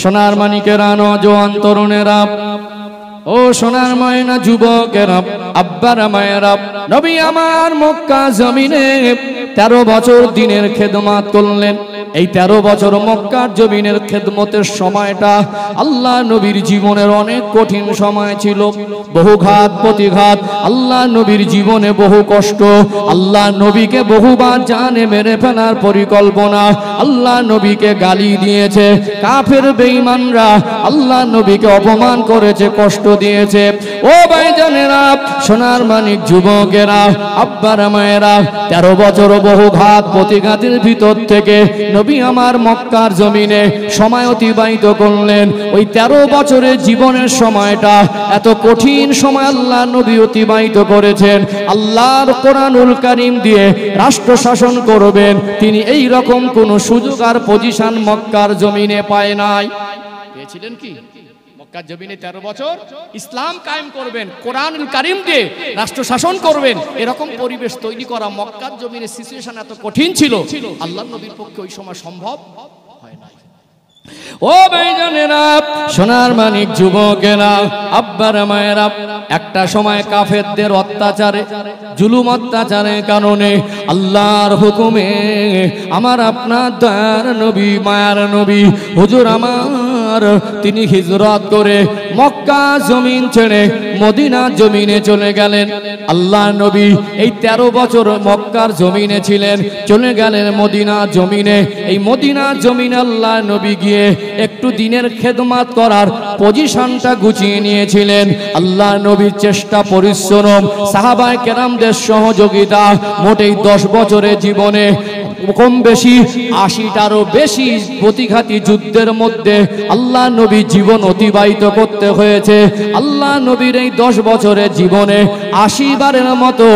সোনার মানিকেরা, নওজোয়ান তরুণেরা, ও সোনার ময়না যুবকেরা, আব্বারা মায়েরা, নবী আমার মক্কা জমিনে 13 বছর দিনের খেদমত করলেন। এই 13 বছর মক্কার জমিনের খেদমতের সময়টা আল্লাহ নবীর জীবনের অনেক কঠিন সময় ছিল। বহু ঘাত প্রতিঘাত, আল্লাহ নবীর জীবনে বহু কষ্ট, আল্লাহ নবীকে বহুবার জানে মেরে ফেলার পরিকল্পনা, আল্লাহ নবীকে গালি দিয়েছে কাফের বেঈমানরা, আল্লাহ নবীকে অপমান করেছে, কষ্ট দিয়েছে। ও ভাইজানেরা, সোনার মানিক যুবকেরা, আব্বারা মায়েরা, 13 বছর বহু ঘাত প্রতিঘাতের ভিতর থেকে নবী আমার মক্কার জমিনে সময় অতিবাহিত করলেন। ওই 13 বছরের জীবনের সময়টা এত কঠিন সময় আল্লাহ নবী অতিবাহিত করেছেন। আল্লাহর কোরআনুল কারীম দিয়ে রাষ্ট্র শাসন করবেন, তিনি এই রকম কোন সুযোগ আর পজিশন মক্কার জমিনে পায় নাই। পেয়েছিলেন কি? মক্কার জমিনে 13 বছর ইসলাম কায়েম করবেন, কোরআনুল কারীম দিয়ে রাষ্ট্র শাসন করবেন, এরকম পরিবেশ তৈরি করা মক্কার জমিনে সিচুয়েশন এত কঠিন ছিল, আল্লাহর নবীর পক্ষে ওই সময় সম্ভব হয় নাই। ও ভাইজানেরা, সোনার মানিক যুবকেরা, আব্বারা মায়েরা, একটা সময় কাফেরদের অত্যাচারে, জুলুম অত্যাচারের কারণে আল্লাহর হুকুমে আমার আপনার দয়ার নবী, মায়ার নবী হুজুর আমার, তিনি হিজরত করে মক্কা জমিন ছেড়ে মদিনা জমিনে চলে গেলেন। আল্লাহ নবী এই 13 বছর মক্কার জমিনে ছিলেন, চলে গেলেন মদিনা জমিনে। এই মদিনা জমিনে আল্লাহ নবী গিয়ে একটু দিনের খেদমত করার পজিশনটা গুছিয়ে নিয়েছিলেন। আল্লাহ নবীর চেষ্টা পরিশ্রম, সাহাবায়ে কেরামদের সহযোগিতা, মোটেই 10 বছরের জীবনে কম বেশি 80টারও বেশি প্রতিঘাতী যুদ্ধের মধ্যে আল্লাহ নবী জীবন অতিবাহিত করতে হয়েছে। আল্লাহ নবীর এই 10 বছরের জীবনে 80 বারের মতো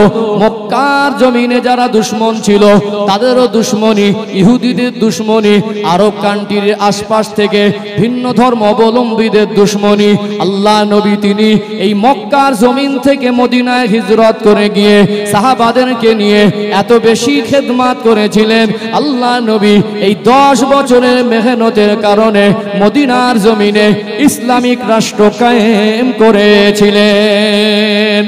মক্কার জমিনে যারা দুশমন ছিল তাদেরও দুশমনি, ইহুদিদের দুশমনি, আরব কান্ট্রির আশপাশ থেকে ভিন্ন ধর্ম অবলম্বীদের দুশমনি। আল্লাহ নবী তিনি এই মক্কার জমিন থেকে মদিনায় হিজরত করে গিয়ে সাহাবাদেরকে নিয়ে এত বেশি খেদমত করেছিলেন। আল্লাহ নবী এই 10 বছরের মেহনতের কারণে মদিনার জমিনে ইসলামিক রাষ্ট্র কায়েম করেছিলেন।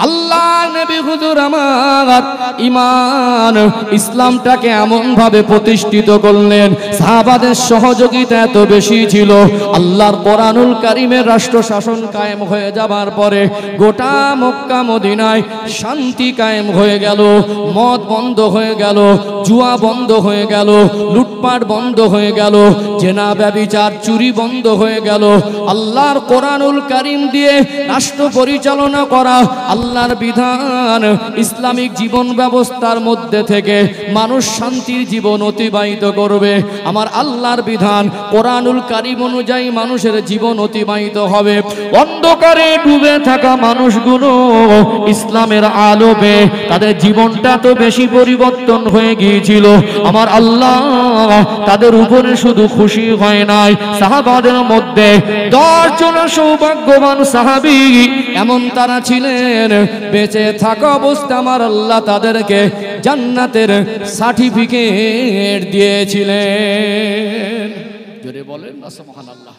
আল্লাহ নবী হুজুর আমার ঈমান ইসলামটাকে এমন ভাবে প্রতিষ্ঠিত করলেন, সাহাবাদের সহযোগিতা এত বেশি ছিল। আল্লাহর কোরআনুল কারীমের রাষ্ট্র শাসন কায়েম হয়ে যাবার পরে গোটা মক্কা মদিনায় শান্তি কায়েম হয়ে গেল, মদ বন্ধ হয়ে গেল, জুয়া বন্ধ হয়ে গেল, লুটপাট বন্ধ হয়ে গেল, জেনা ব্যভিচার চুরি বন্ধ হয়ে গেল। আল্লাহর কোরআনুল কারীম দিয়ে রাষ্ট্র পরিচালনা করা, আল্লাহর বিধান, ইসলামিক জীবন ব্যবস্থার মধ্যে থেকে মানুষ শান্তির জীবন অতিবাহিত করবে। আমার আল্লাহর বিধান কোরআনুল কারীম অনুযায়ী মানুষের জীবন অতিবাহিত হবে। অন্ধকারে ডুবে থাকা মানুষগুলো ইসলামের আলো পেয়ে তাদের জীবনটা তো বেশি পরিবর্তন হয়ে গিয়েছিল। আমার আল্লাহ তাদের উপরে শুধু খুশি হয় নাই, সাহাবাদের মধ্যে 10 জন সৌভাগ্যবান সাহাবী এমন তারা ছিলেন, বেঁচে থাকা অবস্থা আমার আল্লাহ তাদেরকে জান্নাতের সার্টিফিকেট দিয়েছিলেন। জোরে বলেন না সুবহানাল্লাহ।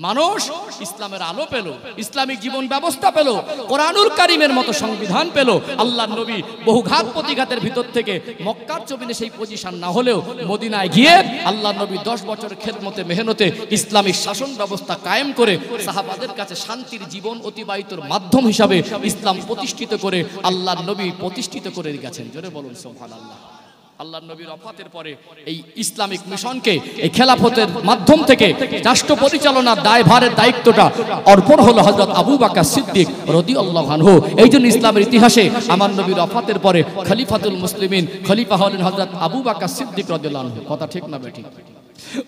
মানুষ ইসলামের আলো পেল, ইসলামিক জীবন ব্যবস্থা পেল, কোরআনুল কারীমের মতো সংবিধান পেল। আল্লাহর নবী বহু ঘাত প্রতিঘাতের ভিতর থেকে মক্কার জমিনে সেই পজিশন না হলেও মদিনায় গিয়ে আল্লাহর নবী 10 বছর খেদমতে মেহনতে ইসলামিক শাসন ব্যবস্থা কায়েম করে সাহাবাদের কাছে শান্তির জীবন অতিবাহিতর মাধ্যম হিসাবে ইসলাম প্রতিষ্ঠিত করে আল্লাহর নবী প্রতিষ্ঠিত করে গেছেন। জোরে বলুন সুবহানাল্লাহ। আল্লাহর নবীর ওফাতের পরে এই ইসলামিক মিশনকে, এই খেলাফতের মাধ্যম থেকে রাষ্ট্র পরিচালনার দায়ভারের দায়িত্বটা অর্পণ হলো হযরত আবু বকর সিদ্দিক রাদিয়াল্লাহু আনহু। এইজন্য ইসলামের ইতিহাসে আমার নবীর ওফাতের পরে খলিফাতুল মুসলিমিন খলিফা হলেন হযরত আবু বকর সিদ্দিক রাদিয়াল্লাহু আনহু। কথা ঠিক না বেঠিক?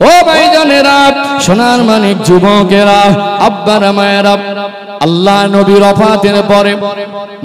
ও ভাইজানেরা, সোনার মানিক যুবকেরা, আব্বারা মায়েরা, আল্লাহ নবীর ওফাতের পরে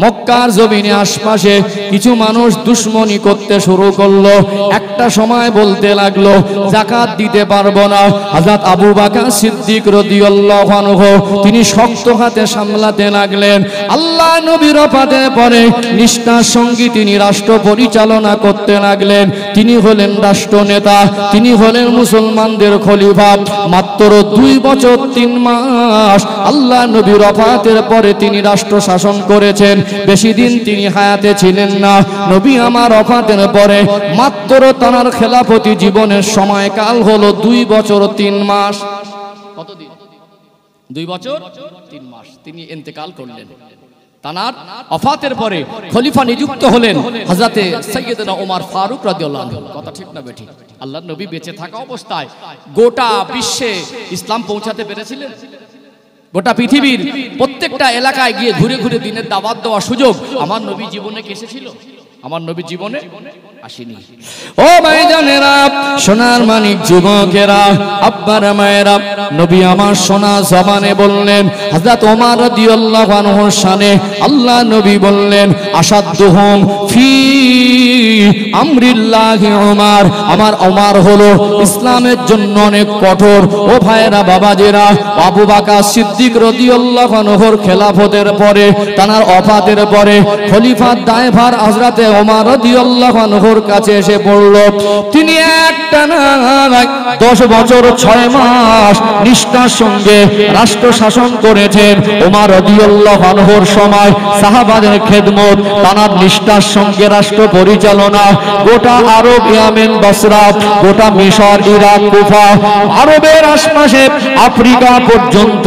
মক্কার জমিনে আশপাশে কিছু মানুষ দুশমনি করতে শুরু করলো। একটা সময় বলতে লাগলো যাকাত দিতে পারবো না। হযরত আবু বকর সিদ্দিক রাদিয়াল্লাহু আনহু তিনি শক্ত হাতে সামলাতে লাগলেন। আল্লাহ নবীর ওফাতের পরে নিষ্ঠার সঙ্গে তিনি রাষ্ট্র পরিচালনা করতে লাগলেন। তিনি হলেন রাষ্ট্রনেতা, তিনি হলেন মুসলমানদের খলিফা। মাত্র 2 বছর 3 মাস আল্লাহ নবীর ওফাতের পরে তিনি রাষ্ট্র শাসন করেছেন। বেশি দিন তিনি হায়াতে ছিলেন না। নবী আমার ওফাতের পরে মাত্র তার খেলাফতি জীবনের সময়কাল হলো 2 বছর 3 মাস। কতদিন? 2 বছর 3 মাস তিনি ইন্তেকাল করলেন। তানার ওফাতের পরে খলিফা নিযুক্ত হলেন হযরতে সাইয়েদনা ওমর ফারুক রাদিয়াল্লাহু আনহু। কথা ঠিক না বেঠিক? আল্লাহর নবী বেঁচে থাকা অবস্থায় গোটা বিশ্বে ইসলাম পৌঁছাতে পেরেছিলেন। গোটা পৃথিবীর প্রত্যেকটা এলাকায় গিয়ে ঘুরে ঘুরে দিনের দাওয়াত দেওয়ার সুযোগ আমার নবী জীবনে এসেছিল? আমার নবী জীবনে আসেনি। ও ভাইজানেরা, সোনার মানিক যুবকেরা, আব্বারা মায়েরা, নবী আমার সোনা জবানে বললেন হযরত ওমর রাদিয়াল্লাহু আনহুর শানে আল্লাহ নবী বললেন আসাদুহুম ফি আমরিল্লাহি ওমর। আমার ওমর হলো ইসলামের জন্য অনেক কঠোর। ও ভাইরা বাবাজেরা, আবু বকর সিদ্দিক রাদিয়াল্লাহু আনহুর খেলাফতের পরে তার ওফাতের পরে খলিফার দায়ভার হযরতে ওমর রাদিয়াল্লাহু আনহুর কাছে এসে পড়ল। তিনি একটানা 10 বছর 6 মাস নিষ্ঠার সঙ্গে রাষ্ট্র শাসন করেছেন। ওমর রাদিয়াল্লাহু আনহুর সময় সাহাবাদের খেদমত, তার নিষ্ঠার সঙ্গে রাষ্ট্র পরিচালনা গোটা আরব, ইয়ামেন, বসরা, গোটা মিশর, ইরাক, কুফা, আরবের আশপাশে আফ্রিকা পর্যন্ত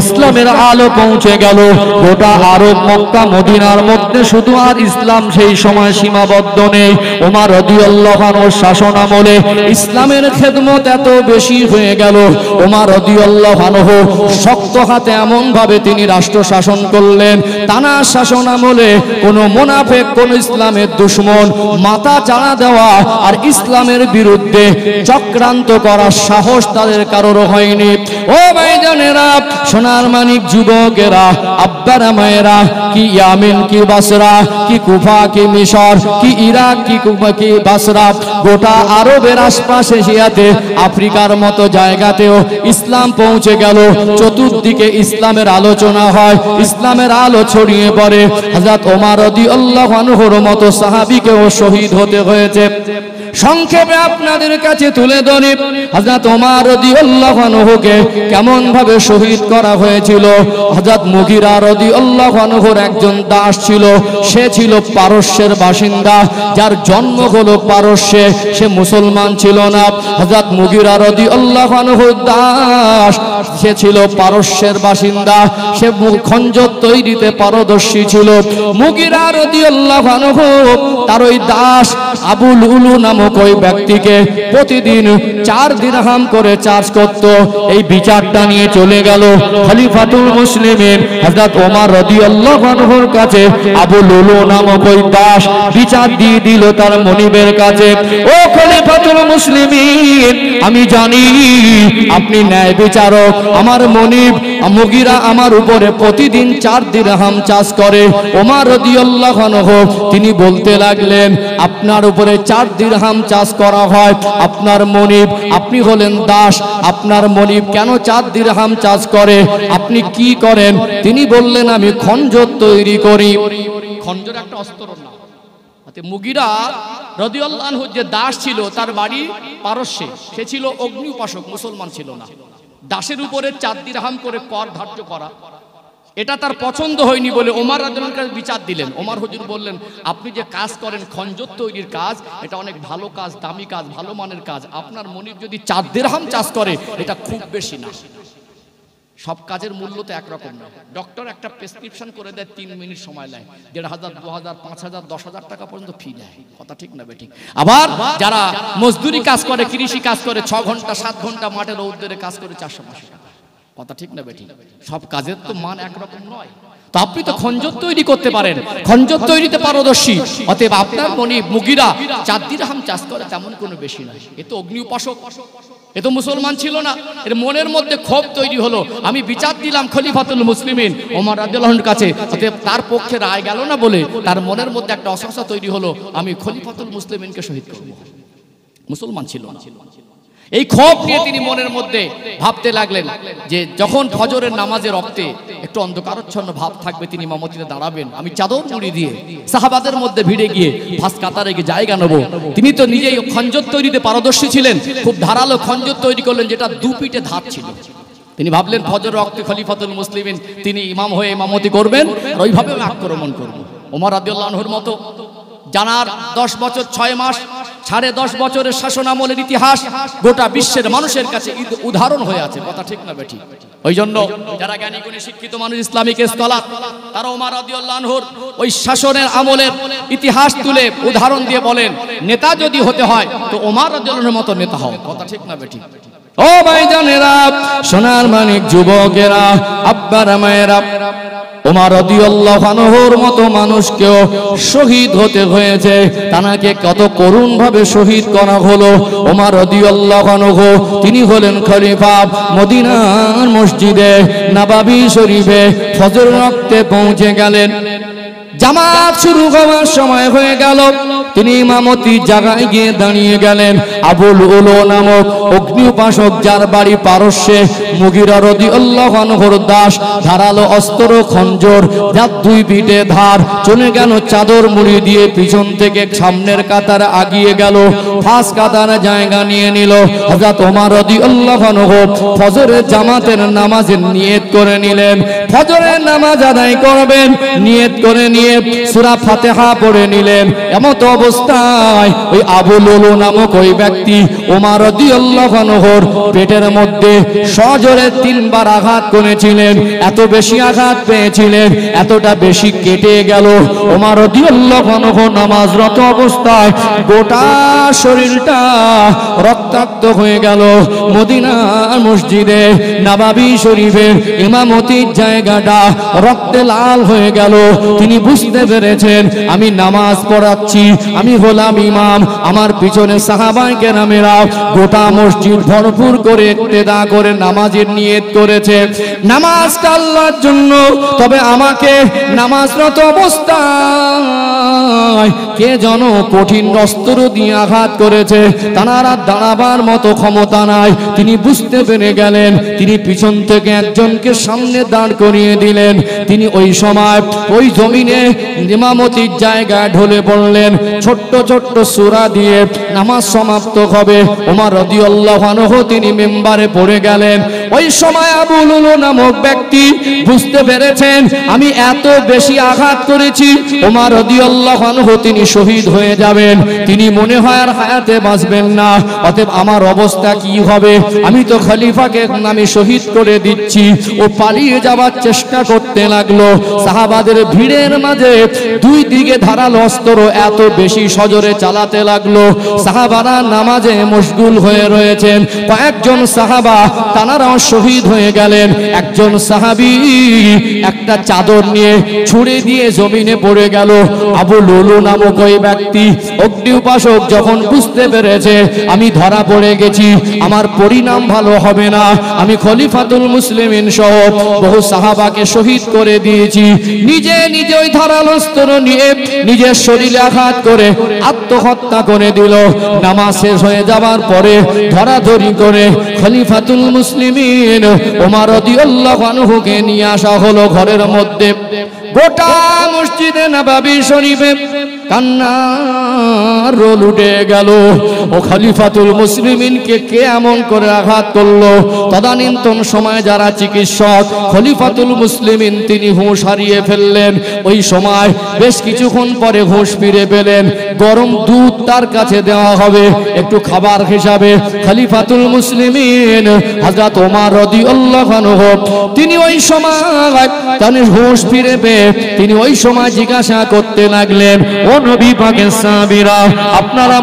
ইসলামের আলো পৌঁছে গেল। গোটা আরব, মক্কা, মদিনার মধ্যে শুধু আর ইসলাম সেই সময় সীমাবদ্ধ নেই। ওমর রাদিয়াল্লাহু আনহুর শাসন আমলে ইসলামের খেদমত এত বেশি হয়ে গেল। ওমর রাদিয়াল্লাহু আনহু শক্ত হাতে এমন ভাবে তিনি রাষ্ট্র শাসন করলেন, তানার শাসন আমলে কোনো মুনাফিক, কোন ইসলামের দুশমন মাথা চাড়া দেওয়া আর ইসলামের বিরুদ্ধে চক্রান্ত করার সাহস তাদের কারোর হয়নি। ও ভাইজানেরা, সোনার মানিক যুবকেরা, আব্বারা মায়েরা, কি ইয়ামেন, কি বসরা, কি কুফা, কি মিশর, কি ইরাক, কি কুফা, কি বসরা, গোটা আরবের আশপাশে এশিয়াতে, আফ্রিকার মতো জায়গাতেও ইসলাম পৌঁছে গেল। চতুর্দিকে ইসলামের আলোচনা হয়, ইসলামের আলো ছড়িয়ে পড়ে। হযরত ওমর রাদিয়াল্লাহু আনহুর মতো সাহাবীকেও শহীদ হতে হয়েছে। সংক্ষেপে আপনাদের কাছে তুলে ধরি হযরত ওমর রাদিয়াল্লাহু আনহুকে কেমন ভাবে শহীদ করা হয়েছিল। হযরত মুগিরা রাদিয়াল্লাহু আনহুর একজন দাস ছিল। সে ছিল পারস্যের বাসিন্দা, যার জন্ম হলো পারস্যে, সে মুসলমান ছিল না। হযরত মুগিরা রাদিয়াল্লাহু আনহুর দাস, সে ছিল পারস্যের বাসিন্দা, সে খঞ্জর তৈরিতে পারদর্শী ছিল। মুগিরা রাদিয়াল্লাহু আনহু তার ওই দাস আবু লুলু নামক ওই ব্যক্তিকে প্রতিদিন 4 দিরহাম করে চার্জ করত। এই বিচারটা নিয়ে চলে গেল খলিফাতুল মুসলিমিন হযরত ওমর রাদিয়াল্লাহু আনহুর কাছে। আবু লুলু নামক ওই দাস বিচার দিয়ে দিল তার মনিবের কাছে, ও খলিফাতুল মুসলিমিন, আমি জানি আপনি ন্যায় বিচারক। আমার মনিব মুগিরা আমার উপরে প্রতিদিন 4 দিরহাম চার্জ করে। ওমর রাদিয়াল্লাহু আনহু তিনি বলতে লাগলেন, আপনার উপরে 4 দিরহাম চার্জ করা হয়, আপনার মনিব, আপনি হলেন দাস, আপনার মনিব কেন 4 দিরহাম চার্জ করে? আপনি কি করেন? তিনি বললেন, আমি খঞ্জর তৈরি করি। খঞ্জর একটা অস্ত্র না। মুগিরা রাদিয়াল্লাহু আনহু যে দাস ছিল, তার বাড়ি পারস্যে, সে ছিল অগ্নি উপাসক, মুসলমান ছিল না। দাসের উপরে 4 দিরহাম করে কর ধার্য করা, এটা তার পছন্দ হয়নি বলে ওমর রাদিয়াল্লাহু আনহু বিচার দিলেন। ওমর হুজুর বললেন, আপনি যে কাজ করেন খঞ্জর তৈরির কাজ, এটা অনেক ভালো কাজ, দামি কাজ, ভালো মানের কাজ। আপনার মনিব যদি 4 দিরহাম চাষ করে, এটা খুব বেশি না। সব কাজের মূল্য তো একরকম না। ডক্টর একটা প্রেসক্রিপশন করে দেয়, 3 মিনিট সময় নেয়, 1500, 2000, 5000, 10,000 টাকা পর্যন্ত ফি নেয়। কথা ঠিক না বেঠিক? আবার যারা মজদুরি কাজ করে, কৃষি কাজ করে, 6 ঘন্টা 7 ঘন্টা মাঠে রৌদ্রে কাজ করে 400-500 টাকা। কথা ঠিক না বেঠিক? সব কাজের তো মান একরকম নয়। তো আপনি তো খঞ্জর তৈরি করতে পারেন, খঞ্জর তৈরিতে পারদর্শী, অতএব আপনার মনে মুগিরা 4 দিরহাম চাষ করে তেমন কোনো বেশি নয়। এ তো অগ্নি উপাসক, এ তো মুসলমান ছিল না। এর মনের মধ্যে ক্ষোভ তৈরি হলো, আমি বিচার দিলাম খলিফাতুল মুসলিমিন ওমর রাদিয়াল্লাহু আনহুর কাছে, অতএব তার পক্ষে রায় গেল না বলে তার মনের মধ্যে একটা অসহসা তৈরি হলো, আমি খলিফাতুল মুসলিমিনকে শহীদ করব। মুসলমান ছিল না। এই ক্ষোভ নিয়ে তিনি মনের মধ্যে ভাবতে লাগলেন যে যখন ফজরের নামাজের রক্তে একটু অন্ধকারচ্ছন্ন ভাব থাকবে, তিনি ইমামতিতে দাঁড়াবেন, আমি চাদর মুড়ি দিয়ে সাহাবাদের মধ্যে ভিড়ে গিয়ে ফাঁস কাতারে গিয়ে জায়গা নেব। তিনি তো নিজেই খঞ্জর তৈরিতে পারদর্শী ছিলেন, খুব ধারালো খঞ্জর তৈরি করলেন যেটা 2 পিঠে ধার ছিল। তিনি ভাবলেন ফজর রক্তে খলিফাতুল মুসলিমিন তিনি ইমাম হয়ে ইমামতি করবেন, আর ওইভাবে আমি আক্রমণ করব। ওমর রাদিয়াল্লাহু আনহুর মতো জানার 10 বছর 6 মাস 10.5 বছরের শাসন আমলের ইতিহাস গোটা বিশ্বের মানুষের কাছে উদাহরণ হয়ে আছে, কথা ঠিক না বেঠিক? ওই জন্য যারা জ্ঞানী গুণী শিক্ষিত মানুষ, ইসলামিক স্কলার, তারা ওমর রাদিয়াল্লাহু আনহুর ওই শাসনের আমলের ইতিহাস তুলে উদাহরণ দিয়ে বলেন, নেতা যদি হতে হয় তো ওমর রাদিয়াল্লাহু আনহুর মতো নেতা হও, কথা ঠিক না বেঠিক? ও ভাইজানেরা, সোনার মানিক যুবকেরা, আব্বারা মায়েরা, ওমর রাদিয়াল্লাহু আনহুর মতো মানুষকেও শহীদ হতে হয়েছে। তাকে কত করুণ ভাবে শহীদ করা হলো। ওমর রাদিয়াল্লাহু আনহু তিনি হলেন খলিফা। মদিনার মসজিদে নববী শরীফে ফজর ওয়াক্তে পৌঁছে গেলেন। জামাত শুরু হওয়ার সময় হয়ে গেল, তিনি ইমামতি জায়গায় গিয়ে দাঁড়িয়ে গেলেন। আবুল উলো নামক অগ্নি উপাসক, যার বাড়ি পারস্যে, মুগিরা রাদিয়াল্লাহু আনহুর দাস, ধারালো অস্ত্র খঞ্জর, যার 2 পিঠে ধার, চলে গেল চাদর মুড়ি দিয়ে পিছন থেকে সামনের কাতারে আগিয়ে গেল, ফাঁস কাতারে জায়গা নিয়ে নিল। হযরত ওমর রাদিয়াল্লাহু আনহু ফজরের জামাতের নামাজের নিয়ত করে নিলেন। ফজরের নামাজ আদায় করবেন, নিয়ত করে নিয়ে সূরা ফাতিহা পড়ে নিলেন। এমত অবস্থায় ওই আবুল উলু নামক ওই ব্যক্তি ওমর রাদিয়াল্লাহু আনহুর পেটের মধ্যে সজোরে 3 বার আঘাত করেছিলেন। এত বেশি আঘাত পেয়েছিলেন, এতটা বেশি কেটে গেল। ওমর রাদিয়াল্লাহু আনহু নামাজরত অবস্থায় গোটা শরীরটা রক্তাক্ত হয়ে গেল। মদিনার মসজিদে নববী শরীফের ইমামতির জায়গাটা রক্তে লাল হয়ে গেল। তিনি বুঝতে পেরেছেন, আমি নামাজ পড়াচ্ছি, আমি হলাম ইমাম, আমার পিছনে সাহাবায়ে কেরামেরা গোটা মসজিদ ভরপুর করে ইক্তেদা করে নামাজের নিয়ত করেছে, নামাজটা আল্লাহর জন্য। তবে আমাকে নামাজরত অবস্থায় কে যেন কঠিন অস্ত্র দিয়ে আঘাত করেছে, তারা দাঁড়াবার মতো ক্ষমতা নাই। তিনি বুঝতে পেরে গেলেন, তিনি পিছন থেকে একজনকে সামনে দাঁড় করিয়ে দিলেন। তিনি ওই সময় ওই জমিনে ইমামতির জায়গায় ঢলে পড়লেন। ছোট্ট ছোট্ট সূরা দিয়ে নামাজ সমাপ্ত হবে। ওমর রাদিয়াল্লাহু আনহু তিনি মিম্বারে পড়ে গেলেন। ওই সময় আবুল উলু নামক ব্যক্তি বুঝতে পেরেছেন, আমি এত বেশি আঘাত করেছি, ওমর রাদিয়াল্লাহু আনহু তিনি শহীদ হয়ে যাবেন, তিনি মনে হয় আর হায়াতে বাঁচবেন না। অতএব আমার অবস্থা কি হবে? আমি তো খলিফাকে আমি শহীদ করে দিচ্ছি। ও পালিয়ে যাওয়ার চেষ্টা করতে লাগলো। সাহাবাদের ভিড়ের মাঝে 2 দিকে ধারালো অস্ত্র এত বেশি সজোরে চালাতে লাগলো। সাহাবারা নামাজে মশগুল হয়ে রয়েছেন। কয়েকজন সাহাবা তানারাও শহীদ হয়ে গেলেন। একজন সাহাবী একটা চাদর নিয়ে ছুঁড়ে দিয়ে জমিনে পড়ে গেল। আবুল উলু নামক ওই ব্যক্তি অগ্নি উপাসক যখন বুঝতে পেরেছে আমি ধরা পড়ে গেছি, আমার পরিণাম ভালো হবে না, আমি খলিফাতুল মুসলিমিন সহ বহু সাহাবাকে শহীদ করে দিয়েছি, নিজে নিজে ওই ধারালো অস্ত্র নিয়ে নিজের শরীরে আঘাত করে আত্মহত্যা করে দিল। নামাজ শেষ হয়ে যাবার পরে ধরাধরি করে খলিফাতুল মুসলিমিন ওমর রাদিয়াল্লাহু আনহুকে নিয়ে আসা হলো ঘরের মধ্যে। গোটা মসজিদে নববী শরীফে কান্নার রোল উঠে গেল। ও খলিফাতুল মুসলিমিনকে কে এমন করে আঘাত করলো? তদানীন্তন সময় যারা চিকিৎসক, খলিফাতুল মুসলিমিন তিনি হুঁশ হারিয়ে ফেললেন। ওই সময় বেশ কিছুক্ষণ পরে হুঁশ ফিরে পেলেন। গরম দুধ তার কাছে দেওয়া হবে একটু খাবার হিসাবে। খলিফাতুল মুসলিমিন হযরত ওমর রাদিয়াল্লাহু আনহু তিনি ওই সময় তিনি হুঁশ ফিরে পেয়ে তিনি ওই সময় জিজ্ঞাসা করতে লাগলেন, ও নবী পাকের সাহাবীরা, আপনারা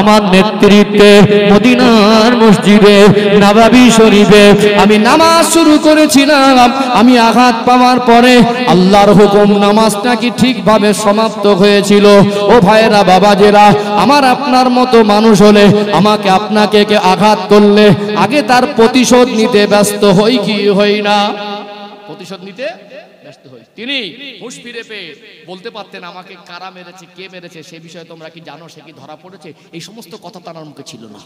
আমার নেতৃত্বে মদিনার মসজিদে নববী শরীফে আমি নামাজ শুরু করেছিলাম। আমি আঘাত পাওয়ার পরে আল্লাহর হুকুম নামাজটা কি ঠিকভাবে সমাপ্ত হয়েছিল। ও ভাইরা বাবাজেরা, আমার আপনার মতো মানুষ হলে আমাকে আপনাকে কে আঘাত করলে আগে তার প্রতিশোধ নিতে ব্যস্ত হই কি হই না? প্রতিশোধ নিতে ব্যস্ত হই। তিনি হুঁশ ফিরে পেয়ে বলতে পারতেন আমাকে কারা মেরেছে, কে মেরেছে সে বিষয়ে তোমরা কি জানো, সে কি ধরা পড়েছে, এই সমস্ত কথা তার মুখে ছিল না।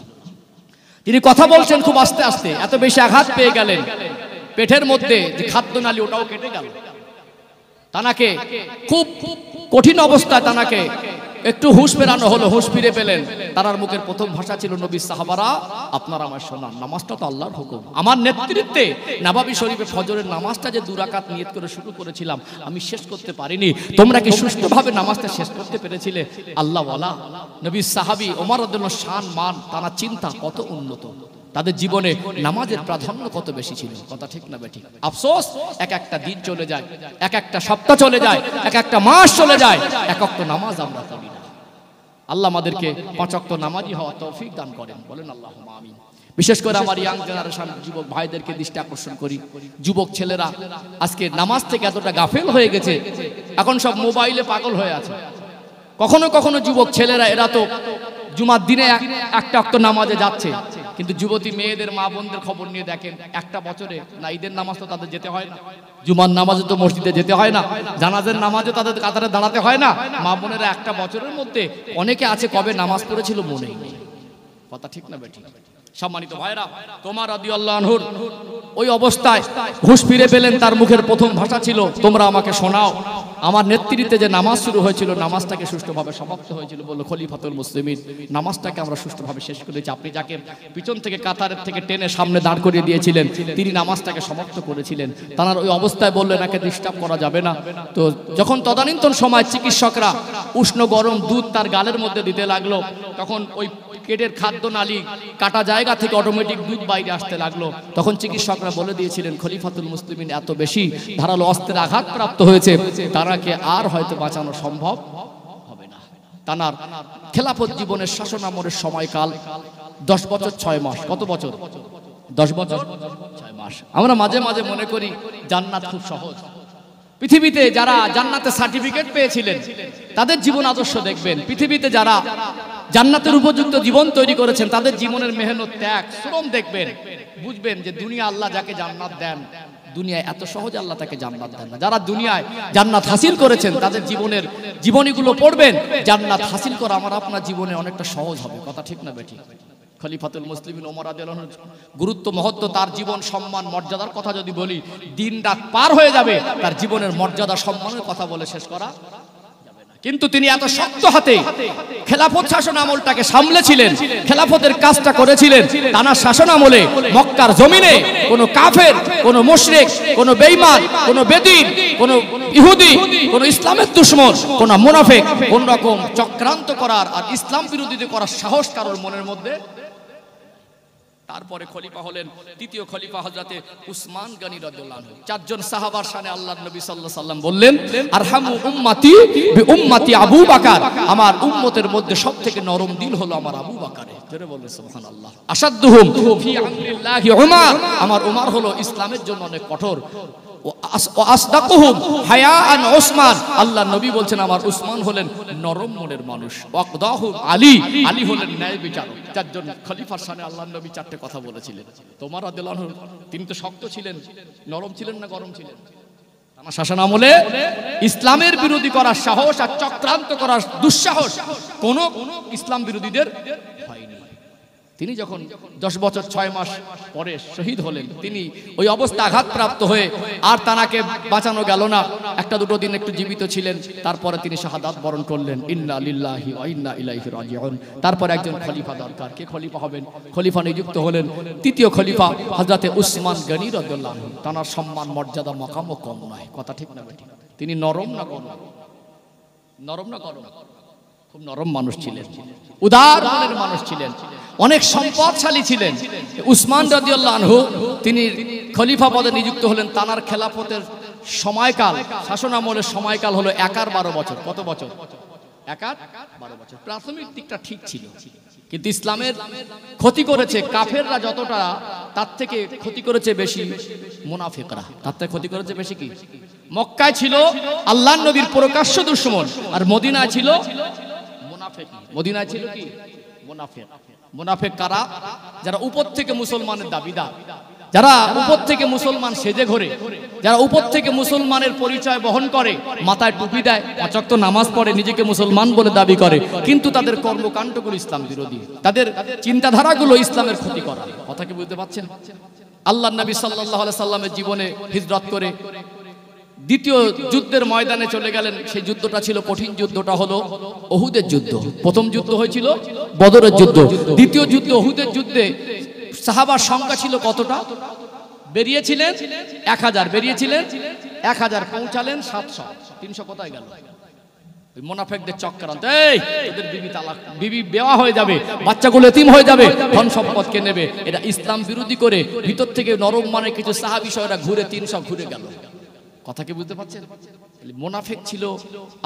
তিনি কথা বলছেন খুব আস্তে আস্তে, এত বেশি আঘাত পেয়ে গেলেন, পেটের মধ্যে যে খাদ্যনালী ওটাও কেটে গেল। তানাকে খুব কঠিন অবস্থায় তানাকে একটু হুঁশ ফেরানো হলো, হুঁশ ফিরে পেলেন। তার মুখের প্রথম ভাষা ছিল, নবীর সাহাবারা আপনারা আমায় শোনান, নামাজটা তো আল্লাহর হুকুম। আমার নেতৃত্বে নববী শরীফে ফজরের নামাজটা যে 2 রাকাত নিয়ত করে শুরু করেছিলাম আমি শেষ করতে পারিনি, তোমরা কি সুষ্ঠুভাবে নামাজটা শেষ করতে পেরেছিলে? আল্লাহ ওয়ালা নবীর সাহাবী ওমর রাদিয়াল্লাহু শান মান, তারা চিন্তা কত উন্নত, তাদের জীবনে নামাজের প্রাধান্য কত বেশি ছিল। কথা ঠিক না বেঠিক? আফসোস, এক একটা দিন চলে যায়, এক একটা সপ্তাহ চলে যায়, এক একটা মাস চলে যায়, এক ওয়াক্ত নামাজ আমরা পড়ি না। আল্লাহ আমাদেরকে 5 ওয়াক্ত নামাজি হওয়ার তৌফিক দান করেন, বলেন আল্লাহুম্মা আমিন। বিশেষ করে আমার ইয়াং জেনারেশন যুবক ভাইদেরকে দৃষ্টি আকর্ষণ করি, যুবক ছেলেরা আজকে নামাজ থেকে এতটা গাফেল হয়ে গেছে, এখন সব মোবাইলে পাগল হয়ে আছে। কখনো কখনো যুবক ছেলেরা এরা তো জুমার দিনে একটা ওয়াক্ত নামাজে যাচ্ছে, কিন্তু যুবতী মেয়েদের মা বোনদের খবর নিয়ে দেখেন, একটা বছরে না ঈদের নামাজ তো তাদের যেতে হয় না, জুমার নামাজে তো মসজিদে যেতে হয় না, জানাজার নামাজে তাদের কাতারে দাঁড়াতে হয় না। মা বোনেরা একটা বছরের মধ্যে অনেকে আছে কবে নামাজ পড়েছিল মনেই নেই। কথা ঠিক না বেঠিক? সম্মানিত ভাইরা, ওমর রাদিয়াল্লাহু আনহুর ওই অবস্থায় হুঁশ ফিরে পেলেন, তার মুখের প্রথম ভাষা ছিল তোমরা আমাকে শোনাও। আমার নেতৃত্বে যে নামাজ শুরু হয়েছিল নামাজটাকে সুষ্ঠুভাবে সমাপ্ত হয়েছিল, বলল খলিফাতুল মুসলিমিন, নামাজটাকে আমরা সুষ্ঠুভাবে শেষ করেছি। আপনি যাকে পিছন থেকে কাতারের থেকে টেনে সামনে দাঁড় করিয়ে দিয়েছিলেন তিনি নামাজটাকে সমাপ্ত করেছিলেন। তার ওই অবস্থায় বললেন একে ডিস্টার্ব করা যাবে না। তো যখন তদানীন্তন সময় চিকিৎসকরা উষ্ণ গরম দুধ তার গালের মধ্যে দিতে লাগলো, তখন ওই পেটের খাদ্য নালী কাটা জায়গা থেকে অটোমেটিক দুধ বাইরে আসতে লাগলো। তখন চিকিৎসকরা বলে দিয়েছিলেন খলিফাতুল মুসলিমিন এত বেশি ধারালো অস্ত্রের আঘাত প্রাপ্ত হয়েছে, তারাকে আর হয়তো বাঁচানো সম্ভব হবে না। তানার খেলাফত জীবনের শাসনামলের সময়কাল 10 বছর 6 মাস। কত বছর? 10 বছর 6 মাস। আমরা মাঝে মাঝে মনে করি জান্নাত খুব সহজ। পৃথিবীতে যারা জান্নাতে সার্টিফিকেট পেয়েছিলেন তাদের জীবন আদর্শ দেখবেন, পৃথিবীতে যারা জান্নাতের উপযুক্ত জীবন তৈরি করেছেন তাদের জীবনের মেহনত ত্যাগ শ্রম দেখবেন, বুঝবেন যে দুনিয়া আল্লাহ যাকে জান্নাত দেন দুনিয়ায় এত সহজে আল্লাহ তাকে জান্নাত দেন না। যারা দুনিয়ায় জান্নাত হাসিল করেছেন তাদের জীবনের জীবনীগুলো পড়বেন, জান্নাত হাসিল করা আমার আপনার জীবনে অনেকটা সহজ হবে। কথা ঠিক না বেঠিক? খলিফাতুল মুসলিমিন ওমর রাদিয়াল্লাহু আনহুর গুরুত্ব মহত্ব, তার জীবন সম্মান মর্যাদার কথা যদি বলি দিন রাত পার হয়ে যাবে, তার জীবনের মর্যাদা সম্মানের কথা বলে শেষ করা যাবে না। কিন্তু তিনি এত শক্ত হাতে খেলাফত শাসন আমলটাকে সামলেছিলেন, খেলাফতের কাজটা করেছিলেন। তার শাসন আমলে মক্কার জমিনে কোনো কাফের, কোনো মুশরিক, কোনো বেঈমান, কোনো বেদিন, কোনো ইহুদি, কোনো ইসলামের দুশমন, কোনো মুনাফিক কোন রকম চক্রান্ত করার আর ইসলাম বিরোধীদের করার সাহস কারোর মনের মধ্যে। তারপরে খলিফা হলেন তৃতীয় খলিফা হযরতে উসমান গনি রাদিয়াল্লাহু আনহু। 4 জন সাহাবার শানে আল্লাহর নবী সাল্লাল্লাহু আলাইহি সাল্লাম বললেন আরহামু উম্মতি বিউম্মতি আবু বকর, আমার উম্মতের মধ্যে সবথেকে নরম দিল হলো আমার আবু বকরের। জোরে বলেন সুবহানাল্লাহ। আসাদুহুম ফি আমরিল্লাহি উমর, আমার উমর হলো ইসলামের জন্য অনেক কঠোর। আসদাকুহুম হায়াআন উসমান, আল্লাহর নবী বলছেন আমার উসমান হলেন নরম মনের মানুষ। ওয়াকদাহুম আলী, আলী হলেন ন্যায় বিচারক। 4 জন খলিফার শানে আল্লাহর নবী 4টে কথা বলেছিলেন। ওমর রাদিয়াল্লাহু আনহু তিনি তো শক্ত ছিলেন, নরম ছিলেন না গরম ছিলেন? তার শাসন আমলে ইসলামের বিরোধী করার সাহস আর চক্রান্ত করার দুঃসাহস কোন ইসলাম বিরোধীদের হয়নি। তিনি যখন 10 বছর 6 মাস পরে শহীদ হলেন, তিনি ওই অবস্থা আঘাতপ্রাপ্ত হয়ে আর তানাকে বাঁচানো গেল না, একটা দুটো দিন একটু জীবিত ছিলেন, তারপরে তিনি শাহাদাত বরণ করলেন। ইন্না লিল্লাহি ওয়া ইন্না ইলাইহি রাজিউন। তারপর একজন খলিফা দরকার, কে খলিফা হবেন? খলিফা নিযুক্ত হলেন তৃতীয় খলিফা হযরতে উসমান গনি রাদিয়াল্লাহু আনহু। তার সম্মান মর্যাদা মাকামও কম নয়। কথা ঠিক না বেঠিক? তিনি নরম না গরম? নরম না গরম? খুব নরম মানুষ ছিলেন, উদার মনের মানুষ ছিলেন, অনেক সম্পদশালী ছিলেন। উসমান রাদিয়াল্লাহু আনহু তিনি খলিফা পদে নিযুক্ত হলেন। তানার খেলাফতের সময়কাল, শাসন আমলের সময়কাল হলো 11 12 বছর। কত বছর? একাত 12 বছর। প্রাথমিক দিকটা ঠিক ছিল, কিন্তু ইসলামের ক্ষতি করেছে কাফেররা যতটা, তার থেকে ক্ষতি করেছে বেশি মুনাফিকরা। তার থেকে ক্ষতি করেছে বেশি কি? মক্কায় ছিল আল্লাহর নবীর প্রকাশ্য দুশমন, আর মদিনায় ছিল মুনাফিক। মদিনায় ছিল কি? মুনাফিক। মুনাফিক কারা? যারা উপর থেকে মুসলমানের দাবিদার, যারা উপর থেকে মুসলমান সেজে ঘোরে, যারা উপর থেকে মুসলমানের পরিচয় বহন করে, মাথায় টুপি দেয়, 5 ওয়াক্ত নামাজ পড়ে, নিজেকে মুসলমান বলে দাবি করে, কিন্তু তাদের কর্মকাণ্ডগুলো ইসলাম বিরোধী, তাদের চিন্তাধারাগুলো ইসলামের ক্ষতি করা। কথা কি বুঝতে পারছেন? আল্লাহর নবী সাল্লাল্লাহু আলাইহি সাল্লামের জীবনে হিজরত করে দ্বিতীয় যুদ্ধের ময়দানে চলে গেলেন। সেই যুদ্ধটা ছিল কঠিন, যুদ্ধটা হলো উহুদের যুদ্ধ। প্রথম যুদ্ধ হয়েছিল বদরের যুদ্ধ, দ্বিতীয় যুদ্ধ উহুদের যুদ্ধে সাহাবার সংখ্যা ছিল কতটা? বেরিয়েছিলেন 1000, বেরিয়েছিলেন 1000, পৌঁছালেন 700। 300 কোথায় গেল? ওই মুনাফিকদের চক্রান্ত। এই তোদের বিবি তালাক, বিবি বেওয়া হয়ে যাবে, বাচ্চাগুলো এতিম হয়ে যাবে, ধন সম্পদকে নেবে। এটা ইসলাম বিরোধী করে ভিতর থেকে নরম মানে কিছু সাহাবী বিষয়রা ঘুরে 300 ঘুরে গেল। কথা কি বুঝতে পারছেন? মুনাফিক ছিল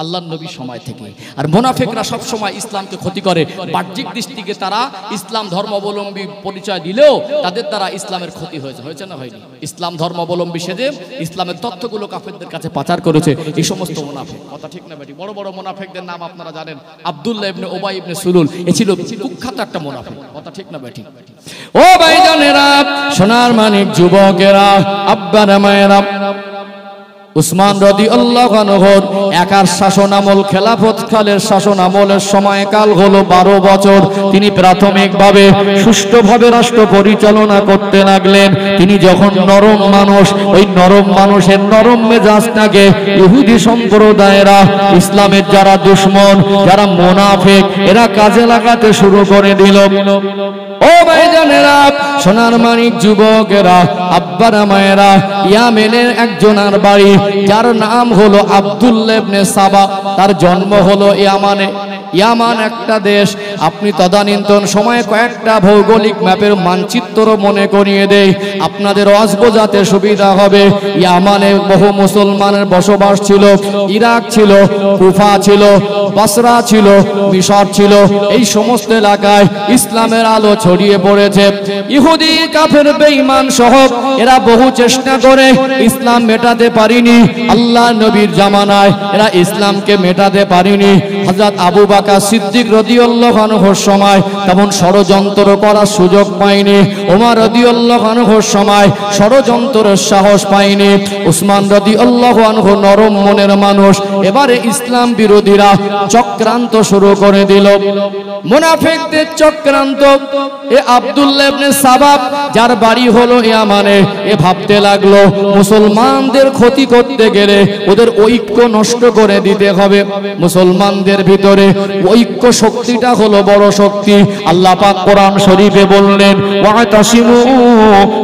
আল্লাহর নবী সময় থেকে, আর মুনাফিকরা সব সময় ইসলামকে ক্ষতি করে। বাহ্যিক দৃষ্টিকে তারা ইসলাম ধর্মাবলম্বী পরিচয় দিলেও তাদের দ্বারা ইসলামের ক্ষতি হয়েছে। হয়েছে না হয়নি? ইসলাম ধর্মাবলম্বী সেজে ইসলামের তথ্যগুলো কাফেরদের কাছে পাচার করেছে এই সমস্ত মুনাফিক। কথা ঠিক না বেটি? বড় বড় মুনাফিকদের নাম আপনারা জানেন। আব্দুল্লাহ ইবনে উবাই ইবনে সুলুল, এ ছিল কুখ্যাত একটা মুনাফিক। কথা ঠিক না বেটি? ও ভাইজানেরা, সোনার মানিক যুবকেরা, আব্বারা মায়েরা, উসমান রাদিয়াল্লাহু আনহুর একার শাসন আমল, খেলাফত কালের শাসন আমলের সময়কাল হলো 12 বছর। তিনি প্রাথমিকভাবে সুষ্ঠুভাবে রাষ্ট্র পরিচালনা করতে লাগলেন। তিনি যখন নরম মানুষ, ওই নরম মানুষের নরম মেজাজটাকে ইহুদি সম্প্রদায়েরা, ইসলামের যারা দুশমন, যারা মুনাফিক, এরা কাজে লাগাতে শুরু করে দিল। ও ভাইজানেরা, সোনার মানিক যুবকেরা, আব্বারা মায়েরা, ইয়ামেনের একজনের বাড়ি, যার নাম হলো আব্দুল্লাহ ইবনে সাবা। তার জন্ম হলো ইয়ামানে। ইয়ামান একটা দেশ। আপনি তদানীন্তন সময়ে কয়েকটা ভৌগোলিক ম্যাপের মানচিত্র মনে করিয়ে দেই, আপনাদের ওয়াজ বোঝাতে সুবিধা হবে। ইয়ামানে বহু মুসলমানের বসবাস ছিল। ইরাক ছিল, কুফা ছিল, বসরা ছিল, মিশর ছিল। এই সমস্ত এলাকায় ইসলামের আলো ছড়িয়ে পড়েছে। ইহুদি, কাফের, বেঈমান সহ এরা বহু চেষ্টা করে ইসলাম মেটাতে পারেনি। আল্লাহ নবীর জামানায় এরা ইসলামকে মেটাতে পারেনি। হযরত আবু বকর সিদ্দিক রাদিয়াল্লাহু আনহুর সময় তেমন ষড়যন্ত্র করার সুযোগ পায়নি। ওমর রাদিয়াল্লাহু আনহুর সময় ষড়যন্ত্রের সাহস পায়নি। উসমান রাদিয়াল্লাহু আনহু নরম মনের মানুষ। এবারে ইসলাম বিরোধীরা চক্রান্ত শুরু করে দিল। মুনাফিকদের চক্রান্ত। এ আব্দুল্লাহ ইবনে সাবা, যার বাড়ি হলো ইয়ামানে, এ ভাবতে লাগলো মুসলমানদের ক্ষতি করতে গেলে ওদের ঐক্য নষ্ট করে দিতে হবে। মুসলমানদের ভিতরে ঐক্য শক্তিটা হলো বড় শক্তি। আল্লাহ পাক কোরআন শরীফে বললেন, ওয়াতাসিমু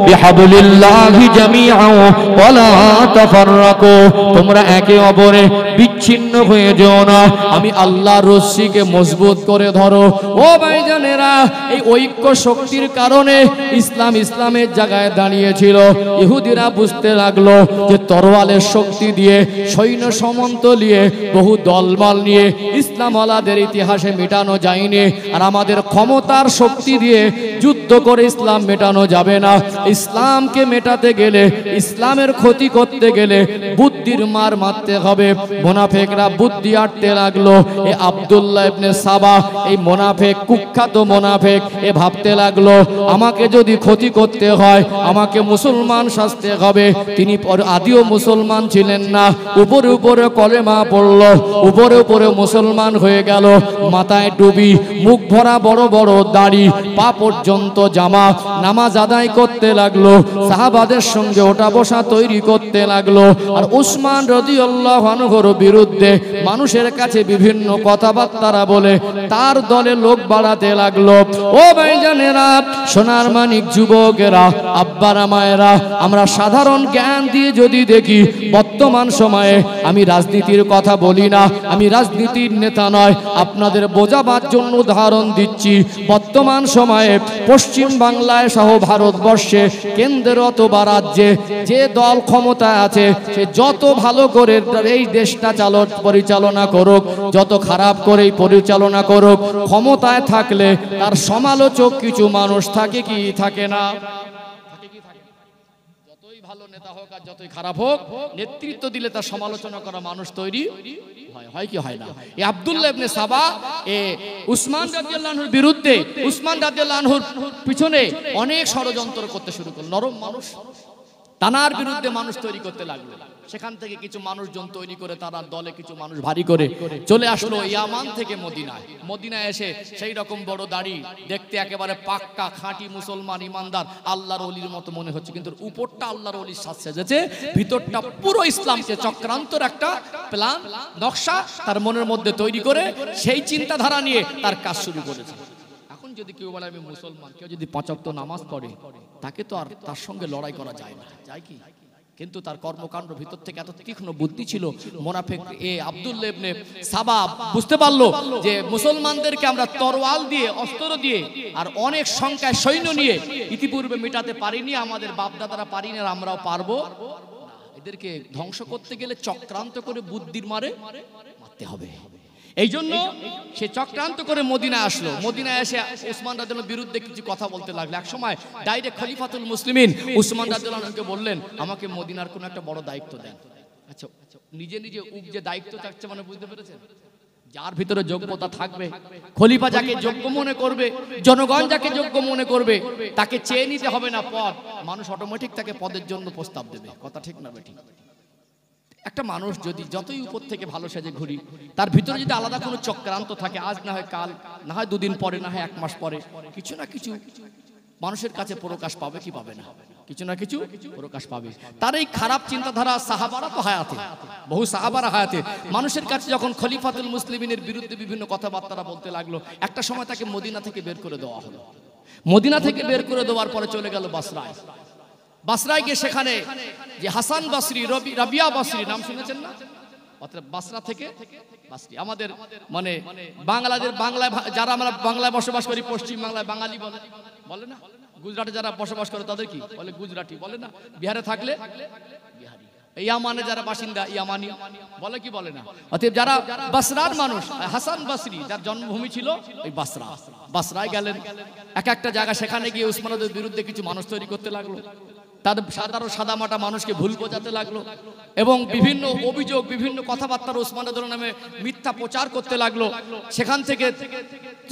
বিহাবলিল্লাহি জামিআন ওয়া লা তাফাররাকু, তোমরা একে অপরে বিচ্ছিন্ন হয়ে যেও না, আমি আল্লাহর রশ্মিকে মজবুত করে ধরো। ও ভাইজানেরা, এই ঐক্য শক্তির কারণে ইসলাম ইসলামের জায়গায় দাঁড়িয়েছিল। ইহুদিরা বুঝতে লাগলো যে তরোয়ালের শক্তি দিয়ে, সৈন্য সামন্ত নিয়ে, বহু দলবল নিয়ে ইসলামওয়ালাদের ইতিহাসে মেটানো যায়নি। আর আমাদের ক্ষমতার শক্তি দিয়ে যুদ্ধ করে ইসলাম মেটানো যাবে না। ইসলামকে মেটাতে গেলে, ইসলামের ক্ষতি করতে গেলে বুদ্ধির মার মারতে হবে। মুনাফিকরা বুদ্ধি আটতে লাগলো। এ আব্দুল্লাহ ইবনে সাবা, এই মুনাফিক, কুখ্যাত মুনাফিক, এ ভাবতে লাগলো আমাকে যদি ক্ষতি করতে হয়, আমাকে মুসলমান সাজতে হবে। তিনি আদিও মুসলমান ছিলেন না, উপরে উপরে কলেমা পড়ল, উপরে উপরে মুসলমান হয়ে গেল। মাথায় টুপি, মুখ ভরা বড় বড় দাড়ি, পা পর্যন্ত জামা, নামাজ আদায় করতে লাগলো। সাহাবাদের সঙ্গে ওঠা বসা তৈরি করতে লাগলো। আর উসমান রাদিয়াল্লাহু আনহুর বিরুদ্ধে মানুষের কাছে বিভিন্ন কথাবার্তা বলে তার দলে লোক বাড়াতে লাগলো। ও ভাইজানেরা, সোনার মানিক যুবকেরা, আব্বারা মায়েরা, আমরা সাধারণ জ্ঞান দিয়ে যদি দেখি, বর্তমান সময়ে, আমি রাজনীতির কথা বলি না, আমি রাজনীতির নেতা নয়, আপনাদের বোঝাবার জন্য উদাহরণ দিচ্ছি। বর্তমান সময়ে পশ্চিম বাংলায় সহ ভারতবর্ষে কেন্দ্রের অথবা রাজ্যে যে দল ক্ষমতায় আছে সে যত ভালো করে এই দেশটা পরিচালনা করুক, যত খারাপ করে পরিচালনা করুক, ক্ষমতায় থাকলে তার সমালোচক কিছু মানুষ থাকে কি থাকে না? যতই ভালো নেতা হোক আর যতই খারাপ হোক, নেতৃত্ব দিলে তার সমালোচনা করা মানুষ তৈরি হয় কি হয় না? এই আব্দুল্লাহ ইবনে সাবা উসমান রাদিয়াল্লাহু আনহুর বিরুদ্ধে, উসমান রাদিয়াল্লাহু আনহুর পিছনে অনেক ষড়যন্ত্র করতে শুরু করল। নরম মানুষ, তানার বিরুদ্ধে মানুষ তৈরি করতে লাগলো। সেখান থেকে কিছু মানুষজন তৈরি করে তারা দলে কিছু মানুষ ভারী করে চলে আসলো ইয়ামান থেকে মদিনায়। মদিনায় এসে সেই রকম বড় দাড়ি, দেখতে একেবারে পাক্কা খাঁটি মুসলমান ইমানদার আল্লাহর ওলির মতো মনে হচ্ছে, কিন্তু উপরটা আল্লাহর ওলির সাজ সেজেছে, ভিতরটা পুরো ইসলামকে চক্রান্তর একটা প্ল্যান নকশা তার মনের মধ্যে তৈরি করে সেই চিন্তাধারা নিয়ে তার কাজ শুরু করেছে। এখন যদি কেউ বলে আমি মুসলমান, কেউ যদি ৫ ওয়াক্ত নামাজ পড়ে, তাকে তো আর তার সঙ্গে লড়াই করা যায় না, যায় কি? কিন্তু তার কর্মকাণ্ড ভিতর থেকে এত তীক্ষ্ণ বুদ্ধি ছিল, মুনাফিক আব্দুল্লাহ ইবনে সাবা বুঝতে পারলো যে মুসলমানদেরকে আমরা তরোয়াল দিয়ে, অস্ত্র দিয়ে আর অনেক সংখ্যায় সৈন্য নিয়ে ইতিপূর্বে মেটাতে পারিনি, আমাদের বাপদাদারা পারিনি, আর আমরাও পারবো না। এদেরকে ধ্বংস করতে গেলে চক্রান্ত করে বুদ্ধির মারে মারতে হবে। এই জন্য সে চক্রান্ত করে মদিনায় আসলো। মদিনায় এসে উসমান রাদিয়াল্লাহু বিরুদ্ধে কিছু কথা বলতে লাগলো। এক সময় ডাইরেক্ট খলিফাতুল মুসলিমিন উসমান রাদিয়াল্লাহুকে বললেন, আমাকে মদিনার কোনো একটা বড় দায়িত্ব দেন। আচ্ছা, নিজে নিজে যে দায়িত্ব থাকছে, মানে বুঝতে পেরেছেন? যার ভিতরে যোগ্যতা থাকবে, খলিফা যাকে যোগ্য মনে করবে, জনগণ যাকে যোগ্য মনে করবে, তাকে চেয়ে নিতে হবে না পদ, মানুষ অটোমেটিক তাকে পদের জন্য প্রস্তাব দেবে। কথা ঠিক না বেঠিক? একটা মানুষ যদি যতই উপর থেকে ভালো সেজে ঘুরি, তার ভিতরে যদি আলাদা কোনো চক্রান্ত থাকে, আজ না হয় কাল, না হয় 2 দিন পরে, না হয় 1 মাস পরে, কিছু না কিছু মানুষের কাছে প্রকাশ পাবে কি পাবে না? কিছু না কিছু প্রকাশ পাবে। তার এই খারাপ চিন্তাধারা সাহাবারা তো হায়াতে, বহু সাহাবারা হায়াতে মানুষের কাছে যখন খলিফাতুল মুসলিমিনের বিরুদ্ধে বিভিন্ন কথাবার্তা বলতে লাগলো, একটা সময় তাকে মদিনা থেকে বের করে দেওয়া হলো। মদিনা থেকে বের করে দেওয়ার পরে চলে গেল বাসরায়। বাসরায় গিয়ে সেখানে যে হাসান বসরি, রাবিয়া বসরি নাম শুনেছেন না? অর্থাৎ বাসরা থেকে বাসরি, আমাদের মানে বাংলাদেশ, বাংলায় যারা আমরা বাংলায় বসবাস করি, পশ্চিম বাংলায় বাঙালি বলে না, গুজরাটে যারা বসবাস করে তাদের কি বলে? গুজরাটি বলে না, বিহারে থাকলে বিহারি, ইয়ামানে যারা বাসিন্দা ইয়ামানি বলে কি বলে না? অতএব যারা বাসরার মানুষ, হাসান বসরি যার জন্মভূমি ছিল ওই বাসরা, বাসরায় গেলেন। এক একটা জায়গা সেখানে গিয়ে উসমানের বিরুদ্ধে কিছু মানুষ তৈরি করতে লাগলো, তার সাধারণ সাদামাটা মানুষকে ভুল বোঝাতে লাগলো এবং বিভিন্ন অভিযোগ, বিভিন্ন কথাবার্তা উসমানের নামে মিথ্যা প্রচার করতে লাগলো। সেখান থেকে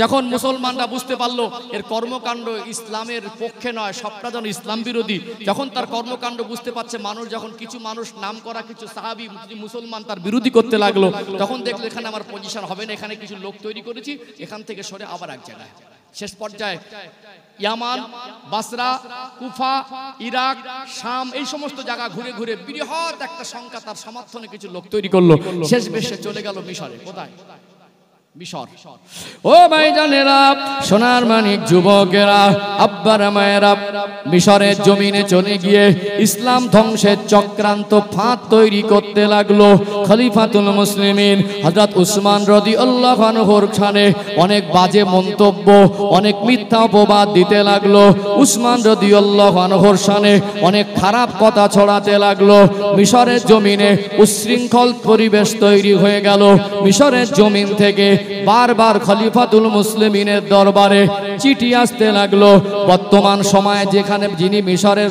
যখন মুসলমানরা বুঝতে পারলো এর কর্মকাণ্ড ইসলামের পক্ষে নয়, সবটা যেন ইসলাম বিরোধী, যখন তার কর্মকাণ্ড বুঝতে পারছে মানুষ, যখন কিছু মানুষ নাম করা কিছু সাহাবী মুসলমান তার বিরোধী করতে লাগলো, তখন দেখলো এখানে আমার পজিশন হবে না, এখানে কিছু লোক তৈরি করেছি, এখান থেকে সরে আবার এক জায়গায়। শেষ পর্যায়ে ইয়ামান, বাসরা, কুফা, ইরাক, শাম এই সমস্ত জায়গা ঘুরে ঘুরে বৃহৎ একটা সংখ্যা তার সমর্থনে কিছু লোক তৈরি করলো। শেষ বেশে চলে গেল মিশরে। কোথায়? মিশর। ও ভাইজানেরা, সোনার মানিক যুবকেরা, আব্বারা মায়েরা, মিশরের জমিনে চলে গিয়ে ইসলাম ধ্বংসের চক্রান্ত ফাঁদ তৈরি করতে লাগলো। খলিফাতুল মুসলিমিন হযরত উসমান রাদিয়াল্লাহু আনহুর শানে অনেক বাজে মন্তব্য, অনেক মিথ্যা অপবাদ দিতে লাগলো। উসমান রাদিয়াল্লাহু আনহুর শানে অনেক খারাপ কথা ছড়াতে লাগলো। মিশরের জমিনে উচ্ছৃঙ্খল পরিবেশ তৈরি হয়ে গেল। মিশরের জমিন থেকে বারবার খলিফাতুল মুসলিমিনের দরবারে চিঠি আসতে লাগলো। বর্তমান সময়ে যেখানে যিনি মিশরের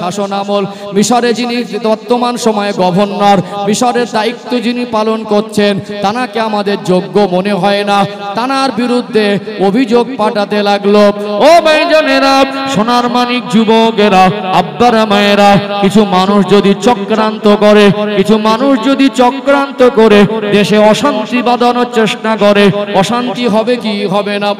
শাসন আমল, মিশরে যিনি বর্তমান সময়ে গভর্নর, মিশরের দায়িত্ব যিনি পালন করছেন, তানাকে আমাদের যোগ্য মনে হয় না, তানার বিরুদ্ধে অভিযোগ পাঠাতে লাগলো। ও ভাইজানেরা, সোনার মানিক যুবকেরা, আব্বারা মায়েরা, কিছু মানুষ যদি চক্রান্ত করে, কিছু মানুষ যদি চক্রান্ত করে দেশে অশান্তি বাঁধানোর চেষ্টা করে, অশান্তি হবে কি হবে না?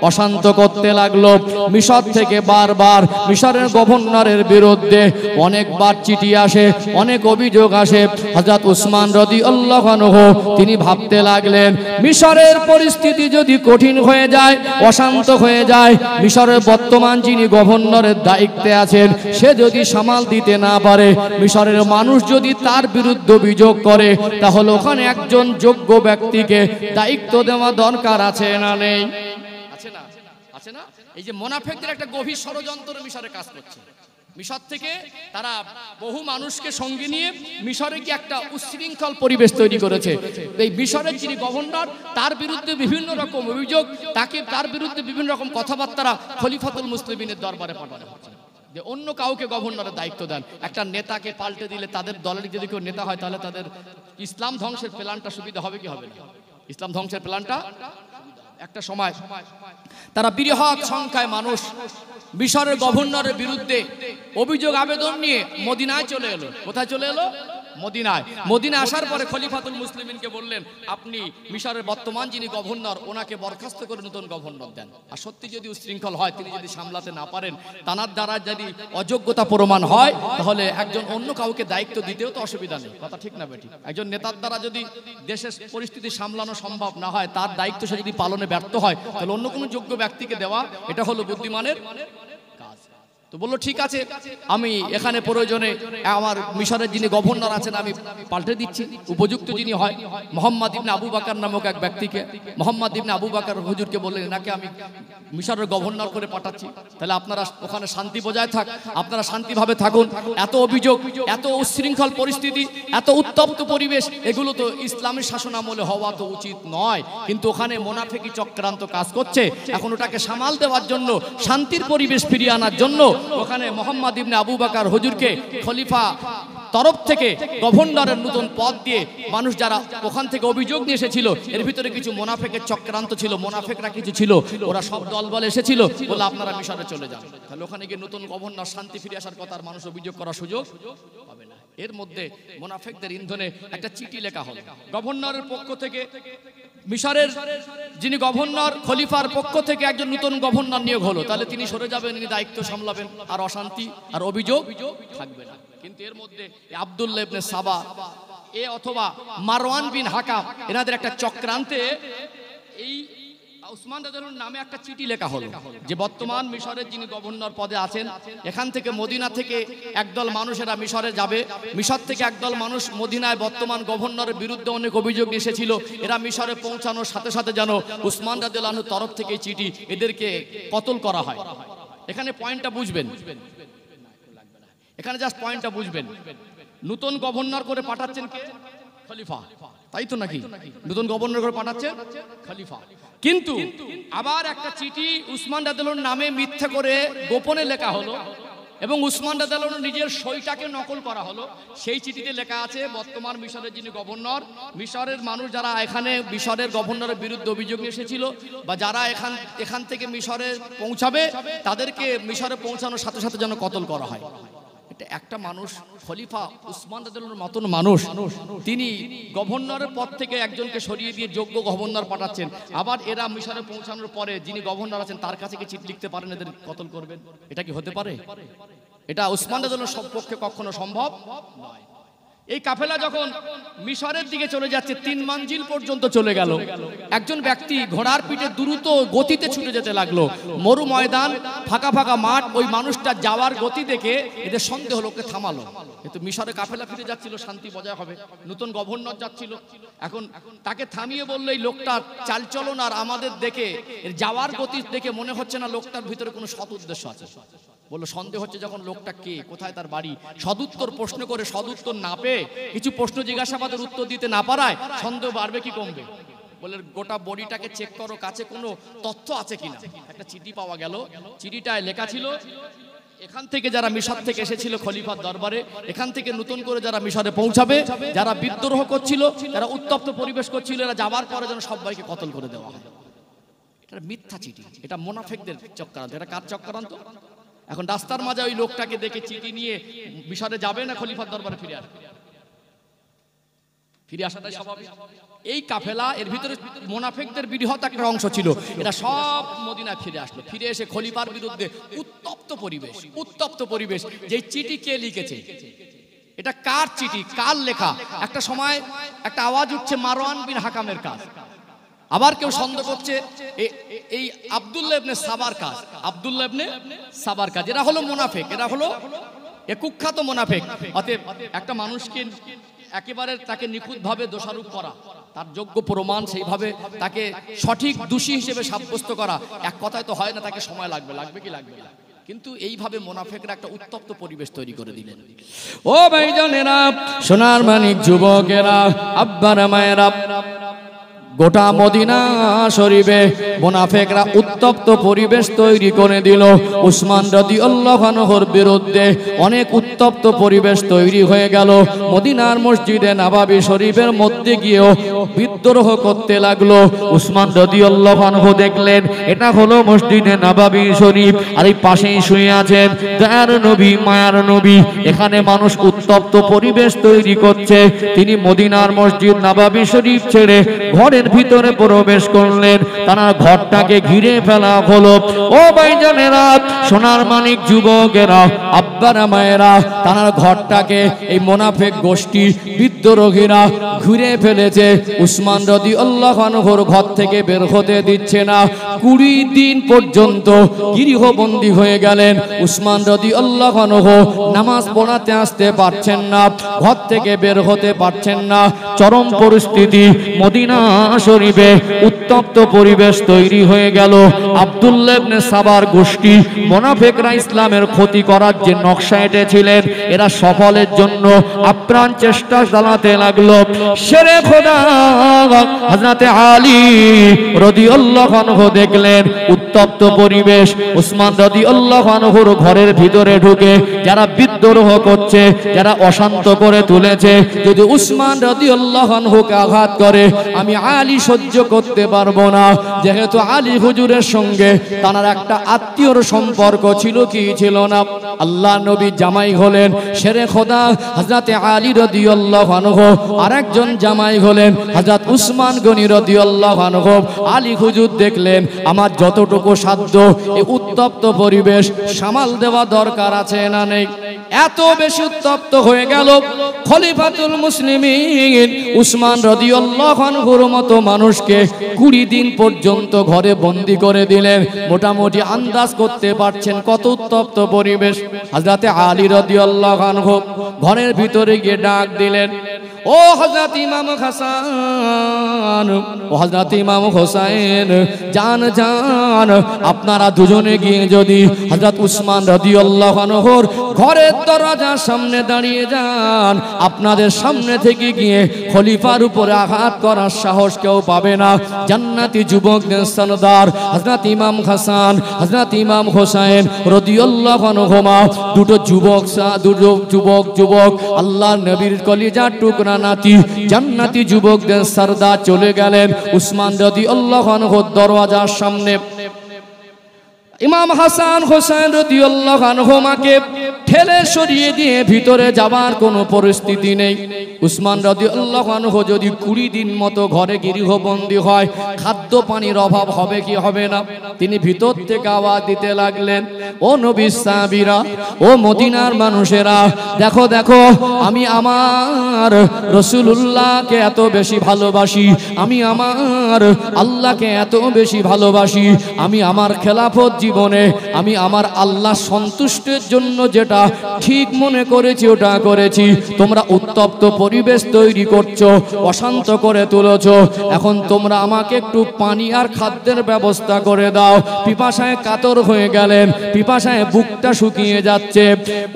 অশান্ত করতে লাগলো। মিশর থেকে বারবার মিশরের গভর্নরের বিরুদ্ধে অনেকবার চিঠি আসে, অনেক অভিযোগ আসে। হযরত উসমান রাদিয়াল্লাহু আনহু তিনি ভাবতে লাগলেন, মিশরের পরিস্থিতি যদি কঠিন হয়ে যায়, অশান্ত হয়ে যায়, মিশরের বর্তমান যিনি গভর্নরের দায়িত্বে আছেন সে যদি সামাল দিতে না পারে, মিশরের মানুষ যদি তার বিরুদ্ধে অভিযোগ করে, তাহলে ওখানে একজন যোগ্য ব্যক্তিকে দায়িত্ব দেওয়া দরকার আছে না নেই? আছে না? আছে না? এই যে মুনাফিকদের একটা গভীর ষড়যন্ত্র মিশরে কাজ করছে। মিশর থেকে তারা বহু মানুষকে সঙ্গে নিয়ে মিশরে কি একটা উচ্ছৃঙ্খল পরিবেশ তৈরি করেছে। এই মিশরের যিনি গভর্নর, তার বিরুদ্ধে বিভিন্ন রকম অভিযোগ, তার বিরুদ্ধে বিভিন্ন রকম কথাবার্তা খলিফাতুল মুসলিমিনের দরবারে পাঠানো হচ্ছে যে অন্য কাউকে গভর্নরের দায়িত্ব দেন। একটা নেতাকে পাল্টে দিলে তাদের দলের যদি কেউ নেতা হয় তাহলে তাদের ইসলাম ধ্বংসের প্ল্যানটা সুবিধা হবে কি হবে না? ইসলাম ধ্বংসের প্ল্যানটা একটা সময় তারা বৃহৎ সংখ্যায় মানুষ মিশরের গভর্নরের বিরুদ্ধে অভিযোগ আবেদন নিয়ে মদিনায় চলে এলো। কোথায় চলে এলো? মদিনায়। মদিনা আসার পরে খলিফাতুল মুসলিমিনকে বললেন, আপনি মিশরের বর্তমান যিনি গভর্নর ওনাকে বরখাস্ত করে নতুন গভর্নর দেন। আর সত্যি যদি উচ্ছৃঙ্খল হয়, তিনি যদি সামলাতে না পারেন, তার দ্বারা যদি অযোগ্যতা প্রমাণ হয়, তাহলে একজন অন্য কাউকে দায়িত্ব দিতেও তো অসুবিধা নেই। কথা ঠিক না বেটি? একজন নেতার দ্বারা যদি দেশের পরিস্থিতি সামলানো সম্ভব না হয়, তার দায়িত্ব সে যদি পালনে ব্যর্থ হয়, তাহলে অন্য কোনো যোগ্য ব্যক্তিকে দেওয়া, এটা হলো বুদ্ধিমানের কাজ। তো বললো ঠিক আছে, আমি এখানে প্রয়োজনে আমার মিশরের যিনি গভর্নর আছেন আমি পাল্টে দিচ্ছি। উপযুক্ত যিনি হয় মোহাম্মদ ইবনে আবু বকর নামক এক ব্যক্তিকে, মোহাম্মদ ইবনে আবু বকর হুজুরকে বললেন, এনাকে আমি মিশরের গভর্নর করে পাঠাচ্ছি, তাহলে আপনারা ওখানে শান্তি বজায় থাক, আপনারা শান্তিভাবে থাকুন। এত অভিযোগ, এত উচ্ছৃঙ্খল পরিস্থিতি, এত উত্তপ্ত পরিবেশ, এগুলো তো ইসলামের শাসন আমলে হওয়া তো উচিত নয়। কিন্তু ওখানে মুনাফিকি চক্রান্ত কাজ করছে। এখন ওটাকে সামাল দেওয়ার জন্য, শান্তির পরিবেশ ফিরিয়ে আনার জন্য ওখানে মোহাম্মদ ইবনে আবু বকর হুজুরকে খলিফা তরফ থেকে গভর্নরের নতুন পদ দিয়ে মানুষ যারা ওখান থেকে অভিযোগ নিয়ে এসেছিল, এর ভিতরে কিছু মুনাফিকের চক্রান্ত ছিল, মুনাফিকরা কিছু ছিল, ওরা সব দলবলে এসেছিল, বলে আপনারা মিশরে চলে যান। তাহলে ওখানে গিয়ে নতুন গভর্নর শান্তি ফিরে আসার কথা, আর মানুষ অভিযোগ করার সুযোগ পাবে না। এর মধ্যে মুনাফিকদের ইন্ধনে একটা চিঠি লেখা হলো গভর্নরের পক্ষ থেকে। মিশরের যিনি গভর্নর, খলিফার পক্ষ থেকে একজন নতুন গভর্নর নিয়োগ হলো, তাহলে তিনি সরে যাবেন, তিনি দায়িত্ব সামলাবেন, আর অশান্তি আর অভিযোগ থাকবে না। কিন্তু এর মধ্যে আব্দুল্লাহ ইবনে সাবা অথবা মারওয়ান বিন হাকাম, এনাদের একটা চক্রান্তে এই উসমান রাদিয়াল্লাহু নামে একটা চিঠি লেখা হলো যে বর্তমান মিশরের যিনি গভর্নর পদে আছেন, এখান থেকে মদিনা থেকে একদল মানুষেরা মিশরে যাবে, মিশর থেকে একদল মানুষ মদিনায় বর্তমান গভর্নরের বিরুদ্ধে অনেক অভিযোগ এসেছিল, এরা মিশরে পৌঁছানোর সাথে সাথে যেন উসমান রাদিয়াল্লাহু আনহুর তরফ থেকে চিঠি, এদেরকে কতল করা হয়। এখানে পয়েন্টটা বুঝবেন, এখানে জাস্ট পয়েন্টটা বুঝবেন। নতুন গভর্নর করে পাঠাচ্ছেন কে? খলিফা, তাই তো নাকি? নতুন গভর্নর করে পাঠাচ্ছেন খলিফা। কিন্তু আবার একটা চিঠি উসমান রাদিয়াল্লাহু নামে মিথ্যা করে গোপনে লেখা হলো এবং উসমান রাদিয়াল্লাহু নিজের সইটাকে নকল করা হলো। সেই চিঠিতে লেখা আছে বর্তমান মিশরের যিনি গভর্নর, মিশরের মানুষ যারা এখানে মিশরের গভর্নরের বিরুদ্ধে অভিযোগ এসেছিল বা যারা এখান থেকে মিশরে পৌঁছাবে, তাদেরকে মিশরে পৌঁছানোর সাথে সাথে যেন কতল করা হয়। একটা মানুষ, খলিফা উসমান রাদিয়াল্লাহুর মতন মানুষ, তিনি গভর্নরের পদ থেকে একজনকে সরিয়ে দিয়ে যোগ্য গভর্নর পাঠাচ্ছেন, আবার এরা মিশরে পৌঁছানোর পরে যিনি গভর্নর আছেন তার কাছে কি চিঠি লিখতে পারেন এদের কতল করবেন? এটা কি হতে পারে? এটা উসমান রাদিয়াল্লাহুর সব পক্ষে কখনো সম্ভব নয়। এই কাফেলা যখন মিশরের দিকে চলে যাচ্ছে, 3 মঞ্জিল পর্যন্ত চলে গেল, একজন ব্যক্তি ঘোড়ার পিঠে দ্রুত গতিতে ছুটে যেতে লাগলো। মরু ময়দান, ফাঁকা ফাঁকা মাঠ, ওই মানুষটা যাওয়ার গতি দেখে এদের সন্দেহ, লোককে থামালো। কিন্তু মিশরে কাফেলা ফিরে যাচ্ছিল, শান্তি বজায় হবে, নতুন গভর্নর যাচ্ছিল, এখন তাকে থামিয়ে বললো এই লোকটার চালচলন আর আমাদের দেখে, এর যাওয়ার গতি দেখে মনে হচ্ছে না লোকটার ভিতরে কোনো সৎ উদ্দেশ্য আছে। বললো সন্দেহ হচ্ছে, যখন লোকটা কে, কোথায় তার বাড়ি, সদুত্তর প্রশ্ন করে সদুত্তর না পেয়ে, কিছু প্রশ্ন জিজ্ঞাসাবাদের উত্তর দিতে না পারায় সন্দেহ বাড়বে কি কমবে? বলে গোটা বডিটাকে চেক করো, কাছে কোনো তথ্য আছে কিনা। একটা চিঠি পাওয়া গেল, চিঠিটায় লেখা ছিল এখান থেকে যারা মিশর থেকে এসেছিল খলিফার দরবারে, এখান থেকে নতুন করে যারা মিশরে পৌঁছাবে, যারা বিদ্রোহ করছিল, যারা উত্তপ্ত পরিবেশ করছিল, এরা যাবার পরে যেন সবাইকে কতল করে দেওয়া হয়। এটা মিথ্যা চিঠি, এটা মুনাফিকদের চক্রান্ত। এটা কার চক্রান্ত? এখন রাস্তার মাঝে ওই লোকটাকে দেখে চিঠি নিয়ে মিশরে যাবে না খলিফার দরবারে ফিরে আসবে? ফিরে আসাটাই স্বাভাবিক। এই কাফেলা, এর ভিতরে মুনাফিকদের বৃহৎ একটা অংশ ছিল, এরা সব মদিনায় ফিরে আসলো। ফিরে এসে খলিফার বিরুদ্ধে উত্তপ্ত পরিবেশ। যে চিঠি কে লিখেছে, এটা কার চিঠি, কার লেখা? একটা সময় একটা আওয়াজ উঠছে মারওয়ান বিন হাকামের কাজ, আবার কেউ সন্দেহ করছে এই আব্দুল্লাহ ইবনে সাবার কাজ, আব্দুল্লাহ ইবনে সাবার কাজ। এরা হলো মুনাফিক, এরা হলো কুখ্যাত মুনাফিক। অতএব একটা মানুষকে একেবারে তাকে নিখুঁতভাবে দোষারোপ করা, তার যোগ্য প্রমাণ সেইভাবে তাকে সঠিক দোষী হিসেবে সাব্যস্ত করা এক কথায় তো হয় না, তাকে সময় লাগবে। লাগবে কি লাগবে না? কিন্তু এইভাবে মুনাফিকরা একটা উত্তপ্ত পরিবেশ তৈরি করে দিলেন। ও ভাইজানেরা, সোনার মানিক যুবকেরা, আব্বারা মায়েরা, গোটা মদিনা শরীফে মুনাফিকরা উত্তপ্ত পরিবেশ তৈরি করে দিল। উসমান রাদিয়াল্লাহু আনহুর বিরুদ্ধে অনেক উত্তপ্ত পরিবেশ তৈরি হয়ে গেল। মদিনার মসজিদে নববী শরীফের মধ্যে গিয়েও বিদ্রোহ করতে লাগলো। উসমান রাদিয়াল্লাহু আনহু দেখলেন এটা হলো মসজিদে নববী শরীফ, আর এই পাশেই শুয়ে আছেন দয়ার নবী, মায়ার নবী। এখানে মানুষ উত্তপ্ত পরিবেশ তৈরি করছে। তিনি মদিনার মসজিদ নববী শরীফ ছেড়ে ঘরের ভিতরে প্রবেশ করলেন। তারা ঘরটাকে ঘিরে ফেলা হলো। ও ভাইজানেরা, সোনার মানিক যুবকেরা, আব্বারা মায়েরা, তারা ঘরটাকে এই মুনাফিক গোষ্ঠী বিদ্রোহীরা ঘিরে ফেলেছে। উসমান রাদিয়াল্লাহু আনহুর ঘর থেকে বের হতে দিচ্ছে না। 20 দিন পর্যন্ত গৃহবন্দী হয়ে গেলেন। উসমান রাদিয়াল্লাহু আনহু নামাজ পড়াতে আসতে পারছেন না, ঘর থেকে বের হতে পারছেন না। চরম পরিস্থিতি। মদিনা শরীফে উত্তপ্ত পরিবেশ তৈরি হয়ে গেল। আব্দুল্লাহ ইবনে সাবার গোষ্ঠী মুনাফিকরা ইসলামের ক্ষতি করার যে নকশা এঁটেছিলেন, এরা সফলের জন্য আপ্রাণ চেষ্টা চালাতে লাগলো। শেরে খোদা হযরতে আলী রাদিয়াল্লাহু আনহু দেখলেন উত্তপ্ত পরিবেশ। উসমান রাদিয়াল্লাহু আনহুর ঘরের ভিতরে ঢুকে যারা বিদ্রোহ করছে, যারা অশান্ত করে তুলেছে, যদি উসমান রাদিয়াল্লাহু আনহুকে আঘাত করে আমি আলী সহ্য করতে পারবো না। যেহেতু আলী হুজুরের সঙ্গে তার একটা আত্মীয়র সম্পর্ক ছিল কি ছিল না। আল্লাহ নবী জামাই হলেন শেরে খোদা হযরতে আলী রাদিয়াল্লাহু আনহু, আরেকজন জামাই হলেন হযরত উসমান গনি রাদিয়াল্লাহু আনহু। আলী হুজুর দেখলেন আমার যতটুকু সাধ্য এই উত্তপ্ত পরিবেশ সামাল দেওয়া দরকার আছে না নেই। এত বেশি উত্তপ্ত হয়ে গেল। খলিফাতুল মুসলিমিন উসমান রাদিয়াল্লাহু আনহুর মতো মানুষকে 20 দিন পর্যন্ত ঘরে বন্দী করে দিলেন। মোটামুটি আন্দাজ করতে পারছেন কত উত্তপ্ত পরিবেশ। হযরতে আলী রাদিয়াল্লাহু আনহু ঘরের ভিতরে গিয়ে ডাক দিলেন, ও হযরত ইমাম হাসান, ও হযরত ইমাম হোসেন, জান জান, আপনারা দুজনে গিয়ে যদি হযরত উসমান রাদিয়াল্লাহু আনহুর ঘরের দরজার সামনে দাঁড়িয়ে যান, আপনাদের সামনে থেকে গিয়ে খলিফার উপরে আঘাত করার সাহস কেউ পাবে না। জান্নাতি যুবকদের সরদার হযরত ইমাম হাসান, হযরত ইমাম হোসেন রাদিয়াল্লাহু আনহুমা, দুটো যুবক আল্লাহর নবীর কলিজার টুকরা নাতি, জান্নাতি যুবকদের সরদার চলে গেলেন উসমান রাদিয়াল্লাহু আনহুর দরওয়াজার সামনে। ইমাম হাসান হোসেন রাদিয়াল্লাহু আনহুমাকে ঠেলে সরিয়ে দিয়ে ভিতরে যাবার কোনো পরিস্থিতি নেই। উসমান রাদিয়াল্লাহু আনহু যদি 20 দিন মতো ঘরে গৃহবন্দী হয়, খাদ্য পানির অভাব হবে কি হবে না? তিনি ভিতর থেকে আওয়াজ দিতে লাগলেন, ও নবীর সাহাবীরা, ও মদিনার মানুষেরা, দেখো দেখো, আমি আমার রাসূলুল্লাহকে এত বেশি ভালোবাসি, আমি আমার আল্লাহকে এত বেশি ভালোবাসি, আমি আমার খেলাফত জীবনে আমি আমার আল্লাহ সন্তুষ্টের জন্য যেটা ঠিক মনে করেছি ওটা করেছি। তোমরা উত্তপ্ত পরিবেশ তৈরি করছো, অশান্ত করে তুলেছো, এখন তোমরা আমাকে একটু পানি আর খাদ্যের ব্যবস্থা করে দাও। পিপাসায় কাতর হয়ে গেলেন, পিপাসায় বুকটা শুকিয়ে যাচ্ছে।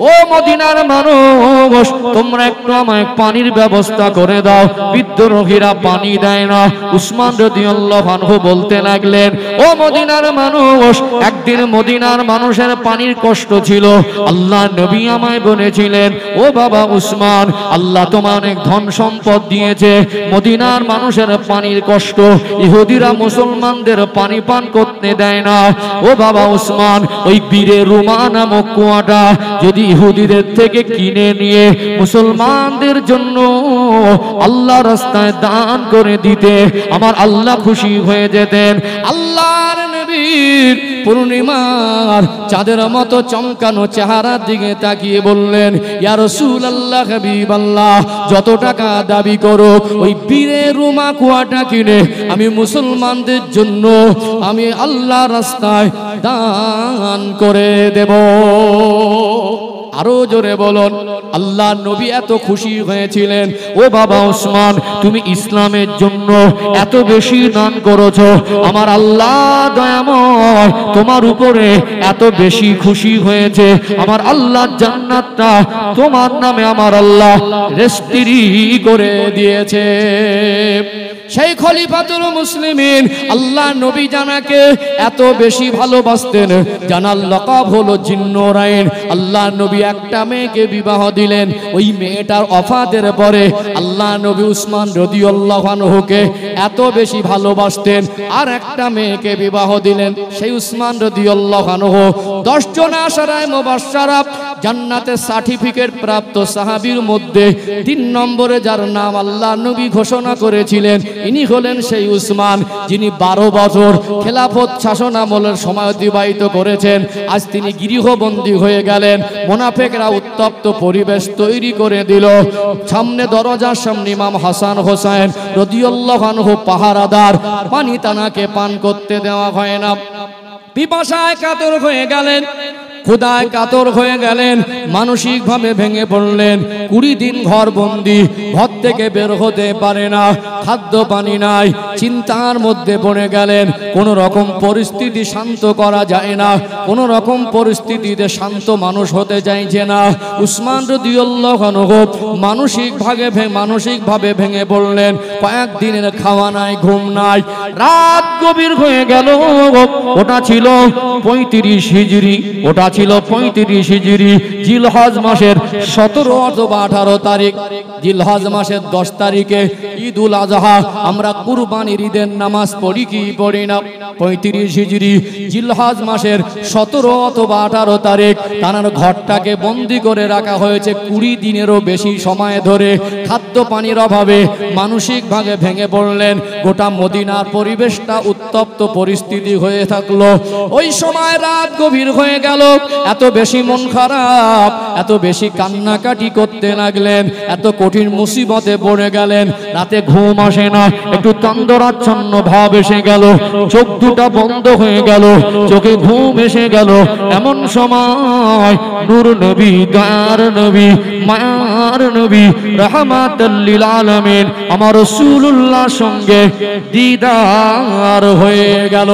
ও মদিনার মানুষ, তোমরা একটু আমায় পানির ব্যবস্থা করে দাও। বিদ্রোহীরা পানি দেয় না। উসমান রাদিয়াল্লাহু আনহু বলতে লাগলেন, ও মদিনার মানুষ, একদিন মদিনার মানুষের পানির কষ্ট ছিল। আল্লাহ নবী আমায় বলেছিলেন, ও বাবা উসমান, আল্লাহ তোমার অনেক ধন সম্পদ দিয়েছে, মদিনার মানুষের পানির কষ্ট, ইহুদিরা মুসলমানদের পানি পান করতে দেয় না। ও বাবা উসমান, ওই বীরে রুমা নামক কুয়াটা যদি ইহুদিদের থেকে কিনে নিয়ে মুসলমানদের জন্য আল্লাহ রাস্তায় দান করে দিতে, আমার আল্লাহ খুশি হয়ে যেতেন। আল্লাহর নবীর পূর্ণিমার চাঁদের মতো চমকানো চেহারার দিকে তাকিয়ে বললেন, ইয়া রাসূলুল্লাহ, হাবিবাল্লাহ, যত টাকা দাবি করো ওই বীরে রুমা কুয়াটা কিনে আমি মুসলমানদের জন্য আমি আল্লাহ রাস্তায় দান করে দেব। আরো জোরে বলুন। আল্লাহ নবী এত খুশি হয়েছিলেন, ও বাবা ওসমান তুমি ইসলামের জন্য এত বেশি দান করেছো, আমার আল্লাহ দয়াময় তোমার উপরে এত বেশি খুশি হয়েছে, আমার আল্লাহ জান্নাতটা তোমার নামে আমার আল্লাহ রেজিস্ট্রি করে দিয়েছে। সেই খলিফাতুল মুসলিমিন আল্লাহ নবী জানাকে এত বেশি ভালোবাসতেন, জানার লকাব হলো জিন্নুরাইন। আল্লাহ নবী একটা মেয়েকে বিবাহ দিলেন, ওই মেয়েটার ওফাতের পরে আল্লাহ নবী উসমান রাদিয়াল্লাহু আনহুকে এত বেশি ভালোবাসতেন, আর একটা মেয়েকে বিবাহ দিলেন, সেই উসমান রাদিয়াল্লাহু আনহু 10 জন আশারায়ে মুবাশশারা জান্নাতের সার্টিফিকেট প্রাপ্ত সাহাবীর মধ্যে 3 নম্বরে যার নাম আল্লাহ নবী ঘোষণা করেছিলেন, ইনি হলেন সেই উসমান, যিনি 12 বছর খেলাফত শাসন আমলের সময় অতিবাহিত করেছেন। আজ তিনি গৃহবন্দী হয়ে গেলেন, মুনাফিকরা উত্তপ্ত পরিবেশ তৈরি করে দিল। সামনে দরজার সামনে ইমাম হাসান হোসেন রাদিয়াল্লাহু আনহু পাহারাদার, পানি তানাকে পান করতে দেওয়া হয় না। পিপাসায় কাতর হয়ে গেলেন, ক্ষুধায় কাতর হয়ে গেলেন, মানসিকভাবে ভেঙে পড়লেন। 20 দিন ঘর বন্দি, ঘর থেকে বের হতে পারে না, খাদ্য পানি নাই, চিন্তার মধ্যে পড়ে গেলেন। কোন রকম পরিস্থিতি শান্ত করা যায় না, কোন রকম পরিস্থিতিতে শান্ত মানুষ হতে চাইছে না। উসমান রাদিয়াল্লাহু আনহু মানসিকভাবে ভেঙে পড়লেন। কয়েকদিনের খাওয়া নাই, ঘুম নাই, রাত গভীর হয়ে গেল। ওটা ছিল 35 হিজরি, ওটা ছিল 35 হিজরি, জিলহজ মাসের 17 অথবা 18 তারিখ। জিলহজ মাসের 10 তারিখে ঈদুল আজহা, আমরা কুরবানির ঈদের নামাজ পড়ি কি পড়ি না? 35 হিজরি জিলহজ মাসের 17 অথবা 18 তারিখ তার ঘরটাকে বন্দি করে রাখা হয়েছে 20 দিনেরও বেশি সময় ধরে। খাদ্য পানির অভাবে মানসিকভাবে ভেঙে পড়লেন। গোটা মদিনার পরিবেশটা উত্তপ্ত পরিস্থিতি হয়ে থাকলো। ওই সময় রাত গভীর হয়ে গেল, এত বেশি মন খারাপ, এত বেশি কান্নাকাটি করতে লাগলেন, এত কঠিন মুসিবতে পড়ে গেলেন। রাতে ঘুম আসে না, একটু তন্দ্রাচ্ছন্ন ভাব এসে গেল, চোখ দুটা বন্ধ হয়ে গেল, চোখে ঘুম এসে গেল। এমন সময় নূর নবী, দয়ার নবী, মায়ার নবী, রাহমাতাল লিল আলামিন আমার রাসূলুল্লাহর সঙ্গে দিদার হয়ে গেল।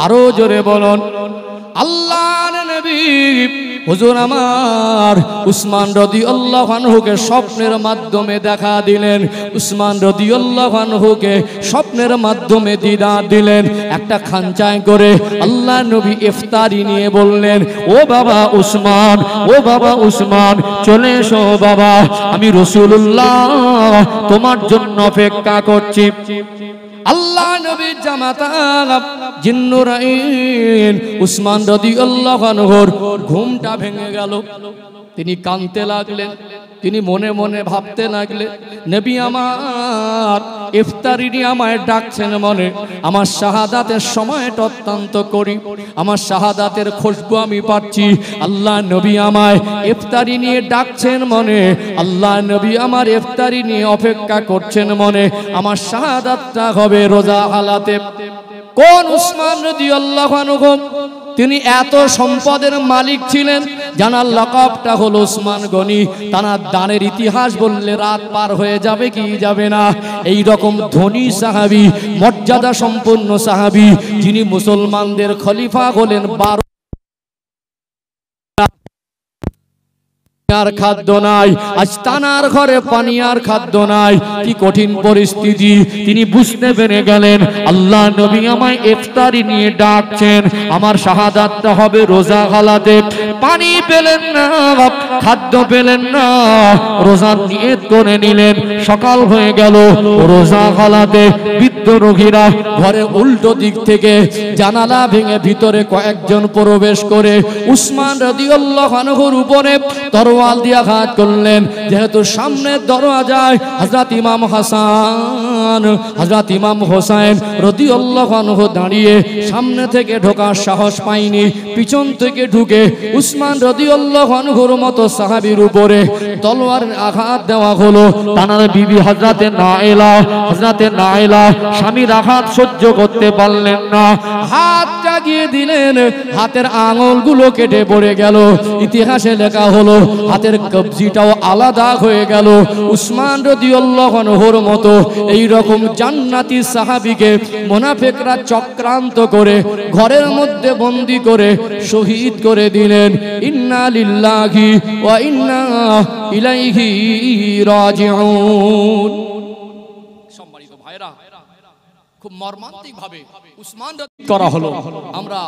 আরো জোরে বলুন, আল্লাহর নবী হুজুর আমার উসমান রাদিয়াল্লাহু আনহুকে স্বপ্নের মাধ্যমে দেখা দিলেন। উসমান রাদিয়াল্লাহু আনহুকে স্বপ্নের মাধ্যমে দিদার দিলেন। একটা খাঞ্চায় করে আল্লাহ নবী ইফতারি নিয়ে বললেন, ও বাবা উসমান, ও বাবা উসমান, চলে এসো বাবা, আমি রাসূলুল্লাহ তোমার জন্য অপেক্ষা করছি। আল্লাহ নবীর জামাতা জিন্নুরাইন উসমান রাদিয়াল্লাহু আনহুর ঘুমটা ভেঙে গেল। তিনি কাঁদতে লাগলেন, তিনি মনে মনে ভাবতে লাগলেন, নবী আমার ইফতারি নিয়ে আমায় ডাকছেন মনে, আমার শাহাদাতের সময়টা অত্যন্ত করি, আমার শাহাদাতের খুশবু আমি পাচ্ছি। আল্লাহ নবী আমায় ইফতারি নিয়ে ডাকছেন মনে, আল্লাহ নবী আমার ইফতারি নিয়ে অপেক্ষা করছেন মনে, আমার শাহাদাতটা হবে রোজা হালাতে। কোন উসমান রাদিয়াল্লাহু আনহু? তিনি এত সম্পদের মালিক ছিলেন, জানার লকাবটা হলো উসমান গনি। তার দানের ইতিহাস বললে রাত পার হয়ে যাবে কি যাবে না। এই রকম ধনী সাহাবী, মর্যাদা সম্পন্ন সাহাবী, যিনি মুসলমানদের খলিফা হলেন। 12 আর খাদ্য নাই, আজ তানার ঘরে পানি আর খাদ্য নাই। কি কঠিন পরিস্থিতি, তিনি বুঝতে পেরে গেলেন আল্লাহ নবী আমায় ইফতারি নিয়ে ডাকছেন, আমার শাহাদাতটা হবে রোজা হালাতে। পানি পেলেন না, খাদ্য পেলেন না, রোজার নিয়ত করে নিলেন। সকাল হয়ে গেল, রোজা হালাতে বৃদ্ধ রোগীরা ঘরে উল্টো দিক থেকে জানালা ভেঙে ভিতরে কয়েকজন প্রবেশ করে উসমান রাদিয়াল্লাহু আনহুর উপরে তরবারি তলোয়ার দিয়ে আঘাত করলেন। যেহেতু সামনের দরওয়াজায় হযরত ইমাম হাসান, হযরত ইমাম হোসেন রাদিয়াল্লাহু আনহু দাঁড়িয়ে, সামনে থেকে ঢোকার সাহস পায়নি, পিছন থেকে ঢুকে উসমান রাদিয়াল্লাহু আনহুর মতো সাহাবীর উপরে তলোয়ারের আঘাত দেওয়া হলো। তানার বিবি হযরতে নাইলা স্বামীর আঘাত সহ্য করতে পারলেন না, হাত জাগিয়ে দিলেন, হাতের আঙুলগুলো কেটে পড়ে গেল। ইতিহাসে লেখা হলো হাতের কবজিটাও আলাদা হয়ে গেল। উসমান রাদিয়াল্লাহু আনহুর মতো এই রকম জান্নাতি সাহাবীকে মুনাফিকরা চক্রান্ত করে ঘরের মধ্যে বন্দী করে শহীদ করে দিলেন। ইন্না লিল্লাহি ওয়া ইন্না ইলাইহি রাজিউন। সম্মানিত ভাইরা, খুব মর্মান্তিক ভাবে উসমান করা হলো। আমরা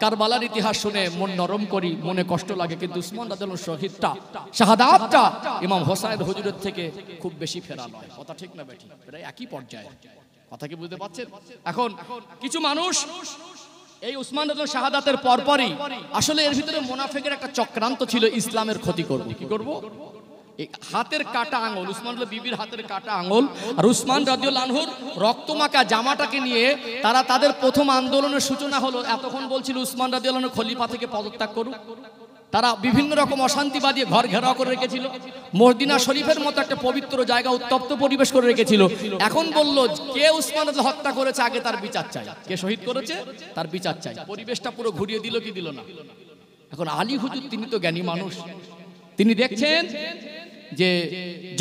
কারবালার ইতিহাস শুনে মন নরম করি, মনে কষ্ট লাগে, কিন্তু উসমান রাদিয়াল্লাহু শহীদটা, শাহাদাতটা ইমাম হোসেন হুজুরের থেকে খুব বেশি ফেরা নয়। কথা ঠিক না বেঠিক? প্রায় একই পর্যায়ে। কথা কি বুঝতে পারছেন? এখন কিছু মানুষ এই উসমান রাদিয়াল্লাহু শাহাদাতের পরপরই আসলে এর ভিতরে মুনাফিকের একটা চক্রান্ত ছিল, ইসলামের ক্ষতি করব। কি করব? হাতের কাটা আঙুল, উসমান বিবির হাতের কাটা আঙুল আর উসমান রাদিয়াল্লাহু আনহুর রক্তমাখা জামাটাকে নিয়ে তারা তাদের প্রথম আন্দোলনের সূচনা হলো। এতক্ষণ বলছিল উসমান রাদিয়াল্লাহু আনহু খলিফা থেকে পদত্যাগ করুন। তারা বিভিন্ন রকম অশান্তি বাদিয়ে ঘর ঘেরাও করে রেখেছিল, মদিনা শরীফের মতো একটা পবিত্র জায়গা উত্তপ্ত পরিবেশ করে রেখেছিল। এখন বলল কে উসমান রাদিয়াল্লাহু হত্যা করেছে আগে তার বিচার চাই, কে শহীদ করেছে তার বিচার চাই। পরিবেশটা পুরো ঘুরিয়ে দিল কি দিল না? এখন আলী হুজুর তিনি তো জ্ঞানী মানুষ, তিনি দেখছেন যে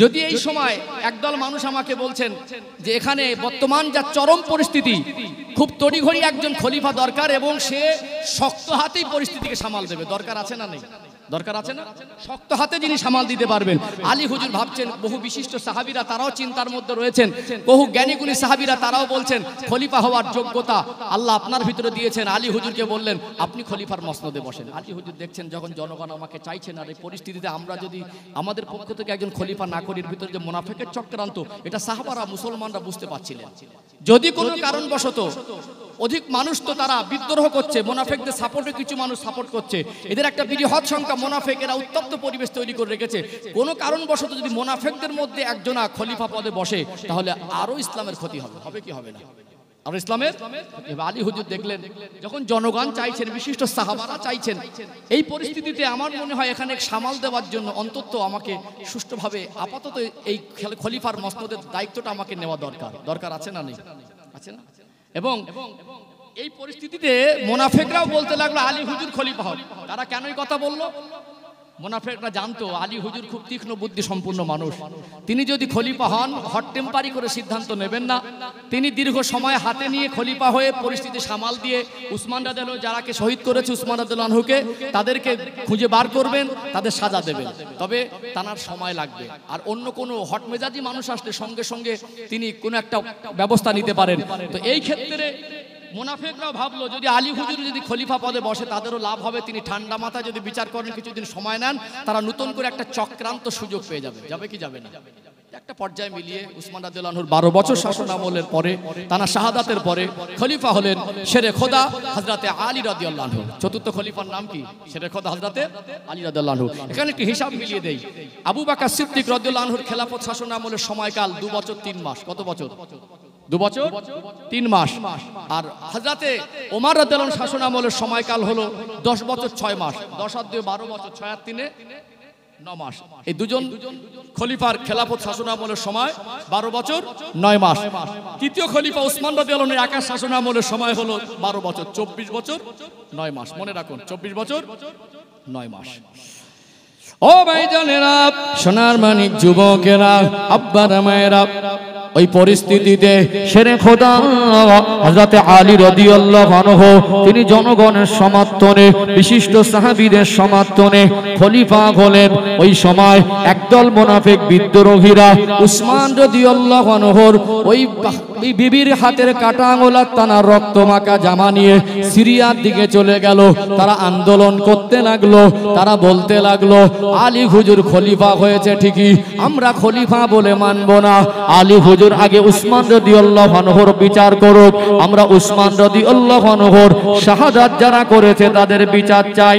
যদি এই সময় একদল মানুষ আমাকে বলছেন যে এখানে বর্তমান যা চরম পরিস্থিতি, খুব তড়িঘড়ি একজন খলিফা দরকার এবং সে শক্ত হাতেই পরিস্থিতিকে সামাল দেবে, দরকার আছে না নেই? দরকার আছে না? শক্ত হাতে যিনি সামাল দিতে পারবেন। আলী হুজুর ভাবছেন, বহু বিশিষ্ট সাহাবীরা তারাও চিন্তার মধ্যে রয়েছেন, বহু জ্ঞানীগুণী সাহাবীরা তারাও বলছেন খলিফা হওয়ার যোগ্যতা আল্লাহ আপনার ভিতরে দিয়েছেন। আলী হুজুরকে বললেন আপনি খলিফার মসনদে বসেন। আলী হুজুর দেখছেন যখন জনগণ আমাকে চাইছেন, আর এই পরিস্থিতিতে আমরা যদি আমাদের পক্ষ থেকে একজন খলিফা না করি, এর ভিতরে যে মুনাফিকের চক্রান্ত, এটা সাহাবারা মুসলমানরা বুঝতে পারছিলেন। যদি কোনো কারণবশত অধিক মানুষ তো তারা বিদ্রোহ করছে, মুনাফিকদের সাপোর্টে কিছু মানুষ সাপোর্ট করছে, এদের একটা বৃহৎ সংখ্যা মুনাফিকেরা উত্তপ্ত পরিবেশ তৈরি করে রেখেছে। কোনো কারণবশত যদি মুনাফিকদের মধ্যে একজনা খলিফা পদে বসে, তাহলে আরো ইসলামের ক্ষতি হবে। হবে কি হবে না? আর ইসলামের আলী হুজুর দেখলেন যখন জনগণ চাইছেন, বিশিষ্ট সাহাবারা চাইছেন, এই পরিস্থিতিতে আমার মনে হয় এখানে সামাল দেওয়ার জন্য অন্তত আমাকে সুষ্ঠুভাবে আপাতত এই খলিফার মসনদের দায়িত্বটা আমাকে নেওয়া দরকার। দরকার আছে না নেই? আছে না? এবং এই পরিস্থিতিতে মুনাফিকরাও বলতে লাগলো আলী হুজুর খলিফা হন। তারা কেন এই কথা বললো? মুনাফিকরা জানতো আলী হুজুর খুব তীক্ষ্ণ বুদ্ধি সম্পন্ন মানুষ, তিনি যদি খলিফা হন হট টেম্পারি করে সিদ্ধান্ত নেবেন না, তিনি দীর্ঘ সময় হাতে নিয়ে খলিফা হয়ে পরিস্থিতি সামাল দিয়ে উসমান রাদিয়াল্লাহু আনহু যারাকে শহীদ করেছে উসমান রাদিয়াল্লাহু আনহুকে, তাদেরকে খুঁজে বার করবেন, তাদের সাজা দেবেন। তবে তার সময় লাগবে। আর অন্য কোনো হট মেজাজি মানুষ আসলে সঙ্গে সঙ্গে তিনি কোনো একটা ব্যবস্থা নিতে পারেন। তো এই ক্ষেত্রে মুনাফিকরাও ভাবলো যদি আলী হুজুর যদি খলিফা পদে বসে তাদেরও লাভ হবে, তিনি ঠান্ডা মাথায় যদি বিচার করেন, কিছুদিন সময় নেন, তারা নতুন করে একটা চক্রান্ত সুযোগ পেয়ে যাবে। যাবে কি যাবে না? একটা পর্যায়ে মিলিয়ে উসমান রাদিয়াল্লাহু আনহুর 12 বছর শাসন আমলের পরে, তার শাহাদাতের পরে খলিফা হলেন শেরে খোদা হযরতে আলী রাদিয়াল্লাহু আনহু। চতুর্থ খলিফার নাম কি? শেরে খোদা হযরতে আলী রাদিয়াল্লাহু আনহু। এখানে একটি হিসাব মিলিয়ে দেই। আবু বকর সিদ্দিক রাদিয়াল্লাহু আনহুর খেলাফত শাসন আমলের সময়কাল 2 বছর 3 মাস। কত বছর? 2 বছর 3 মাস। আর হযরতে ওমর রাদিয়াল্লাহু আনহু শাসন আমলের সময়কাল হলো 10 বছর 6 মাস। 10 আর 2 12 বছর, 6 আর 3 9 মাস। এই দুজন খলিফার খেলাফত শাসন আমলের সময় 12 বছর 9 মাস। তৃতীয় খলিফা উসমান রাদিয়াল্লাহু আনহুর একা শাসন আমলের সময় হলো 12 বছর 24 বছর 9 মাস। মনে রাখুন 24 বছর 9 মাস। ও ভাইজানেরা, সোনার মানিক যুবকেরা, আব্বারা মায়েরা, ওই পরিস্থিতিতে শেরে খোদা হযরত আলী রাদিয়াল্লাহু আনহু তিনি জনগণের সমর্থনে, বিশিষ্ট সাহাবীদের সমর্থনে খলিফা হলেন। ওই সময় একদল মুনাফিক বিদ্রোহীরা উসমান রাদিয়াল্লাহু আনহুর ওই বিবির হাতের কাটা আঙুলার টানা রক্ত মাখা জামা নিয়ে সিরিয়ার দিকে চলে গেল। তারা আন্দোলন করতে লাগলো, তারা বলতে লাগলো আলী হুজুর খলিফা হয়েছে ঠিকই, আমরা খলিফা বলে মানব না। আলী হুজুর আগে উসমান রাদিয়াল্লাহু আনহুর বিচার করুক, আমরা উসমান রাদিয়াল্লাহু আনহুর শাহাদাত যারা করেছে তাদের বিচার চাই।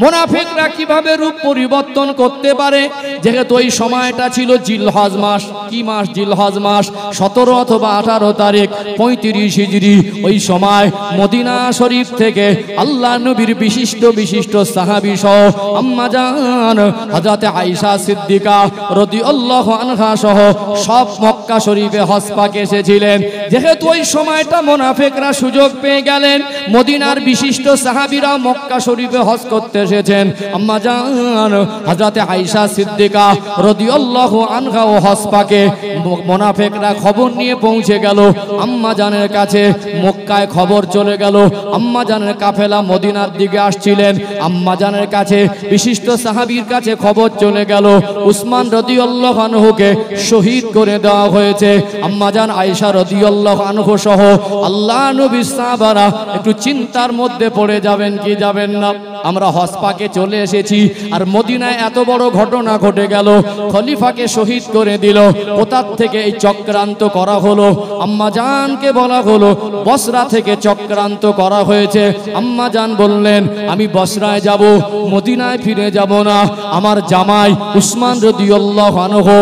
মুনাফিকরা কিভাবে রূপ পরিবর্তন করতে পারে? যেহেতু ওই সময়টা ছিল জিলহজ মাস। কি মাস? জিলহজ মাস। 17 অথবা 18 তারিখ 35 হিজরি। ওই সময় মদিনা শরীফ থেকে আল্লাহ নবীর বিশিষ্ট বিশিষ্ট সাহাবী সহ আম্মা জান হযরত আয়েশা সিদ্দিকা রাদিয়াল্লাহু আনহা সহ সব মক্কা শরীফে হজ পাকে এসেছিলেন। যেহেতু ওই সময়টা মুনাফিকরা সুযোগ পেয়ে গেলেন, মদিনার বিশিষ্ট সাহাবীরা মক্কা শরীফে হজ করতে এসেছেন। আম্মা জান হযরত আয়েশা সিদ্দিকা রাদিয়াল্লাহু আনহা ও হজ পাকে মুনাফিকরা খবর নিয়ে পৌঁছে গেল আম্মা জানের কাছে। মক্কায় খবর চলে গেল আম্মা জানের কাফেলা মদিনার দিকে আসছিলেন। আম্মা জানের কাছে বিশিষ্ট সাহাবীর কাছে খবর চলে গেল উসমান রাদিয়াল্লাহু আনহুকে শহীদ করে দেওয়া হয়েছে। আম্মা জান আয়েশা রাদিয়াল্লাহু আনহু সহ আল্লাহ নবী সাহাবারা একটু চিন্তার মধ্যে পড়ে যাবেন কি যাবেন না। আমরা হজ পাকে চলে এসেছি আর মদিনায় এত বড় ঘটনা ঘটে গেল, খলিফাকে শহীদ করে দিল। কোথা থেকে এই চক্রান্ত করা হলো? আম্মা জানকে বলা হলো বসরা থেকে চক্রান্ত করা হয়েছে। আম্মা জান বললেন আমি বসরায় যাব, মদিনায় ফিরে যাব না। আমার জামাই উসমান রাদিয়াল্লাহু আনহু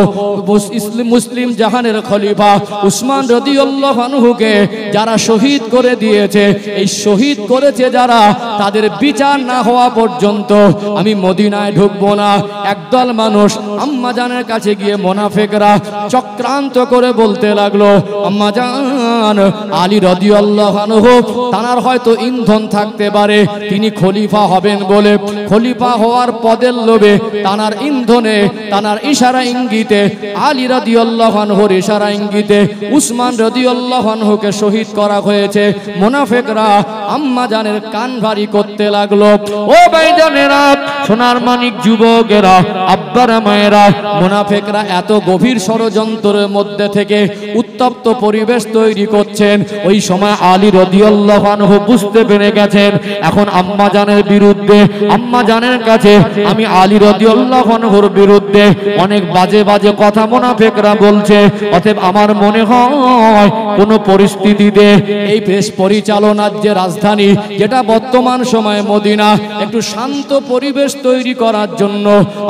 মুসলিম জাহানের খলিফা উসমান রাদিয়াল্লাহু আনহুকে যারা শহীদ করে দিয়েছে, এই শহীদ করেছে যারা, তাদের বিচার না হওয়া পর্যন্ত আমি মদিনায় ঢুকবো না। একদল মানুষ আম্মা জানের কাছে গিয়ে মুনাফিকরা চক্রান্ত করে বলতে লাগলো আম্মা জান আলী রাদিয়াল্লাহু আনহু তার হয়তো ইন্ধন থাকতে পারে, তিনি খলিফা হবেন বলে খলিফা হওয়ার পদের লোভে তানার ইন্ধনে তানার ইশারা ইঙ্গিতে আলী রাদিয়াল্লাহু আনহুর ইশারা ইঙ্গিতে উসমান রাদিয়াল্লাহু আনহুকে শহীদ করা হয়েছে। মুনাফিকরা আম্মা জানের কান ভারী করতে লাগলো। ও ভাইজানেরা, সোনার মানিক যুবকেরা, আব্বারা মায়েরা, মুনাফিকরা এত গভীর ষড়যন্ত্রের মধ্যে থেকে উত্তপ্ত পরিবেশ তৈরি করছেন। ওই সময় আলী রাদিয়াল্লাহু আনহু বুঝতে পেরে গেছেন এখন আম্মা জানের বিরুদ্ধে, আম্মা জানের কাছে আমি আলী রাদিয়াল্লাহু আনহুর বিরুদ্ধে অনেক বাজে বাজে কথা মুনাফিকরা বলছে। অতএব আমার মনে হয় কোন পরিস্থিতিতে এই দেশ পরিচালনার যে রাজধানী, যেটা বর্তমান সময়ে মদিনা, একটু শান্ত পরিবেশ তৈরি করার জন্য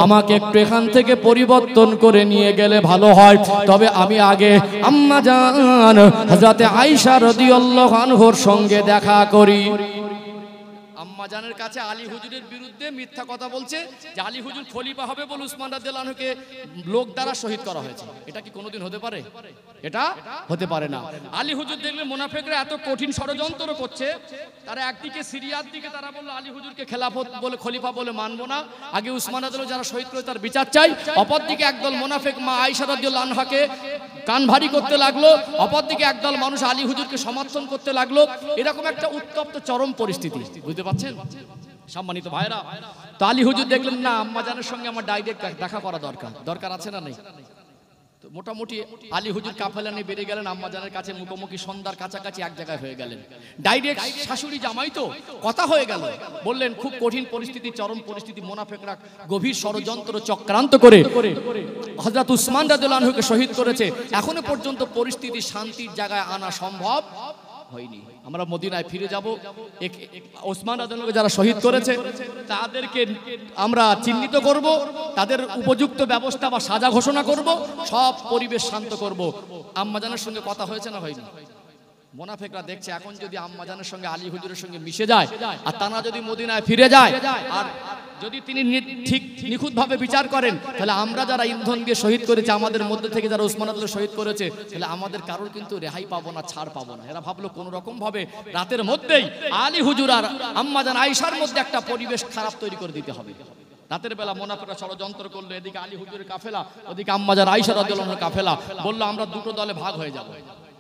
আমাকে একটু এখান থেকে পরিবর্তন করে নিয়ে গেলে ভালো হয়। তবে আমি আগে আম্মা জান হযরত আয়েশা রাদিয়াল্লাহু আনহার সঙ্গে দেখা করি। আম্মা জানের কাছে আলী হুজুরের বিরুদ্ধে মিথ্যা কথা বলছে যে আলী হুজুর খলিফা হবে বলে উসমান রাদিয়াল্লাহু আনহুকে লোক দ্বারা শহীদ করা হয়েছে। এটা কি কোনোদিন হতে পারে? এটা হতে পারে না। আলী হুজুর দেখলে মুনাফিকরা এত কঠিন ষড়যন্ত্র করছে, তারা একদিকে সিরিয়ার দিকে তারা বলল আলী হুজুরকে খেলাফত বলে খলিফা বলে মানবো না, আগে উসমান রাদিয়াল্লাহু যারা শহীদ করে তার বিচার চাই। অপরদিকে একদল মুনাফিক মা আয়েশা রাদিয়াল্লাহু আনহাকে কান ভারী করতে লাগলো, অপরদিকে একদল মানুষ আলী হুজুরকে সমর্থন করতে লাগলো। এরকম একটা উত্তপ্ত চরম পরিস্থিতি, বুঝতে পারছেন সম্মানিত ভাইরা? তো আলী হুজুর দেখলেন না আম্মা জানের সঙ্গে আমার ডাইরেক্ট দেখা করা দরকার আছে না নেই? তো মোটামুটি আলী হুজুর কাফেলা নিয়ে বেরিয়ে গেলেন আম্মা জানের কাছে, মুখোমুখি সন্ধ্যার কাছাকাছি এক জায়গায় হয়ে গেলেন। ডাইরেক্ট শাশুড়ি জামাই তো কথা হয়ে গেল, বললেন খুব কঠিন পরিস্থিতি, চরম পরিস্থিতি, মুনাফিকরা গভীর ষড়যন্ত্র চক্রান্ত করে হযরত উসমান রাদিয়াল্লাহু আনহুকে শহীদ করেছে। এখনো পর্যন্ত পরিস্থিতি শান্তির জায়গায় আনা সম্ভব হয়নি। আমরা মদিনায় ফিরে যাব, ওসমান রাদিয়াল্লাহু যারা শহীদ করেছে তাদেরকে আমরা চিহ্নিত করব, তাদের উপযুক্ত ব্যবস্থা বা সাজা ঘোষণা করব, সব পরিবেশ শান্ত করব। আম্মা জানের সঙ্গে কথা হয়েছে না হয়নি? মুনাফিকরা দেখছে এখন যদি আম্মা জানের সঙ্গে আলী হুজুরের সঙ্গে মিশে যায় আর তারা যদি মদিনায় ফিরে যায় আর যদি তিনি ঠিক নিখুঁতভাবে বিচার করেন, তাহলে আমরা যারা ইন্ধন দিয়ে শহীদ করেছি, আমাদের মধ্যে থেকে যারা উসমান রাদিয়াল্লাহু শহীদ করেছে, তাহলে আমাদের কারোর কিন্তু রেহাই পাবো না, ছাড় পাবো না। এরা ভাবলো কোন রকম ভাবে রাতের মধ্যেই আলী হুজুর আর আম্মা জান আয়েশার মধ্যে একটা পরিবেশ খারাপ তৈরি করে দিতে হবে। রাতের বেলা মুনাফিকরা ষড়যন্ত্র করলো, এদিকে আলী হুজুরের কাফেলা, ওদিকে আম্মা জান আয়েশা রাদিয়াল্লাহু আনহার কাফেলা। বললো আমরা দুটো দলে ভাগ হয়ে যাব,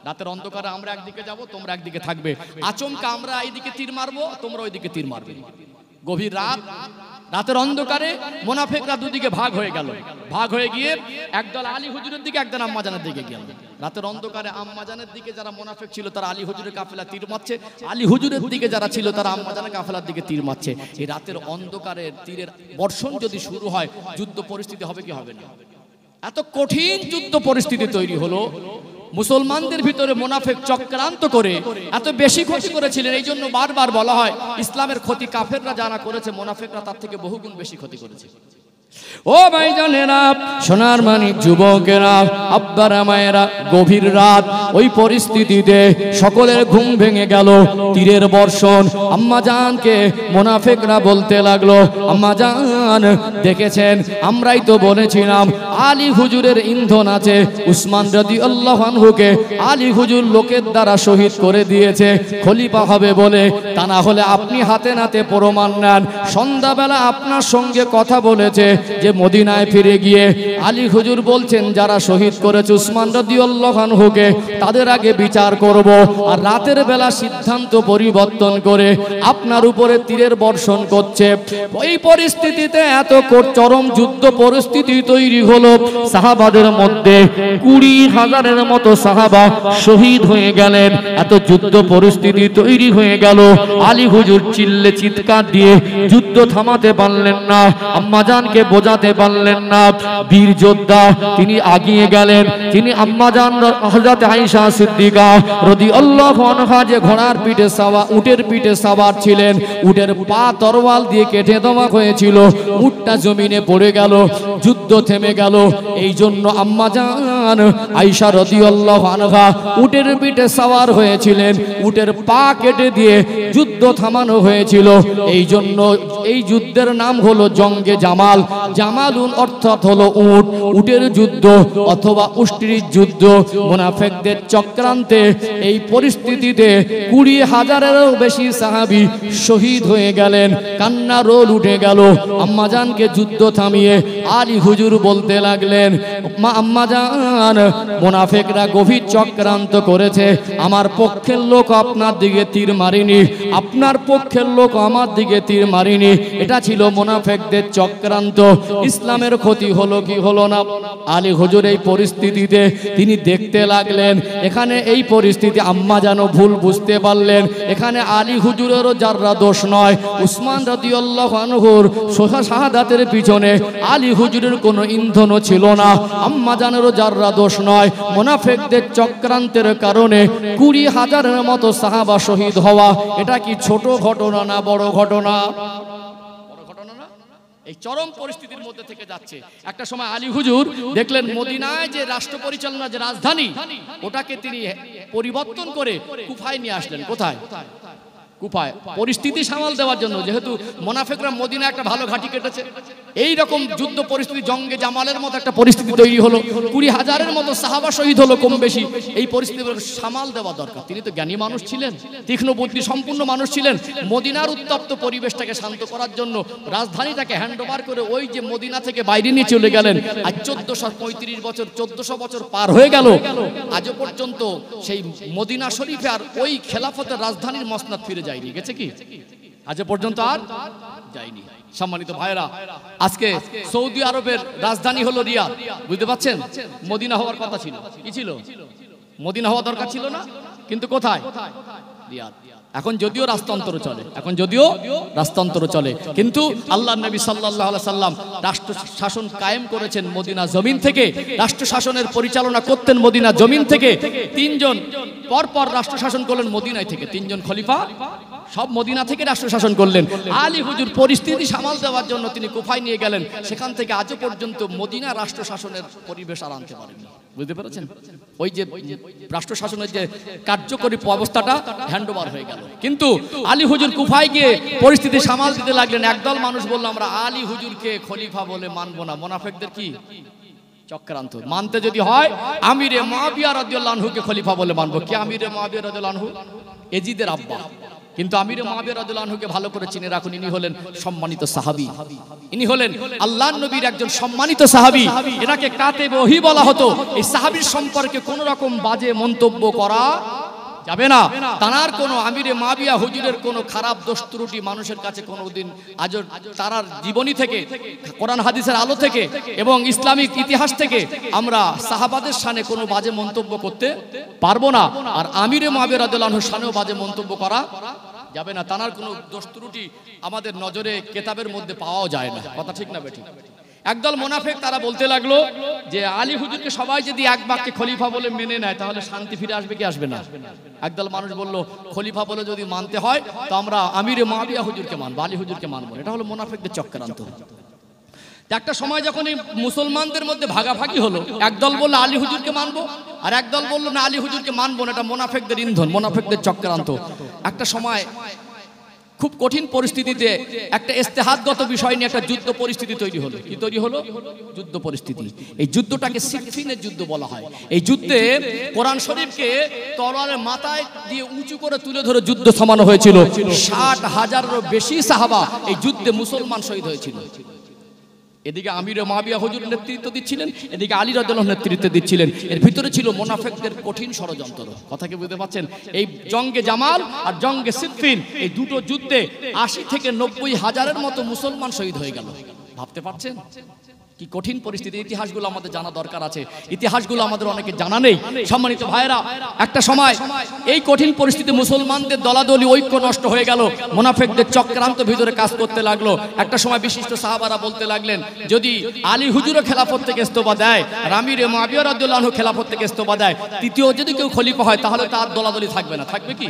রাতের অন্ধকারে আমরা একদিকে যাব, তোমরা একদিকে থাকবে। আচমকা আমরা এইদিকে তীর মারবো, তোমরা ওইদিকে তীর মারবে। গভীর রাত, রাতের অন্ধকারে মুনাফিকরা দুদিকে ভাগ হয়ে গেল, ভাগ হয়ে গিয়ে একদল আলী হুজুরের দিকে, একদল আম্মাজানের দিকে গেল। রাতের অন্ধকারে আম্মাজানের দিকে যারা মুনাফিক ছিল তারা আলী হুজুরের কাফেলা তীর মারছে, আলী হুজুরের দিকে যারা ছিল তারা আম্মাজানের কাফেলার দিকে তীর মারছে। এই রাতের অন্ধকারে তীরের বর্ষণ যদি শুরু হয়, যুদ্ধ পরিস্থিতি হবে কি হবে না? এত কঠিন যুদ্ধ পরিস্থিতি তৈরি হলো। মুসলমানদের ভিতরে মুনাফিক চক্রান্ত করে এত বেশি ক্ষতি করেছিলেন। এই জন্য বারবার বলা হয় ইসলামের ক্ষতি কাফেররা যারা করেছে, মুনাফিকরা তার থেকে বহুগুণ বেশি ক্ষতি করেছে। ও ভাইজানেরা, সোনার মানিক যুবকেরা, আব্বারা মায়েরা, গভীর রাত, ওই পরিস্থিতিতে সকলের ঘুম ভেঙে গেল। তীরের বর্ষণ। আম্মা জানকে মুনাফিকরা বলতে লাগলো, আম্মা জান দেখেছেন, আমরাই তো বলেছিলাম আলী হুজুরের ইন্ধন আছে। উসমান রাদিয়াল্লাহু আনহুকে আলী হুজুর লোকের দ্বারা শহীদ করে দিয়েছে খলিফা হবে বলে। তা না হলে আপনি হাতে নাতে প্রমাণ নেন। সন্ধ্যাবেলা আপনার সঙ্গে কথা বলেছে যে মদিনায় ফিরে গিয়ে আলী হুজুর বলছেন যারা শহীদ করেছে উসমান রাদিয়াল্লাহু আনহুকে তাদের আগে বিচার করব, আর রাতের বেলা সিদ্ধান্ত পরিবর্তন করে আপনার উপরে তীরের বর্ষণ করছে। এই পরিস্থিতিতে এত চরম যুদ্ধ পরিস্থিতি তৈরি হলো, সাহাবাদের মধ্যে 20,000-এর মতো সাহাবা শহীদ হয়ে গেলেন। এত যুদ্ধ পরিস্থিতি তৈরি হয়ে গেল। আলী হুজুর চিল্লে চিৎকার দিয়ে যুদ্ধ থামাতে পারলেন না, আম্মাজানকে বোঝাতে পারলেন না। বীর যোদ্ধা তিনি আগিয়ে গেলেন। তিনি আম্মাজান হযরত আয়েশা সিদ্দিকা রাদিয়াল্লাহু আনহা যে ঘোড়ার পিঠে সাওয়া, উটের পিঠে সাওয়ার ছিলেন, উটের পা তরোয়াল দিয়ে কেটে দেওয়া হয়েছিল, উটটা জমিনে পড়ে গেল, যুদ্ধ থেমে গেল। এই জন্য আম্মাজান আয়েশা রাদিয়াল্লাহু আনহা উটের পিঠে সাওয়ার হয়েছিলেন, উটের পা কেটে দিয়ে যুদ্ধ থামানো হয়েছিল। এই জন্য এই যুদ্ধের নাম হলো জঙ্গে জামাল। জামালুন অর্থাৎ হলো উট, উটের যুদ্ধ অথবা উষ্ট্রির যুদ্ধ। মুনাফিকদের চক্রান্তে এই পরিস্থিতিতে 20,000-এরও বেশি সাহাবী শহীদ হয়ে গেলেন। কান্না রোল উঠে গেল। আম্মাজানকে যুদ্ধ থামিয়ে আলী হুজুর বলতে লাগলেন, মা আম্মাজান, মুনাফিকরা গভীর চক্রান্ত করেছে। আমার পক্ষের লোক আপনার দিকে তীর মারিনি, আপনার পক্ষের লোক আমার দিকে তীর মারিনি। এটা ছিল মুনাফিকদের চক্রান্ত। ইসলামের ক্ষতি হলো কি হলো না? আলী হুজুর এই পরিস্থিতিতে তিনি দেখতে লাগলেন, এখানে এই পরিস্থিতি আম্মাজানও ভুল বুঝতে পারলেন, এখানে আলী হুজুরেরও যারা দোষ নয়। উসমান রাদিয়াল্লাহু আনহুর শাহাদাতের পিছনে আলী হুজুরের কোনো ইন্ধনও ছিল না, আম্মাজানেরও যারা দোষ নয়। মুনাফিকদের চক্রান্তের কারণে 20,000-এর মতো সাহাবা শহীদ হওয়া, এটা কি ছোট ঘটনা না বড় ঘটনা? এই চরম পরিস্থিতির মধ্যে থেকে যাচ্ছে। একটা সময় আলী হুজুর দেখলেন মদিনায় যে রাষ্ট্র পরিচালনা যে রাজধানী, ওটাকে তিনি পরিবর্তন করে কুফায় নিয়ে আসলেন। কোথায়? কুফায়। পরিস্থিতি সামাল দেওয়ার জন্য, যেহেতু মুনাফিকরা মদিনায় একটা ভালো ঘাঁটি কেটেছে। এই রকম যুদ্ধ পরিস্থিতি, জঙ্গে জামালের মতো একটা পরিস্থিতি তৈরি হলো, 20,000-এর মতো সাহাবা শহীদ হলো কম বেশি। এই পরিস্থিতি সামাল দেওয়া দরকার। তিনি তো জ্ঞানী মানুষ ছিলেন, তীক্ষ্ণ বুদ্ধি সম্পূর্ণ মানুষ ছিলেন। মদিনার উত্তপ্ত পরিবেশটাকে শান্ত করার জন্য রাজধানীটাকে হ্যান্ড ওভার করে ওই যে মদিনা থেকে বাইরে নিয়ে চলে গেলেন। আজ 1435 বছর, 1400 বছর পার হয়ে গেল, আজও পর্যন্ত সেই মদিনা শরীফে আর ওই খেলাফতের রাজধানীর মসনদ ফিরে যায়নি। গেছে কি? আজ পর্যন্ত আর যায়নি। সম্মানিত ভাইরা, আজকে সৌদি আরবের রাজধানী হলো রিয়াদ। বুঝতে পারছেন? মদিনা হওয়ার কথা ছিল। কি ছিল? মদিনা হওয়া দরকার ছিল না, কিন্তু কোথায়? রিয়াদ। এখন যদিও রাষ্ট্রান্তর চলে, এখন যদিও রাষ্ট্রান্তর চলে, কিন্তু আল্লাহর নবী সাল্লাল্লাহু আলাইহি সাল্লাম রাষ্ট্র শাসন কায়েম করেছেন মদিনা জমিন থেকে। রাষ্ট্র শাসনের পরিচালনা করতেন মদিনা জমিন থেকে। 3 জন পরপর রাষ্ট্র শাসন করলেন মদিনায় থেকে। 3 জন খলিফা সব মদিনা থেকে রাষ্ট্র শাসন করলেন। আলী হুজুর পরিস্থিতি সামাল দেওয়ার জন্য তিনি কুফায় নিয়ে গেলেন। সেখান থেকে আজও পর্যন্ত মদিনা রাষ্ট্র শাসনের পরিবেশ আর আনতে পারেননি। বুঝতে পেরেছেন? ওই যে রাষ্ট্র শাসনের যে কার্যকরী অবস্থাটা হ্যান্ডওভার হয়ে গেল। কিন্তু আলী হুজুর কুফায় গিয়ে পরিস্থিতি সামাল দিতে লাগলেন। একদল মানুষ বলল, আমরা আলী হুজুরকে খলিফা বলে মানবো না। মুনাফিকদের কি চক্রান্ত। মানতে যদি হয় আমিরে মুআবিয়া রাদিয়াল্লাহু আনহুকে খলিফা বলে মানবো। কি আমিরে মুআবিয়া রাদিয়াল্লাহু আনহু? এজিদের আব্বা। কিন্তু আমিরে মুআবিয়া রাদিয়াল্লাহু আনহুকে ভালো করে চিনে রাখুন। ইনি হলেন সম্মানিত সাহাবী, ইনি হলেন আল্লাহর নবীর একজন সম্মানিত সাহাবী। এনাকে কাতেব ওহী বলা হতো। এই সাহাবীর সম্পর্কে কোন রকম বাজে মন্তব্য করা যাবে না। তার কোনো আমিরে মাবিয়া হুজুরের কোনো খারাপ দোষ ত্রুটি মানুষের কাছে কোনোদিন আজ তার জীবনী থেকে, কোরআন হাদিসের আলো থেকে এবং ইসলামিক ইতিহাস থেকে আমরা সাহাবাদের শানে কোনো বাজে মন্তব্য করতে পারবো না। আর আমিরে মাবিয়া রাদিয়াল্লাহু আনহু শানেও বাজে মন্তব্য করা যাবে না। তার কোনো দোষ ত্রুটি আমাদের নজরে কেতাবের মধ্যে পাওয়াও যায় না। কথা ঠিক না বেঠিক? একদল মোনাফেক তারা বলতে লাগলো যে আলী হুজুরকে সবাই যদি এক বাক্যে খলিফা বলে মেনে নেয় তাহলে শান্তি ফিরে আসবে কি আসবে না? একদল মানুষ বলল খলিফা বলে যদি মানতে হয় তো আমরা আমিরে মাবিয়া হুজুরকে মানবো, আলী হুজুরকে মানবো। এটা হলো মোনাফেকদের চক্রান্ত। একটা সময় যখন এই মুসলমানদের মধ্যে ভাগাভাগি হলো, একদল বলল আলী হুজুরকে মানবো আর একদল বলল না আলী হুজুরকে মানবো না। এটা মোনাফেকদের ইন্ধন, মোনাফেকদের চক্রান্ত। একটা সময় খুব কঠিন পরিস্থিতিতে একটা ইস্তেহাদগত বিষয় নিয়ে একটা যুদ্ধ পরিস্থিতি তৈরি হলো। কি তৈরি হলো? যুদ্ধ পরিস্থিতি। এই যুদ্ধটাকে সিফিনের যুদ্ধ বলা হয়। এই যুদ্ধে কোরআন শরীফকে তলোয়ারের মাথায় দিয়ে উঁচু করে তুলে ধরে যুদ্ধ থামানো হয়েছিল। 60,000-এরও বেশি সাহাবা এই যুদ্ধে মুসলমান শহীদ হয়েছিল। এদিকে আমিরে মাবিয়া হুজুর নেতৃত্ব দিচ্ছিলেন, এদিকে আলী রাদিয়াল্লাহু নেতৃত্ব দিচ্ছিলেন। এর ভিতরে ছিল মুনাফিকদের কঠিন ষড়যন্ত্র। কথা কি বুঝতে পারছেন? এই জঙ্গে জামাল আর জঙ্গে সিফিন, এই দুটো যুদ্ধে 80 থেকে 90,000-এর মতো মুসলমান শহীদ হয়ে গেল। ভাবতে পারছেন কি কঠিন পরিস্থিতি? ইতিহাসগুলো আমাদের জানা দরকার আছে, ইতিহাসগুলো আমাদের অনেকে জানা নেই। সম্মানিত ভাইরা, একটা সময় এই কঠিন পরিস্থিতি মুসলমানদের দলাদলি ঐক্য নষ্ট হয়ে গেল, মুনাফিকদের চক্রান্ত ভিতরে কাজ করতে লাগলো। একটা সময় বিশিষ্ট সাহাবারা বলতে লাগলেন যদি আলী হুজুরও খেলাফত থেকে ইস্তফা দেয় আর আমিরে মুআবিয়া রাদিয়াল্লাহু আনহু খেলাফত থেকে ইস্তফা দেয়, তৃতীয় যদি কেউ খলিফা হয় তাহলে তার দলাদলি থাকবে না। থাকবে কি?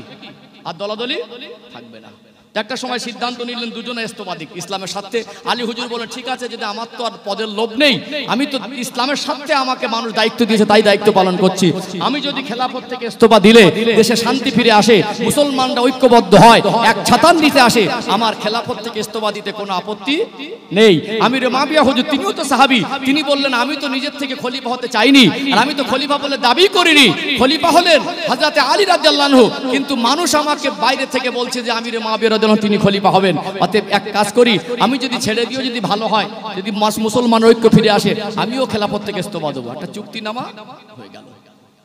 আর দলাদলি থাকবে না। একটা সময় সিদ্ধান্ত নিলেন দুজনে ইস্তফা দিক ইসলামের স্বার্থে। আলী হুজুর বলেন ঠিক আছে, যদি আমার তো আর পদের লোভ নেই, আমি তো ইসলামের স্বার্থে আমাকে মানুষ দায়িত্ব দিয়েছে তাই দায়িত্ব পালন করছি। আমি যদি খেলাফত থেকে ইস্তফা দিলে দেশে শান্তি ফিরে আসে, মুসলমানরা ঐক্যবদ্ধ হয়, এক ছাতার নিচে আসে, আমার খেলাফত থেকে ইস্তফা দিতে কোনো আপত্তি নেই। আমিরে মাবিয়া হুজুর তিনিও তো সাহাবী, তিনি বললেন আমি তো নিজের থেকে খলিফা হতে চাইনি আর আমি তো খলিফা বলে দাবি করিনি। খলিফা হলেন হযরতে আলী রাদিয়াল্লাহু আনহু, কিন্তু মানুষ আমাকে বাইরে থেকে বলছে যে আমিরে মাবিয়া তিনি খলিফা হবেন। অতএব এক কাজ করি, আমি যদি ছেড়ে দিও যদি ভালো হয়, যদি মুসলমান ঐক্য ফিরে আসে আমিও খেলাফত থেকে ইস্তফা দেবো। একটা চুক্তিনামা হয়ে গেল।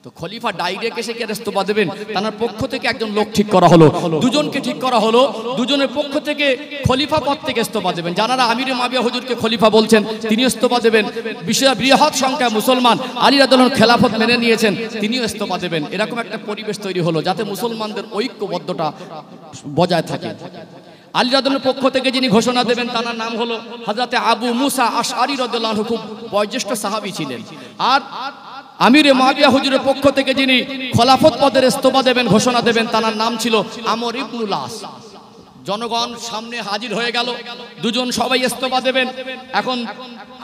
তো খলিফা ডাইরেক্ট এসে কে ইস্তফা দেবেন? তার পক্ষ থেকে একজন লোক ঠিক করা হলো, দুজনকে ঠিক করা হলো, দুজনের পক্ষ থেকে খলিফা পদ থেকে ইস্তফা দেবেন। যারা আমিরে মাবিয়া হুজুরকে খলিফা বলছেন তিনি ইস্তফা দেবেন। বৃহৎ সংখ্যায় মুসলমান আলী রাদিয়াল্লাহু আনহু খেলাফত মেনে নিয়েছেন, তিনিও ইস্তফা দেবেন। এরকম একটা পরিবেশ তৈরি হলো যাতে মুসলমানদের ঐক্যবদ্ধতা বজায় থাকে। আলী রাদিয়াল্লাহু আনহুর পক্ষ থেকে যিনি ঘোষণা দেবেন তার নাম হলো হযরতে আবু মুসা আশআরী রাদিয়াল্লাহু আনহু, খুব বয়োজ্যেষ্ঠ সাহাবী ছিলেন। আর আমিরে মুআবিয়া হুজুরের পক্ষ থেকে যিনি খলিফত পদের ইস্তফা দেবেন ঘোষণা দেবেন তার নাম ছিল আমর ইবনুল আস। জনগণ সামনে হাজির হয়ে গেল, দুজন সবাই ইস্তফা দেবেন। এখন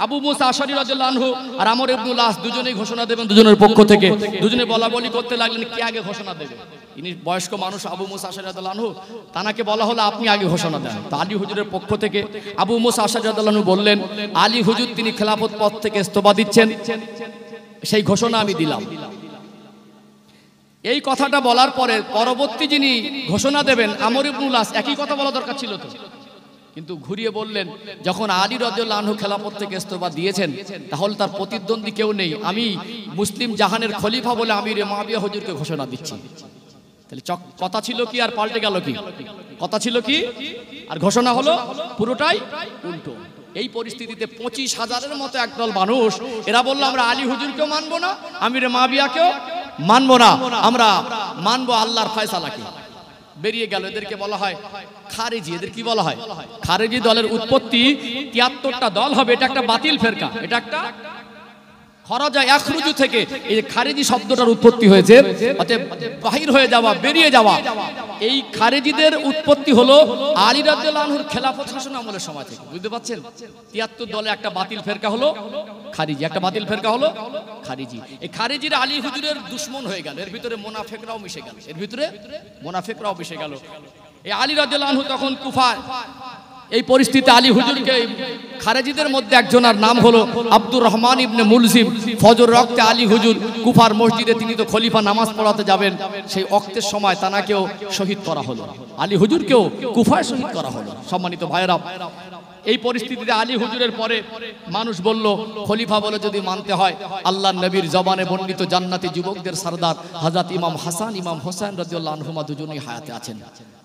আবু মুসা আশআরী রাদিয়াল্লাহু আনহু আর আমর ইবনুল আস দুজনেই ঘোষণা দেবেন দুজনের পক্ষ থেকে। দুজনে বলাবলি করতে লাগলেন কে আগে ঘোষণা দেবে। ইনি বয়স্ক মানুষ আবু মুসা আশআরী রাদিয়াল্লাহু আনহু, তানাকে বলা হলো আপনি আগে ঘোষণা দেন। তো আলী হুজুরের পক্ষ থেকে আবু মুসা আশআরী রাদিয়াল্লাহু আনহু বললেন আলী হুজুর তিনি খেলাফত পদ থেকে ইস্তফা দিচ্ছেন, সেই ঘোষণা আমি দিলাম। এই কথাটা বলার পরে পরবর্তী যিনি ঘোষণা দেবেন আমর ইবনুল আস, একই কথা বলা দরকার ছিল তো, কিন্তু ঘুরিয়ে বললেন যখন আলী রাদিয়াল্লাহু আনহু খেলাফত থেকে ইস্তফা দিয়েছেন তাহলে তার প্রতিদ্বন্দ্বী কেউ নেই, আমি মুসলিম জাহানের খলিফা বলে আমিরে মুআবিয়া হুজুরকে ঘোষণা দিচ্ছি। তাহলে কথা ছিল কি আর পাল্টে গেল কি? কথা ছিল কি আর ঘোষণা হলো পুরোটাই উল্টো। এই পরিস্থিতিতে 25,000-এর মতো একদল মানুষ এরা বলল আমরা আলী হুজুরকেও মানবো না, আমিরে মুআবিয়াকেও মানবো না, আমরা মানবো আল্লাহর ফয়সালাকে। বেরিয়ে গেল। এদেরকে বলা হয় খারেজি। এদের কি বলা হয়? খারেজি দলের উৎপত্তি 73টা দল হবে। এটা একটা বাতিল ফেরকা, এটা একটা খরাজা ইয়াখরুজু থেকে এই খারেজি শব্দটার উৎপত্তি হয়েছে, অতএব বাহির হয়ে যাওয়া, বেরিয়ে যাওয়া। এই খারেজিদের উৎপত্তি হলো আলী রাদিয়াল্লাহু আনহুর খেলাফত শাসন আমলের সময় থেকে। বুঝতে পারছেন? 73 দলে একটা বাতিল ফেরকা হলো খারিজি, একটা বাতিল ফেরকা হলো খারিজি। এই খারিজিরা আলী হুজুরের দুশমন হয়ে গেল। এর ভিতরে মুনাফিকরাও মিশে গেল, এর ভিতরে মুনাফিকরাও মিশে গেল। এই আলী রাদিয়াল্লাহু আনহু তখন কুফায়। এই পরিস্থিতি আলী হুজুরকে খারেজিদের মধ্যে একজনের নাম হলো আব্দুর রহমান ইবনে মুলজিম। ফজর রক্তে আলী হুজুর কুফার মসজিদে, তিনি তো খলিফা নামাজ পড়াতে যাবেন, সেই ওয়াক্তের সময় তানাকেও শহীদ করা হলো, আলী হুজুরকেও কুফায় শহীদ করা হলো। সম্মানিত ভাইরা, এই পরিস্থিতিতে আলী হুজুরের পরে মানুষ বলল খলিফা বলে যদি মানতে হয় আল্লাহর নবীর জবানে বর্ণিত জান্নাতি যুবকদের সরদার হযরত ইমাম হাসান ইমাম হোসেন রাদিয়াল্লাহু আনহুমা দুজনেই হায়াতে আছেন।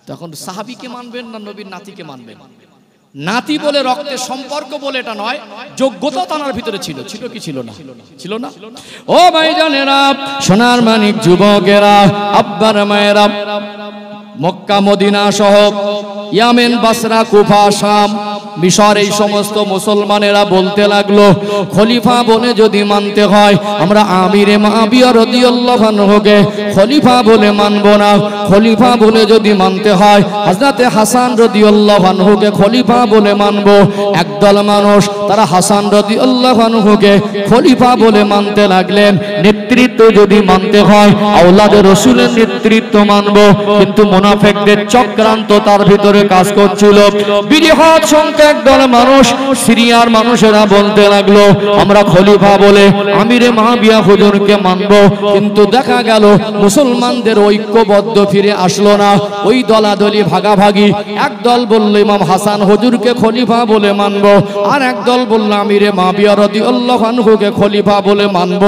তখন সাহাবীকে মানবেন না নবীর নাতিকে মানবেন? নাতি বলে রক্তের সম্পর্ক বলে এটা নয়, যোগ্যতা তার ভিতরে ছিল। ছিল কি ছিল না? ছিল না? ও ভাইজানেরা, সোনার মানিক যুবকেরা, আব্বার মায়েরা, মক্কা মদিনা সহ ইয়ামেন বাসরা কুফা শাম মিশর এই সমস্ত মুসলমানেরা বলতে লাগলো খলিফা বলে যদি মানতে হয় আমরা আমিরে মুআবিয়া রাদিয়াল্লাহু আনহুকে খলিফা বলে মানব না। খলিফা বলে যদি মানতে হয় হযরতে হাসান রাদিয়াল্লাহু আনহুকে খলিফা বলে মানব। একদল মানুষ তারা হাসান রাদিয়াল্লাহু আনহুকে খলিফা বলে মানতে লাগলেন। নেতৃত্ব যদি মানতে হয় আওলাদে রাসূলের নেতৃত্ব মানব। কিন্তু মুনাফিকদের চক্রান্ত তার ভিতরে কাজ করছিল। বিরিহাত সংখ্যক দল মানুষ সিরিয়ার মানুষেরা বলতে লাগলো আমরা খলিফা বলে আমিরে মুআবিয়া হুজুরকে মানব। কিন্তু দেখা গেল মুসলমানদের ঐক্যবদ্ধ ফিরে আসলো না, ওই দলাদলি ভাগাভাগি। এক দল বলল ইমাম হাসান হুজুরকে খলিফা বলে মানব, আর এক দল বলল আমিরে মুআবিয়া রাদিয়াল্লাহু আনহুকে খলিফা বলে মানব।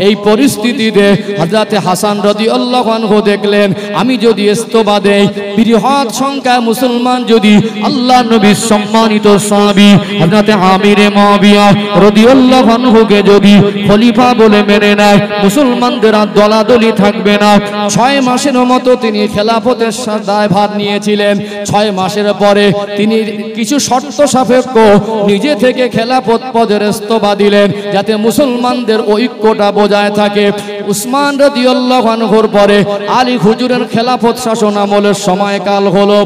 এই পরিস্থিতিতে হযরতে হাসান রাদিয়াল্লাহু আনহু দেখলেন আমি যদি ইস্তফা দেই, বৃহৎ সংখ্যায় মুসলমান যদি আল্লাহ নবীর সম্মানিত সাহাবী হযরত আমিরে মুআবিয়া রাদিয়াল্লাহু আনহুকে যদি খলিফা বলে মেনে নেয়, মুসলমানদের আর দলাদলি থাকবে না। 6 মাসের মতো তিনি খেলাফতের দায়ভার নিয়েছিলেন। 6 মাসের পরে তিনি কিছু শর্ত সাপেক্ষ নিজে থেকে খেলাফত পদের ইস্তফা দিলেন যাতে মুসলমানদের ঐক্যটা বজায় থাকে। উসমান রাদিয়াল্লাহু আনহুর পরে আলী হুজুরের খেলাফত শাসন আমলের সময়কাল হলো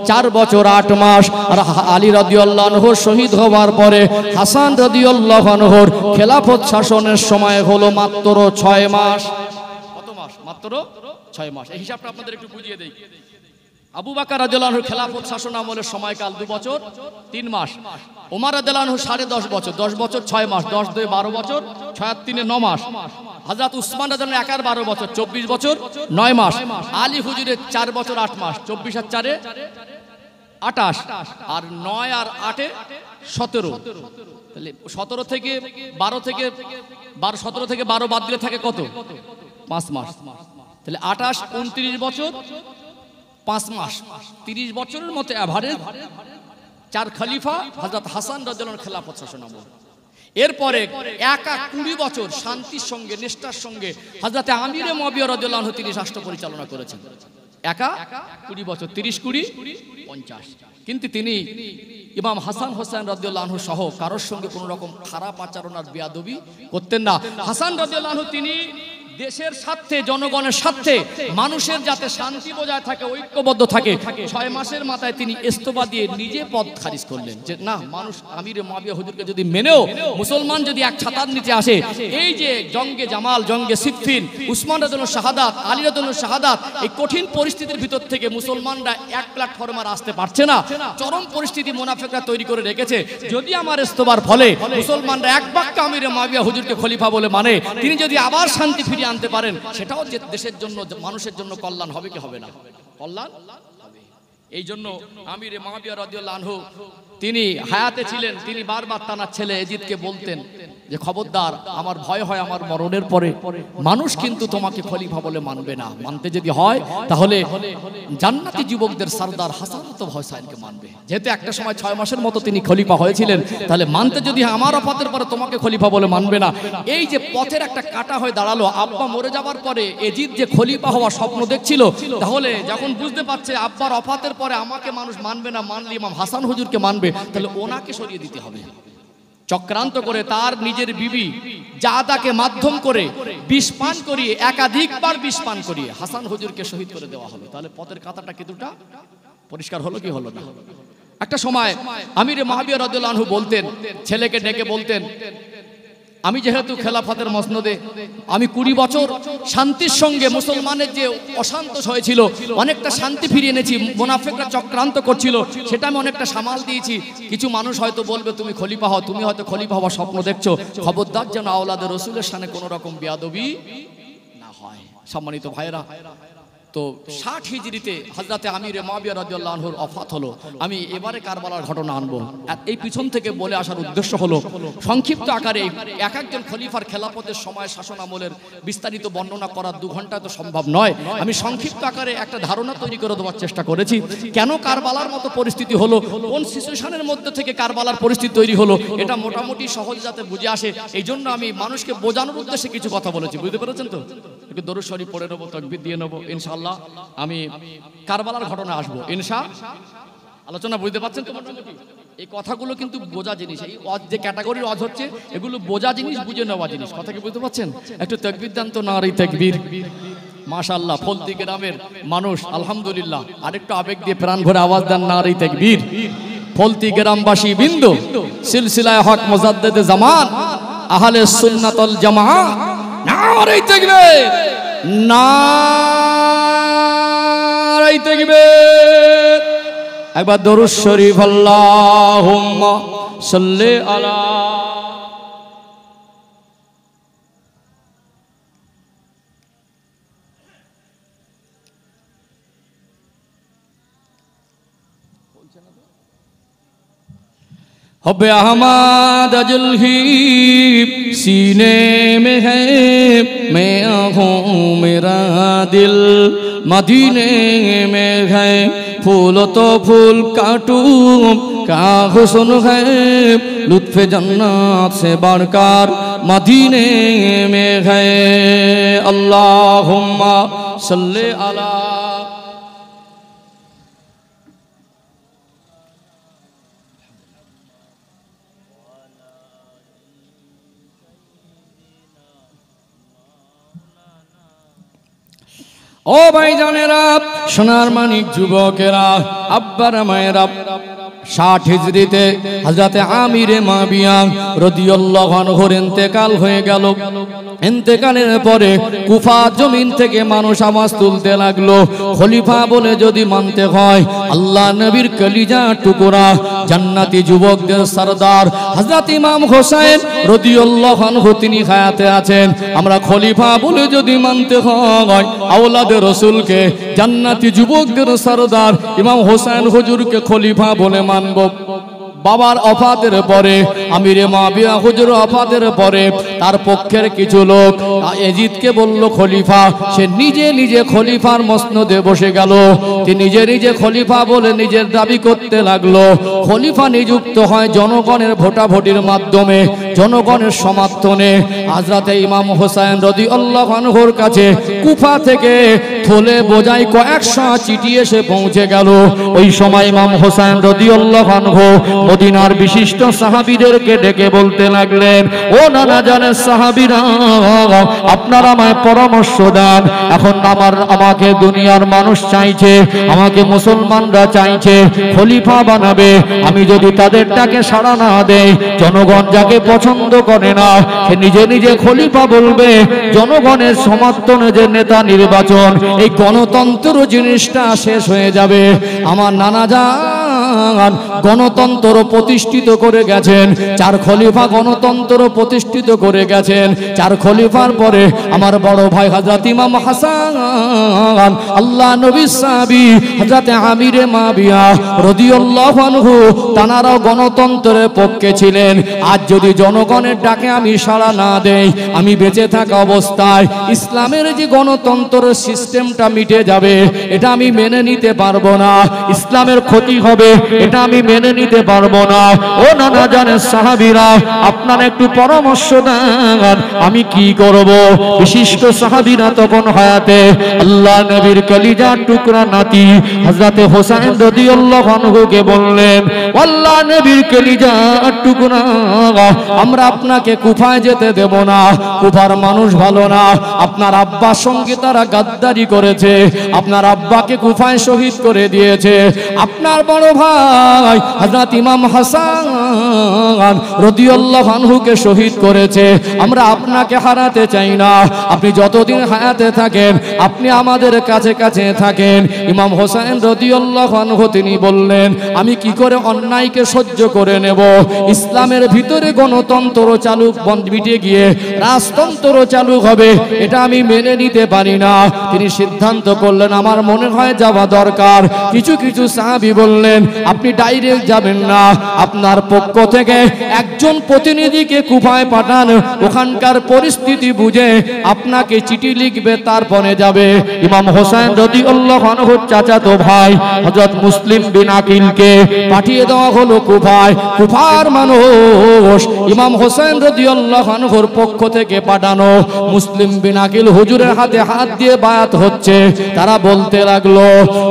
4 বছর 8 মাস। আর আলী রাদিয়াল্লাহু আনহু শহীদ হওয়ার পরে হাসান রাদিয়াল্লাহু আনহুর খেলাফত শাসনের সময় হলো মাত্র 6 মাস। কত মাস? মাত্র 6 মাস। এই হিসাবটা আপনাদের একটু বুঝিয়ে দেই। আবু বকর রাদিয়াল্লাহু আনহুর খেলাফত শাসন আমলের সময়কাল 2 বছর 3 মাস। ওমর রাদিয়াল্লাহু আনহু 10.5 বছর, 10 বছর 6 মাস, 10 2 12 বছর, 6 আর 3 9 মাস। হযরত উসমান রাদিয়াল্লাহু আনহু 12 বছর, 24 বছর 9 মাস। আলী হুজুরের 4 বছর 8 মাস, 24 আর 4 28, আর 9 আর 8 17। তাহলে 17 থেকে 12 থেকে 17 থেকে 12 বাদ দিলে থাকে কত? 5 মাস। তাহলে 28 29 বছর 5 মাস, 30 বছরের মতো এভারেজ 4 খলিফা হযরত হাসান রাদিয়াল্লাহু আনহু খেলাফত শাসন আমল। এরপরে একা 20 বছর শান্তির সঙ্গে নিষ্ঠার সঙ্গে হযরত আমিরে মুআবিয়া রাদিয়াল্লাহু আনহু তিনি রাষ্ট্র পরিচালনা করেছেন। একা 20 বছর, 30 20 50। কিন্তু তিনি ইমাম হাসান হোসেন রাদিয়াল্লাহু আনহু সহ কারোর সঙ্গে কোনো রকম খারাপ আচরণ আর বেয়াদবি করতেন না। হাসান রাদিয়াল্লাহু আনহু তিনি দেশের স্বার্থে, জনগণের স্বার্থে, মানুষের যাতে শান্তি বজায় থাকে, ঐক্যবদ্ধ থাকে, 6 মাসের মাথায় তিনি ইস্তফা দিয়ে নিজে পদ খারিজ করলেন যে না, মানুষ আমিরে মুআবিয়া হুজুরকে যদি মেনেও মুসলমান যদি এক ছাতার নিচে আসে, এই যে জঙ্গে জামাল, জঙ্গে সিফফিন, উসমান রাদিয়াল্লাহু শাহাদাত, আলী রাদিয়াল্লাহু শাহাদাত, এই কঠিন পরিস্থিতির ভিতর থেকে মুসলমানরা এক প্ল্যাটফর্মে আসতে পারছে না। চরম পরিস্থিতি মুনাফিকরা তৈরি করে রেখেছে। যদি আমার ইস্তফার ফলে মুসলমানরা এক বাক্যে আমিরে মুআবিয়া হুজুরকে খলিফা বলে মানে, তিনি যদি আবার শান্তি ফিরিয়ে আনতে পারেন, সেটাও যে দেশের জন্য, মানুষের জন্য কল্যাণ হবে কি হবে না? কল্যাণ হবে। এই জন্য আমিরে মুআবিয়া রাদিয়াল্লাহু আনহু তিনি হায়াতে ছিলেন, তিনি বারবার তার ছেলে এজিদকে বলতেন যে খবরদার, আমার ভয় হয় আমার মরণের পরে মানুষ কিন্তু তোমাকে খলিফা বলে মানবে না। মানতে যদি হয় তাহলে জান্নাতি যুবকদের সরদার হাসান হোসেনকে মানবে। যেহেতু একটা সময় 6 মাসের মতো তিনি খলিফা হয়েছিলেন, তাহলে মানতে যদি আমার ওফাতের পরে তোমাকে খলিফা বলে মানবে না। এই যে পথের একটা কাটা হয়ে দাঁড়ালো, আব্বা মরে যাওয়ার পরে এজিদ যে খলিফা হওয়ার স্বপ্ন দেখছিল, তাহলে যখন বুঝতে পারছে আব্বার ওফাতের পরে আমাকে মানুষ মানবে না, মানলে ইমাম হাসান হুজুরকে মানবে, তাহলে ওনাকে সরিয়ে দিতে হবে। চক্রান্ত করে তার নিজের বিবি জাদাকে মাধ্যম করে বিষ পান করিয়ে, একাধিকবার বিষ পান করিয়ে হাসান হুজুরকে শহীদ করে দেওয়া হলো। তাহলে পথের কাঁটাটা কিছুটা পরিষ্কার হলো কি হলো না? একটা সময় আমিরে মুআবিয়া রাদিয়াল্লাহু আনহু বলতেন, ছেলেকে ডেকে বলতেন, আমি যেহেতু খেলাফতের মসনদে আমি 20 বছর শান্তির সঙ্গে মুসলমানের যে অশান্ত হয়েছিল অনেকটা শান্তি ফিরিয়ে এনেছি। মুনাফিকরা চক্রান্ত করছিল, সেটা আমি অনেকটা সামাল দিয়েছি। কিছু মানুষ হয়তো বলবে তুমি খলিফা হও, তুমি হয়তো খলিফা হওয়ার স্বপ্ন দেখছো, খবরদার যেন আওলাদে রসুলের সামনে কোনো রকম বেয়াদবি না হয়। সম্মানিত ভাইরা, তো 60 হিজরিতে হযরতে আমিরে মুআবিয়া রাদিয়াল্লাহু আনহুর ওফাত হলো। আমি এবারে কারবালার ঘটনা আনবো। আর এই পিছন থেকে বলে আসার উদ্দেশ্য হলো সংক্ষিপ্ত আকারে এক একজন খলিফার খেলাফতের সময় শাসন আমলের বিস্তারিত বর্ণনা করা 2 ঘন্টা তো সম্ভব নয়। আমি সংক্ষিপ্ত আকারে একটা ধারণা তৈরি করে দেওয়ার চেষ্টা করেছি, কেন কারবালার মতো পরিস্থিতি হলো, কোন সিচুয়েশনের মধ্যে থেকে কারবালার পরিস্থিতি তৈরি হলো, এটা মোটামুটি সহজ যাতে বুঝে আসে এই জন্য আমি মানুষকে বোঝানোর উদ্দেশ্যে কিছু কথা বলেছি। বুঝতে পেরেছেন তো? একটু দরুদ শরীফ পড়ে নেবো, তাকবীর দিয়ে নেবো, ইনশাআল্লাহ আমি কারবালার ঘটনা আসবো আলোচনা। বুঝতে পারছেন তো? মোটামুটি এই কথাগুলো কিন্তু বোঝা জিনিস, এই যে ক্যাটাগরির ওয়াজ হচ্ছে এগুলো বোঝা জিনিস, বুঝে নেওয়া জিনিস। কথা কি বুঝতে পারছেন? একটু তাকবীর দেন তো, নারে তাকবীর। মাশাআল্লাহ, ফলতি গ্রামের মানুষ আলহামদুলিল্লাহ, আরেকটু আবেগ দিয়ে প্রাণ ভরে আওয়াজ দেন, নারে তাকবীর। ফলতি গ্রামবাসী বিন্দু, সিলসিলায়ে হক মুজাদ্দিদে জামান আহলে সুন্নাত ওয়াল জামাআহ, নারে তাকবীর, নারে তাকবীর। একবার দরুদ শরীফ, আল্লাহুম্মা সাল্লি আলা। हब्बे अहमद अजलही सीने में है, मैं हूँ मेरा दिल मदीने में है, फूल तो फूल काटूं क्या हुस्न है, लुत्फ़े जन्नत से बढ़कर मदीने में है, अल्लाहुम्मा सल्ले अला। ও ভাইজানেরা, সোনার মানিক যুবকেরা, আব্বারা মায়েরা, 60 হিজরিতে হযরতে আমিরে মুআবিয়া রাদিয়াল্লাহু আনহুর ইন্তেকাল হয়ে গেল। ইন্তেকালের পরে কুফা জমিন থেকে মানুষ আওয়াজ তুলতে লাগলো, খলিফা বলে যদি মানতে হয় আল্লাহ নবীর কলিজা টুকরা জান্নাতি যুবকদের সরদার হযরত ইমাম হোসেন রাদিয়াল্লাহু আনহু তিনি হায়াতে আছেন, আমরা খলিফা বলে যদি মানতে হয় আওলাদে রাসূলকে জান্নাতি যুবকদের সরদার ইমাম হোসেন হুজুরকে খলিফা বলে মানব। বাবার ওফাতের পরে আমিরে মুআবিয়া হুজুর ওফাতের পরে তার পক্ষের কিছু লোক ইয়াজিদকে বলল খলিফা, সে নিজে নিজে খলিফার মসনদে বসে গেল। তিনি নিজে নিজে খলিফা বলে নিজের দাবি করতে লাগলো। খলিফা নিযুক্ত হয় জনগণের ভোটাভুটির মাধ্যমে, জনগণের সমর্থনে। হযরত ইমাম হোসেন রাদিয়াল্লাহু আনহুর কাছে কুফা থেকে থলে বোঝাই কয়েকশো চিঠি এসে পৌঁছে গেল। ওই সময় ইমাম হোসেন রাদিয়াল্লাহু আনহু মদিনার বিশিষ্ট সাহাবীদেরকে ডেকে বলতে লাগলেন, ও নানা জানের সাহাবীরা, আপনারা আমায় পরামর্শ দেন। এখন আমাকে দুনিয়ার মানুষ চাইছে, আমাকে মুসলমানরা চাইছে খলিফা বানাবে। আমি যদি তাদেরটাকে সাড়া না দেই, জনগণ যাকে পছন্দ করে না সে নিজে নিজে খলিফা বলবে। জনগণের সমর্থনে যে নেতা নির্বাচন, এই গণতন্ত্র জিনিসটা শেষ হয়ে যাবে। আমার নানা জান গণতন্ত্র প্রতিষ্ঠিত করে গেছেন, 4 খলিফা গণতন্ত্র প্রতিষ্ঠিত করে গেছেন। 4 খলিফার পরে আমার বড় ভাই হযরত ইমাম হাসান আল্লাহ নবীর সাহাবী হযরত আমিরে মুআবিয়া রাদিয়াল্লাহু আনহু তানারাও গণতন্ত্রের পক্ষে ছিলেন। আজ যদি জনগণের ডাকে আমি সাড়া না দেই, আমি বেঁচে থাকা অবস্থায় ইসলামের যে গণতন্ত্র সিস্টেমটা মিটে যাবে, এটা আমি মেনে নিতে পারবো না। ইসলামের ক্ষতি হবে, এটা আমি মেনে নিতে পারবো না। ও নানা জানের সাহাবীরা, আপনারা একটু পরামর্শ দেন, আমি কি করব? বিশিষ্ট সাহাবীরা তখন হায়াতে আল্লাহ নবীর কলিজার টুকরা নাতি হযরত হোসেন রাদিয়াল্লাহু আনহুকে বললেন, আল্লাহ নবীর কলিজার টুকরা, আমরা আপনাকে কুফায় যেতে দেব না। কুফার মানুষ ভালো না। আপনার আব্বার সঙ্গে তারা গাদ্দারি করেছে, আপনার আব্বাকে কুফায় শহীদ করে দিয়েছে। আপনার বড় ভাই হযরত ইমাম হাসান রাদিয়াল্লাহু আনহুকে শহীদ করেছে। আমরা আপনাকে হারাতে চাই না। আপনি যতদিন হায়াতে থাকেন আপনি আমাদের কাছে কাছে থাকেন। ইমাম হোসেন রাদিয়াল্লাহু আনহু তিনি বললেন, আমি কি করে অন্যায়কে সহ্য করে নেব? ইসলামের ভিতরে গণতন্ত্র চালু মিটে গিয়ে রাজতন্ত্র চালু হবে, এটা আমি মেনে নিতে পারি না। তিনি সিদ্ধান্ত করলেন আমার মনে হয় যাওয়া দরকার। কিছু কিছু সাহাবী বললেন আপনি ডাইরেক্ট যাবেন না, আপনার পক্ষ থেকে একজন প্রতিনিধিকে কুফায় পাঠান, ওখানকার পরিস্থিতি বুঝে আপনাকে চিঠি লিখবে, তারপরে যাবে। ইমাম হোসেন রাদিয়াল্লাহু আনহুর চাচাতো ভাই হযরত মুসলিম বিন আকিলকে পাঠিয়ে দেওয়া হলো কুফায়। কুফার মানুষ ইমাম হোসেন রাদিয়াল্লাহু আনহুর পক্ষ থেকে পাঠানো মুসলিম বিন আকিল হুজুরের হাতে হাত দিয়ে বায়াত হচ্ছে। তারা বলতে লাগলো,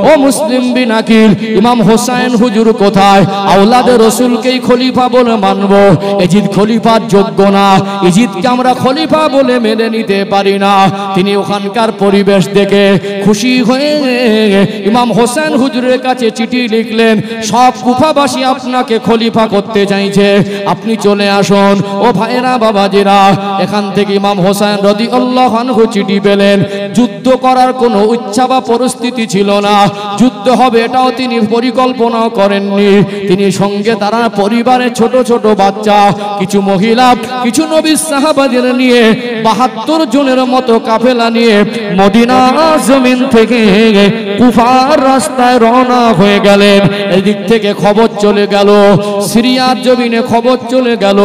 ও মুসলিম বিন আকিল, ইমাম হোসেন হুজুর কোথায়? আওলাদে রাসূলকেই খলিফা বলে মানবো, এজিদ খলিফার যোগ্য না, এজিদকে আমরা খলিফা বলে মেনে নিতে পারি না। তিনি ওখানকার পরিবেশ দেখে খুশি হয়ে ইমাম হোসেন হুজুরের কাছে চিঠি লিখলেন, সব কুফাবাসী আপনাকে খলিফা করতে চাইছে, আপনি চলে আসুন। ও ভাইরা বাবাজিরা, এখান থেকে ইমাম হোসেন রাদিয়াল্লাহু আনহু চিঠি পেলেন। যুদ্ধ করার কোনো ইচ্ছা বা পরিস্থিতি ছিল না, যুদ্ধ হবে এটাও তিনি পরিকল্পনাও করেননি। তিনি সঙ্গে তারা পরিবারের ছোট ছোট বাচ্চা, কিছু মহিলা, কিছু নবীর সাহাবাদের নিয়ে ৭২ জনের মতো কাফেলা নিয়ে মদিনা জমিন থেকে কুফার রাস্তায় রওনা হয়ে গেলেন। এদিক থেকে খবর চলে গেল, সিরিয়ার জমিনে খবর চলে গেল,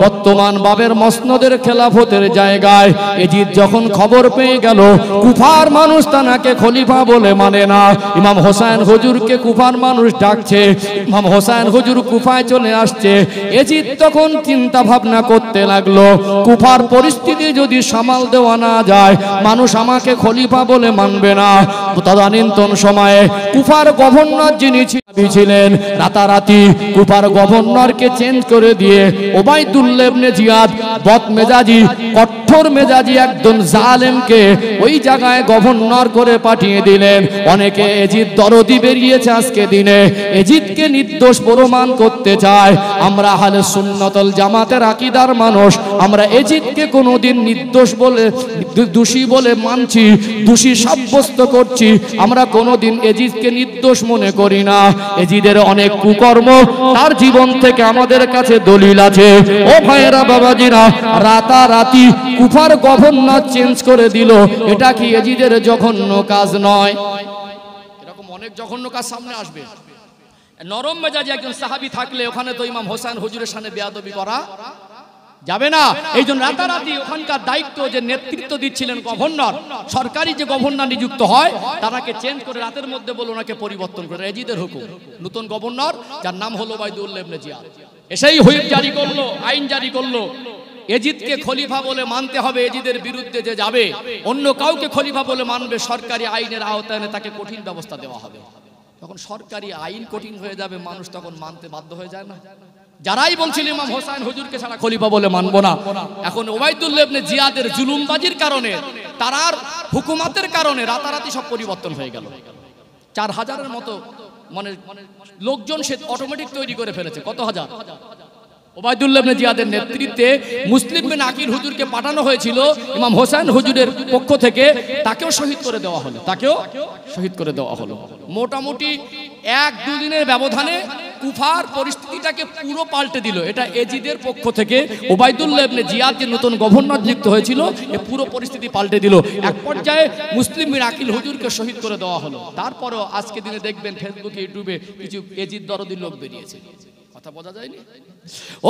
বর্তমান বাবের মসনদের খেলাফতের জায়গায় এজিদ যখন খবর পেয়ে গেল কুফার মানুষ তানাকে খলিফা বলে মানে না, ইমাম হোসেন হুজুরকে কুফার মানুষ ডাকছে, ইমাম হোসেন হুজুর কুফায় চলে আসছে। এজিদ তখন চিন্তা ভাবনা করতে লাগলো, কুফার পরিস্থিতি যদি সামাল দেওয়া না যায় মানুষ আমাকে খলিফা বলে মানবে না। তদানীন্তন সময়ে কুফার গভর্নর যিনি ছিলেন রাতারাতি কুফার গভর্নরকে চেঞ্জ করে দিয়ে ওবাইদুল্লাহ ইবনে জিয়াদ বদমেজাজি, কঠোর মেজাজি একজন জালেমকে ওই জায়গায় গভর্নর করে পাঠিয়ে দিলেন। অনেকে এজিদ দরদি বেরিয়েছে আজকে দিনে, এজিদকে নির্দোষ প্রমাণ করতে চায়। আমরা আহলে সুন্নাতুল জামাতের আকীদার মানুষ, আমরা এজিদকে কোনোদিন নির্দোষ বলে দোষী বলে মানছি, দোষী সাব্যস্ত করছি। আমরা কোনোদিন এজিদকে নির্দোষ মনে করি না। এজিদের অনেক কুকর্ম তার জীবন থেকে আমাদের কাছে দলিল আছে। ও ভাইয়েরা বাবাজিরা, রাতারাতি কুফার গভর্নর চেঞ্জ করে দিল, এটা কি এজিদের জঘন্য কাজ নয়? এরকম অনেক জঘন্য কাজ সামনে আসবে। নরম মেজাজি একজন সাহাবী থাকলে ওখানে তো ইমাম হোসেন হুজুরের সামনে বেয়াদবি করা যাবে না। এই জন্য রাতারাতি ওখানকার দায়িত্ব যে নেতৃত্ব দিচ্ছিলেন গভর্নর, সরকারি যে গভর্নর নিযুক্ত হয় তারাকে চেঞ্জ করে রাতের মধ্যে বলে ওনাকে পরিবর্তন করে। এজিদের হুকুম, নতুন গভর্নর যার নাম হলো ওবাইদুল্লাহ ইবনে জিয়াদ, এসেই হুইপ জারি করলো, আইন জারি করলো, এজিদকে খলিফা বলে মানতে হবে। এজিদের বিরুদ্ধে যে যাবে, অন্য কাউকে খলিফা বলে মানবে, সরকারি আইনের আওতায় তাকে কঠিন ব্যবস্থা দেওয়া হবে। তখন সরকারি আইন কঠিন হয়ে যাবে, মানুষ তখন মানতে বাধ্য হয়ে যায় না। যারাই বলছিল ইমাম হোসেন হুজুরকে ছাড়া খলিফা বলে মানবো না, এখন ওবাইদুল্লাহ ইবনে জিয়াদের জুলুমবাজির কারণে, তার হুকুমতের কারণে রাতারাতি সব পরিবর্তন হয়ে গেল। 4000-এর মতো মানে লোকজন সে অটোমেটিক তৈরি করে ফেলেছে। কত হাজার? ওবাইদুল্লাহ ইবনে জিয়াদের নেতৃত্বে মুসলিম বিন আকিল হুজুরকে পাঠানো হয়েছিল ইমাম হোসেন হুজুরের পক্ষ থেকে, তাকেও শহীদ করে দেওয়া হলো, তাকেও শহীদ করে দেওয়া হলো। মোটামুটি 1-2 দিনের ব্যবধানে কুফার পরিস্থিতিটাকে পুরো পাল্টে দিল। এটা এজিদের পক্ষ থেকে ওবাইদুল্লাহ ইবনে জিয়াদ যে নতুন গভর্নর নিযুক্ত হয়েছিল, এ পুরো পরিস্থিতি পাল্টে দিল। এক পর্যায়ে মুসলিম বিন আকিল হুজুরকে শহীদ করে দেওয়া হলো। তারপরেও আজকে দিনে দেখবেন ফেসবুকে, ইউটিউবে কিছু এজিদ দরদি লোক বেরিয়েছে, কথা বোঝা যায়নি।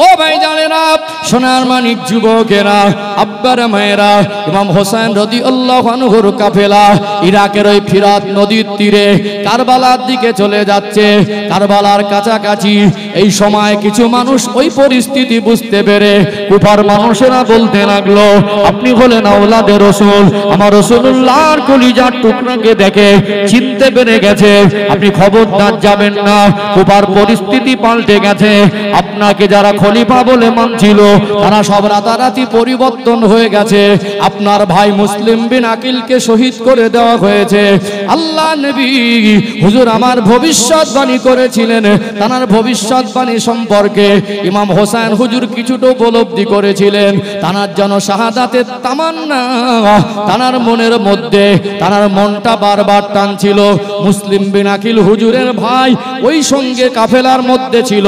ও ভাই জানেরা, সোনার মানিক যুবকেরা, আব্বার মায়েরা, ইমাম হোসেন রাদিয়াল্লাহু আনহুর কাফেলা ইরাকের ওই ফিরাত নদীর তীরে কারবালার দিকে চলে যাচ্ছে। কারবালার কাছাকাছি এই সময় কিছু মানুষ ওই পরিস্থিতি বুঝতে পেরে কুফার মানুষেরা বলতে লাগলো, আপনি হলেন আওলাদে রাসূল, আমার রাসূলুল্লাহর কলিজার টুকরাকে দেখে চিনতে পেরে গেছে, আপনি খবরদার যাবেন না, কুফার পরিস্থিতি পাল্টে গেছে। গেছে। আপনাকে যারা খলিফা বলে মানছিল তারা সব রাতারাতি পরিবর্তন হয়ে গেছে। আপনার ভাই মুসলিম বিন আকিলকে শহীদ করে দেওয়া হয়েছে। আল্লাহ নবী হুজুর আমার ভবিষ্যৎবাণী করেছিলেন, তার ভবিষ্যৎবাণী সম্পর্কে ইমাম হোসেন হুজুর কিছুটা উপলব্ধি করেছিলেন। তার যেন শাহাদাতের তামান্না তার মনের মধ্যে, তার মনটা বারবার টানছিল। মুসলিম বিন আকিল হুজুরের ভাই ওই সঙ্গে কাফেলার মধ্যে ছিল,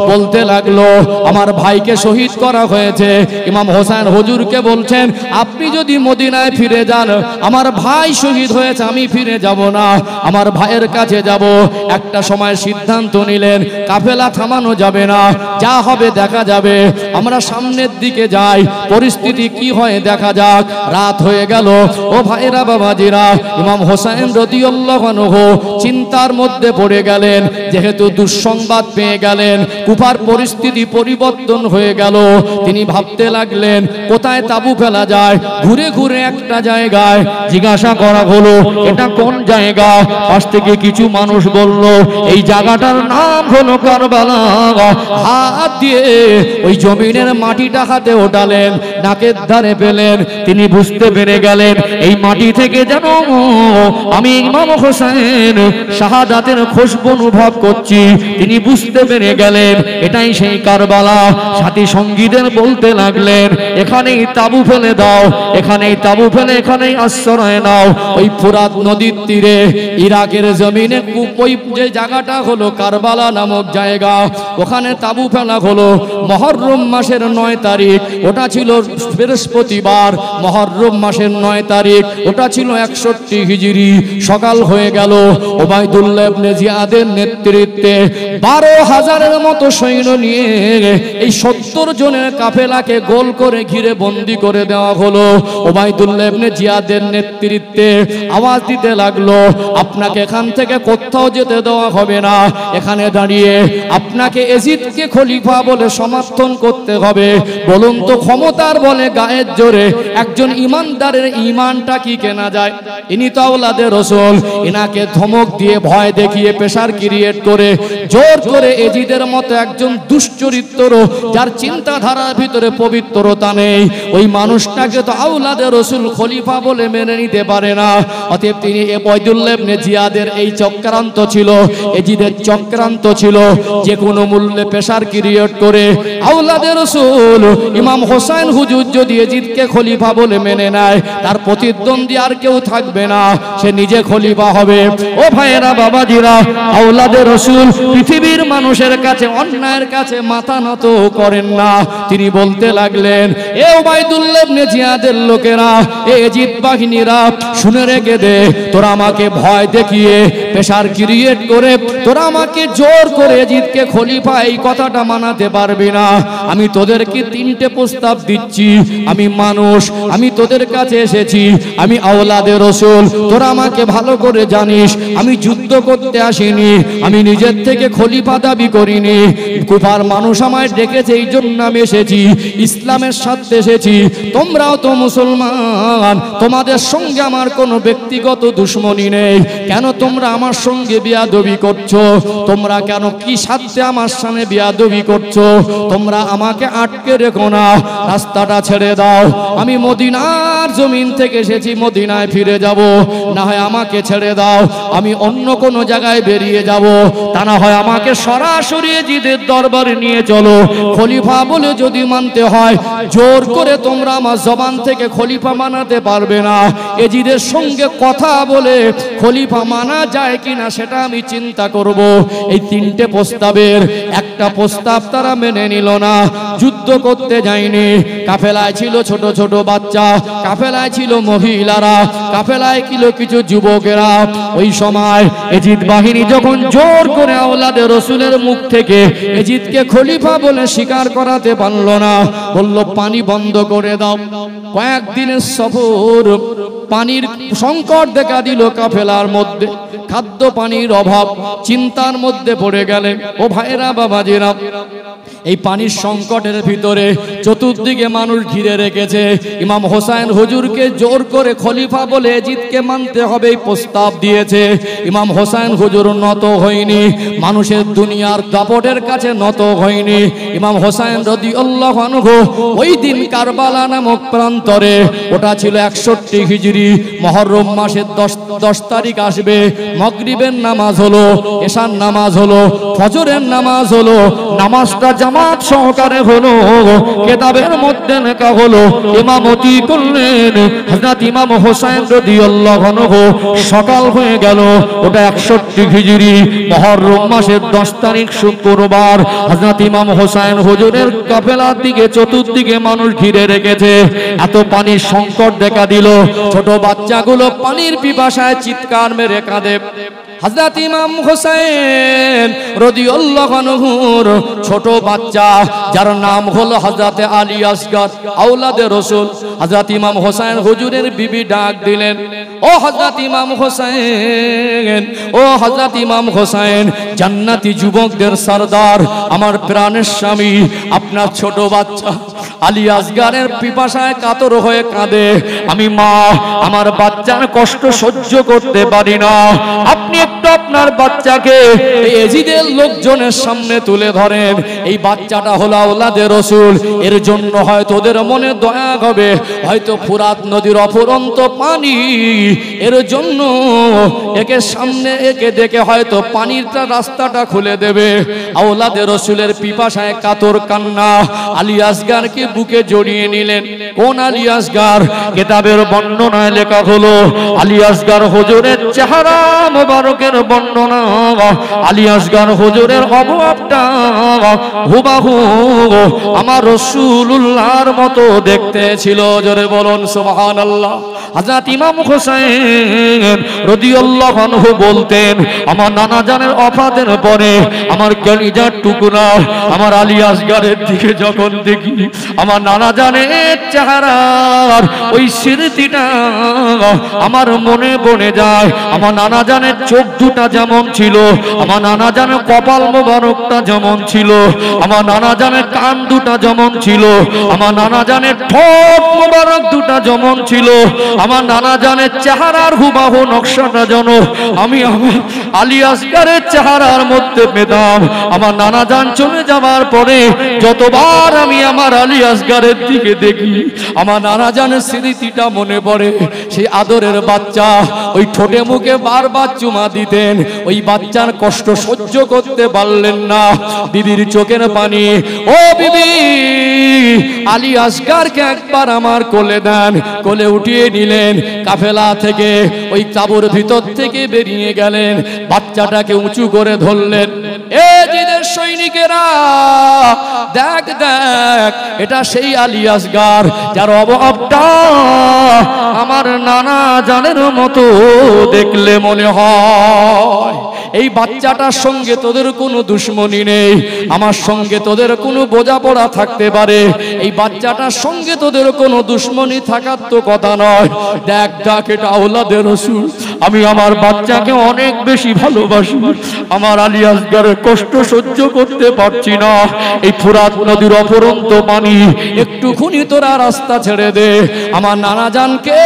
বলতে লাগলো আমার ভাইকে শহীদ করা হয়েছে। ইমাম হোসেন হুজুরকে বলছেন আপনি যদি মদিনায় ফিরে যান, আমার ভাই শহীদ হয়েছে, আমি ফিরে যাব না, আমার ভাইয়ের কাছে যাব। একটা সময় সিদ্ধান্ত নিলেন কাফেলা থামানো যাবে না, যা হবে দেখা যাবে, আমরা সামনের দিকে যাই, পরিস্থিতি কি হয় দেখা যাক। রাত হয়ে গেল। ও ভাইরা বাবাজিরা, ইমাম হোসেন রাদিয়াল্লাহু আনহু চিন্তার মধ্যে পড়ে গেলেন, যেহেতু দুঃসংবাদ পেয়ে গেলেন, কুফার পরিস্থিতি পরিবর্তন হয়ে গেল। তিনি ভাবতে লাগলেন কোথায় তাবু ফেলা যায়। ঘুরে ঘুরে একটা জায়গায় জিজ্ঞাসা করা হলো এটা কোন জায়গা। পাশ থেকে কিছু মানুষ বলল এই জায়গাটার নাম হলো কারবালা। হাত দিয়ে ওই জমিনের মাটিটা হাতে ওঠালেন, নাকের ধারে পেলেন। তিনি বুঝতে পেরে গেলেন এই মাটি থেকে যেন আমি ইমাম হোসেন শাহাদাতের খুশবু অনুভব করছি। তিনি বুঝতে পেরে গেলেন এটাই সেই কারবালা। সাথী সঙ্গীদের বলতে লাগলেন এখানেই তাবু ফেলে দাও, এখানেই তাবু ফেলে এখানেই আশ্রয় নাও। ওই ফুরাত নদীর তীরে ইরাকের জমিনে ওই যে জায়গাটা হলো কারবালা নামক জায়গা, ওখানে তাবু ফেলা হলো। মুহররম মাসের 9 তারিখ, ওটা ছিল বৃহস্পতিবার। মুহররম মাসের 9 তারিখ, ওটা ছিল 61 হিজরি। সকাল হয়ে গেল। ওবাইদুল্লাহ ইবনে জিয়াদের নেতৃত্বে 12,000-এর মতো সৈন্য নিয়ে এই 70 জনের কাফেলাকে গোল করে ঘিরে বন্দী করে দেওয়া হলো। ওবাইদুল্লাহ ইবনে জিয়াদের নেতৃত্বে আওয়াজ দিতে লাগলো আপনাকে এখান থেকে কোথাও যেতে দেওয়া হবে না, এখানে দাঁড়িয়ে আপনাকে এজিদকে খলিফা বলে সমর্থন করতে হবে। বলুন তো ক্ষমতার বলে গায়ের জোরে একজন ইমানদারের ইমানটা কি কেনা যায়? ইনি তো আওলাদে রাসূল। ইনাকে ধমক দিয়ে ভয় দেখিয়ে প্রেসার ক্রিয়েট করে জোর করে এজিদের মতো একজন দুশ্চরিত্র যার চিন্তাধারার ভিতরে পবিত্রতা নেই, ওই মানুষটাকে তো আওলাদে রাসূল খলিফা বলে মেনে নিতে পারে না। অতএব তিনি ওবাইদুল্লাহ ইবনে জিয়াদের এই চক্রান্ত ছিল, এজিদের চক্রান্ত ছিল। যে কোনো মূল্যে প্রেসার ক্রিয়েট করে আওলাদে রাসূল ইমাম হোসেন হুজুর যদি এজিদকে খলিফা বলে মেনে নেয়, তার প্রতিদ্বন্দ্বী আর কেউ থাকবে না, সে নিজে খলিফা হবে। ও ভাইয়েরা বাবাজিরা, আওলাদে রাসূল পৃথিবীর মানুষের কাছে অন্যায়ের কাছে মাথা নত করেন না। তিনি বলতে লাগলেন এ ওবাইদুল্লাহ ইবনে জিয়াদের লোকেরা, এ এজিদ বাহিনীরা, শুনে রেখে দে, তোরা আমাকে ভয় দেখিয়ে প্রেসার ক্রিয়েট করে তোরা আমাকে জোর করে এজিদকে খলিফা এই কথাটা মানাতে পারবি না। আমি তোদেরকে 3টে প্রস্তাব দিচ্ছি। আমি মানুষ, আমি তোদের কাছে এসেছি, আমি আওলাদে রাসূল, তোরা আমাকে ভালো করে জানিস। আমি যুদ্ধ করতে আসিনি, আমি নিজের থেকে খলিফা দাবি করিনি। কুফার মানুষ আমায় ডেকেছে, এই জন্য আমি এসেছি, ইসলামের সাথে এসেছি। তোমরাও তো মুসলমান, তোমাদের সঙ্গে আমার কোনো ব্যক্তিগত দুশ্মনী নেই। কেন তোমরা আমার সঙ্গে বিয়াদবি করছো? তোমরা কেন কি সাথে আমার সামনে বিয়াদবি করছো? তোমরা আমাকে আটকে রেখো না, রাস্তাটা ছেড়ে দাও। আমি মদিনার জমিন থেকে এসেছি, মদিনায় ফিরে যাব। না হয় আমাকে ছেড়ে দাও, আমি অন্য কোনো জায়গায় বেরিয়ে যাব। তা না হয় আমাকে সরাসরি এজিদের দরবারে নিয়ে চলো। খলিফা বলে যদি মানতে হয়, জোর করে তোমরা আমার জবান থেকে খলিফা মানাতে পারবে না। এজিদের সঙ্গে কথা বলে খলিফা মানা যায় কিনা সেটা আমি চিন্তা করব। এই 3টে প্রস্তাবের একটা প্রস্তাব তারা মেনে নিল না। যুদ্ধ করতে যায়নি। কাফেলায় ছিল ছোট ছোট বাচ্চা, কাফেলায় ছিল মহিলারা, কাফেলায় ছিল কিছু যুবকেরা। ওই সময় এজিদ বাহিনী যখন জোর করে আওলাদে রাসূলের মুখ থেকে এজিদকে খলিফা বলে স্বীকার করাতে পারল না, বলল পানি বন্ধ করে দাও। কয়েকদিনের সফর, পানির সংকট দেখা দিল কাফেলার মধ্যে। খাদ্য পানির অভাব, চিন্তার মধ্যে পড়ে গেলেন। ও ভাইরা বাবাজিরা, এই পানির সংকটের ভিতরে চতুর্দিকে মানুষ ঘিরে রেখেছে। ইমাম হোসেন হুজুরকে জোর করে খলিফা বলে এজিদকে মানতে হবে এই প্রস্তাব দিয়েছে। ইমাম হোসেন হুজুর নত হয়নি, মানুষের দুনিয়ার দাপটের কাছে নত হয়নি। ইমাম হোসেন রাদিয়াল্লাহু আনহু ওই দিন কারবালা নামক প্রান্তরে, ওটা ছিল 61 হিজরি, মুহররম মাসের 10 তারিখ আসবে, মাগরিবের নামাজ হলো, এশার নামাজ হলো, ফজরের নামাজ হলো, নামাজটা জামাত সহকারে হলো, কিতাবের মধ্যে লেখা হলো ইমামতি করলেন হযরত ইমাম হোসেন রাদিয়াল্লাহু আনহু। সকাল হয়ে গেল, ওটা 61 হিজরি, মুহররম মাসের 10 তারিখ শুক্রবার। হযরত ইমাম হোসেন হুজুরের কাফেলার দিকে চতুর্দিকে মানুষ ঘিরে রেখেছে। এত পানির সংকট দেখা দিল, ছোট বাচ্চাগুলো পানির পিপাসায় চিৎকার মেরে কাঁদে। হযরত ইমাম হোসেন রাদিয়াল্লাহু আনহুর ছোট বাচ্চা, যার নাম হলো হযরত আলী আসগর আওলাদে রাসূল, হযরত ইমাম হোসেন হুজুরের বিবি ডাক দিলেন, ও হযরত ইমাম হোসেন, ও হযরত ইমাম হোসেন, জান্নাতি যুবকদের সরদার, আমার প্রাণের স্বামী, আপনার ছোট বাচ্চা আলী আসগরের পিপাসায় কাতর হয়ে কাঁদে। আমি মা, আমার বাচ্চার কষ্ট সহ্য করতে পারি না, আপনি একটু আপনার বাচ্চাকে এই এজিদের লোকজনের সামনে তুলে ধরেন। এই বাচ্চাটা হলো আওলাদে রাসূল, এর জন্য হয়তো ওদের মনে দয়া হবে, হয়তো ফুরাত নদীর অফুরন্ত পানি, এর জন্য একে সামনে একে দেখে হয়তো পানিরটা রাস্তাটা খুলে দেবে। আওলাদে রাসূলের পিপাসায় কাতর কান্না। আলী আসগরকে বুকে জড়িয়ে নিলেন। কোন আলী আসগর? কিতাবের বর্ণনায় লেখা হলো আলী আসগর হুজুরের চেহারা মোবারকের বর্ণনা, আলী আসগর হুজুরের অবয়বটা হুবাহু আমার রাসূলুল্লাহর মতো দেখতে ছিল। জোরে বলুন সুবহানাল্লাহ। হযরত ইমাম হোসেন রাদিয়াল্লাহু আনহু বলতেন, আমার নানা জানের ওফাতের পরে আমার কলিজার টুকরা আমার আলী আসগরের দিকে যখন দেখি, আমার নানা জানের চেহারার ওই স্মৃতিটা আমার মনে পড়ে যায়। আমার নানা জানের চোখ দুটা যেমন ছিল, আমার নানা জানের কপাল মোবারকটা যেমন ছিল, আমার নানা জানের কান দুটা যেমন ছিল, আমার নানা জানের ঠোঁট মোবারক দুটা যেমন ছিল, আমার নানা জানের চেহারার হুবাহু নকশাটা যেন আমি আমার আলী আসগরের চেহারার মধ্যে পেতাম। আমার নানা জান চলে যাবার পরে যতবার আমি আমার আলী আসগরের দিকে দেখি, আমার নানা জানের স্মৃতিটা মনে পড়ে। সেই আদরের বাচ্চা ওই ঠোঁটে মুখে বারবার চুমা দিতেন, ওই বাচ্চার কষ্ট সহ্য করতে পারলেন না, বিবির চোখের পানি। ও বিবি, আলী আসগরকে একবার আমার কোলে দেন। কোলে উঠিয়ে নিলেন, কাফেলা থেকে ওই তাঁবুর ভিতর থেকে বেরিয়ে গেলেন, বাচ্চাটাকে উঁচু করে ধরলেন। এ জিদের সৈনিকেরা, দেখ দেখ, এটা সেই আলী আসগর যার অবয়বটা আমার নানা জানের মতো দেখলে মনে হয়। এই বাচ্চাটার সঙ্গে তোদের কোনো দুশ্মনী নেই, আমার সঙ্গে তোদের কোনো বোঝাপড়া থাকতে পারে, এই বাচ্চাটার সঙ্গে তোদের কোনো দুশ্মনী থাকার তো কথা নয়। দেখ দেখ, এটা আওলাদে রাসূল, আমি আমার বাচ্চাকে অনেক বেশি ভালোবাসি, আমার আলী আসগরের কষ্ট সহ্য করতে পারছি না। এই ফুরাত নদীর অফুরন্ত পানি, একটুখানি তোরা রাস্তা ছেড়ে দে, আমার নানা জানকে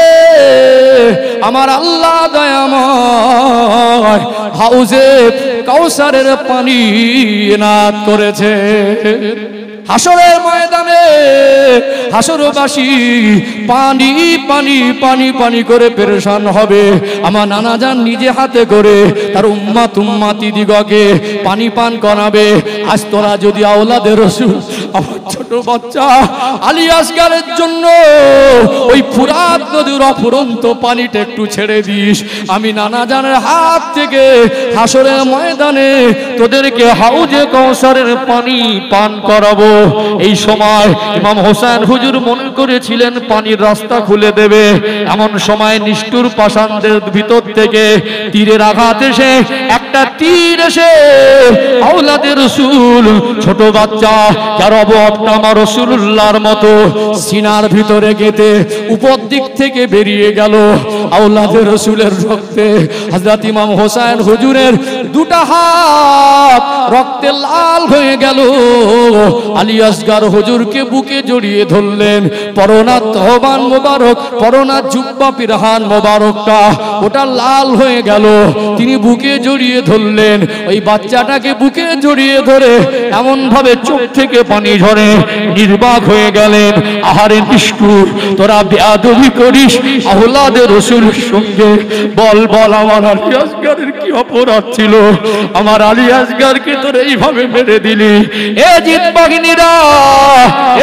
আমার আল্লাহ দয়াময় হাউজে কাউসারের পানি এনায়েত করেছে। হাসরের ময়দানে হাসরবাসী পানি পানি পানি পানি করে পেরেশান হবে। আমার নানা জান নিজে হাতে করে তার উম্মতি দিগকে পানি পান করাবে। আজ তোরা যদি আওলাদে রাসূল, আমার ছোট বাচ্চা আলী আসগরের জন্য ওই ফুরাত নদীর অফুরন্ত পানিটা একটু ছেড়ে দিস, আমি নানা জানের হাত থেকে হাসরের ময়দানে তোদেরকে হাউজে কাউসারের পানি পান করাবো। এই সময় ইমাম হোসেন হুজুর মনে করেছিলেন পানির রাস্তা খুলে দেবে। এমন সময় নিষ্ঠুর পাষাণদের ভিতর থেকে তীরের আঘাত এসে, একটা তীর এসে আওলাদে রাসূল ছোট বাচ্চা যার অবয়বটা আমার রাসূলুল্লাহর মতো সিনার ভিতরে গেঁথে উপর দিক থেকে বেরিয়ে গেল আওলাদে রসুলের রক্তে। হযরত ইমাম হোসেন হুজুরের দুটা হাত রক্তে লাল হয়ে গেল। আলী আসগর হুজুরকে বুকে জড়িয়ে ধরলেন। পরনা তহবান মোবারক, পরনা জুব্বা পিরহান মোবারকটা ওটা লাল হয়ে গেল। তিনি বুকে জড়িয়ে ধরলেন। ওই বাচ্চাটাকে বুকে জড়িয়ে ধরে এমন ভাবে চোখ থেকে পানি ঝরে নির্বাক হয়ে গেলেন। আহারে নিষ্ঠুর, তোরা বেয়াদবি করিস আওলাদে রসুলের সঙ্গে। বল বল, আমার আলী আসগরের কি অপরাধ ছিল? আমার আলী আসগরকে তোরা এইভাবে মেরে দিলি। এ জিদ বাহিনীরা,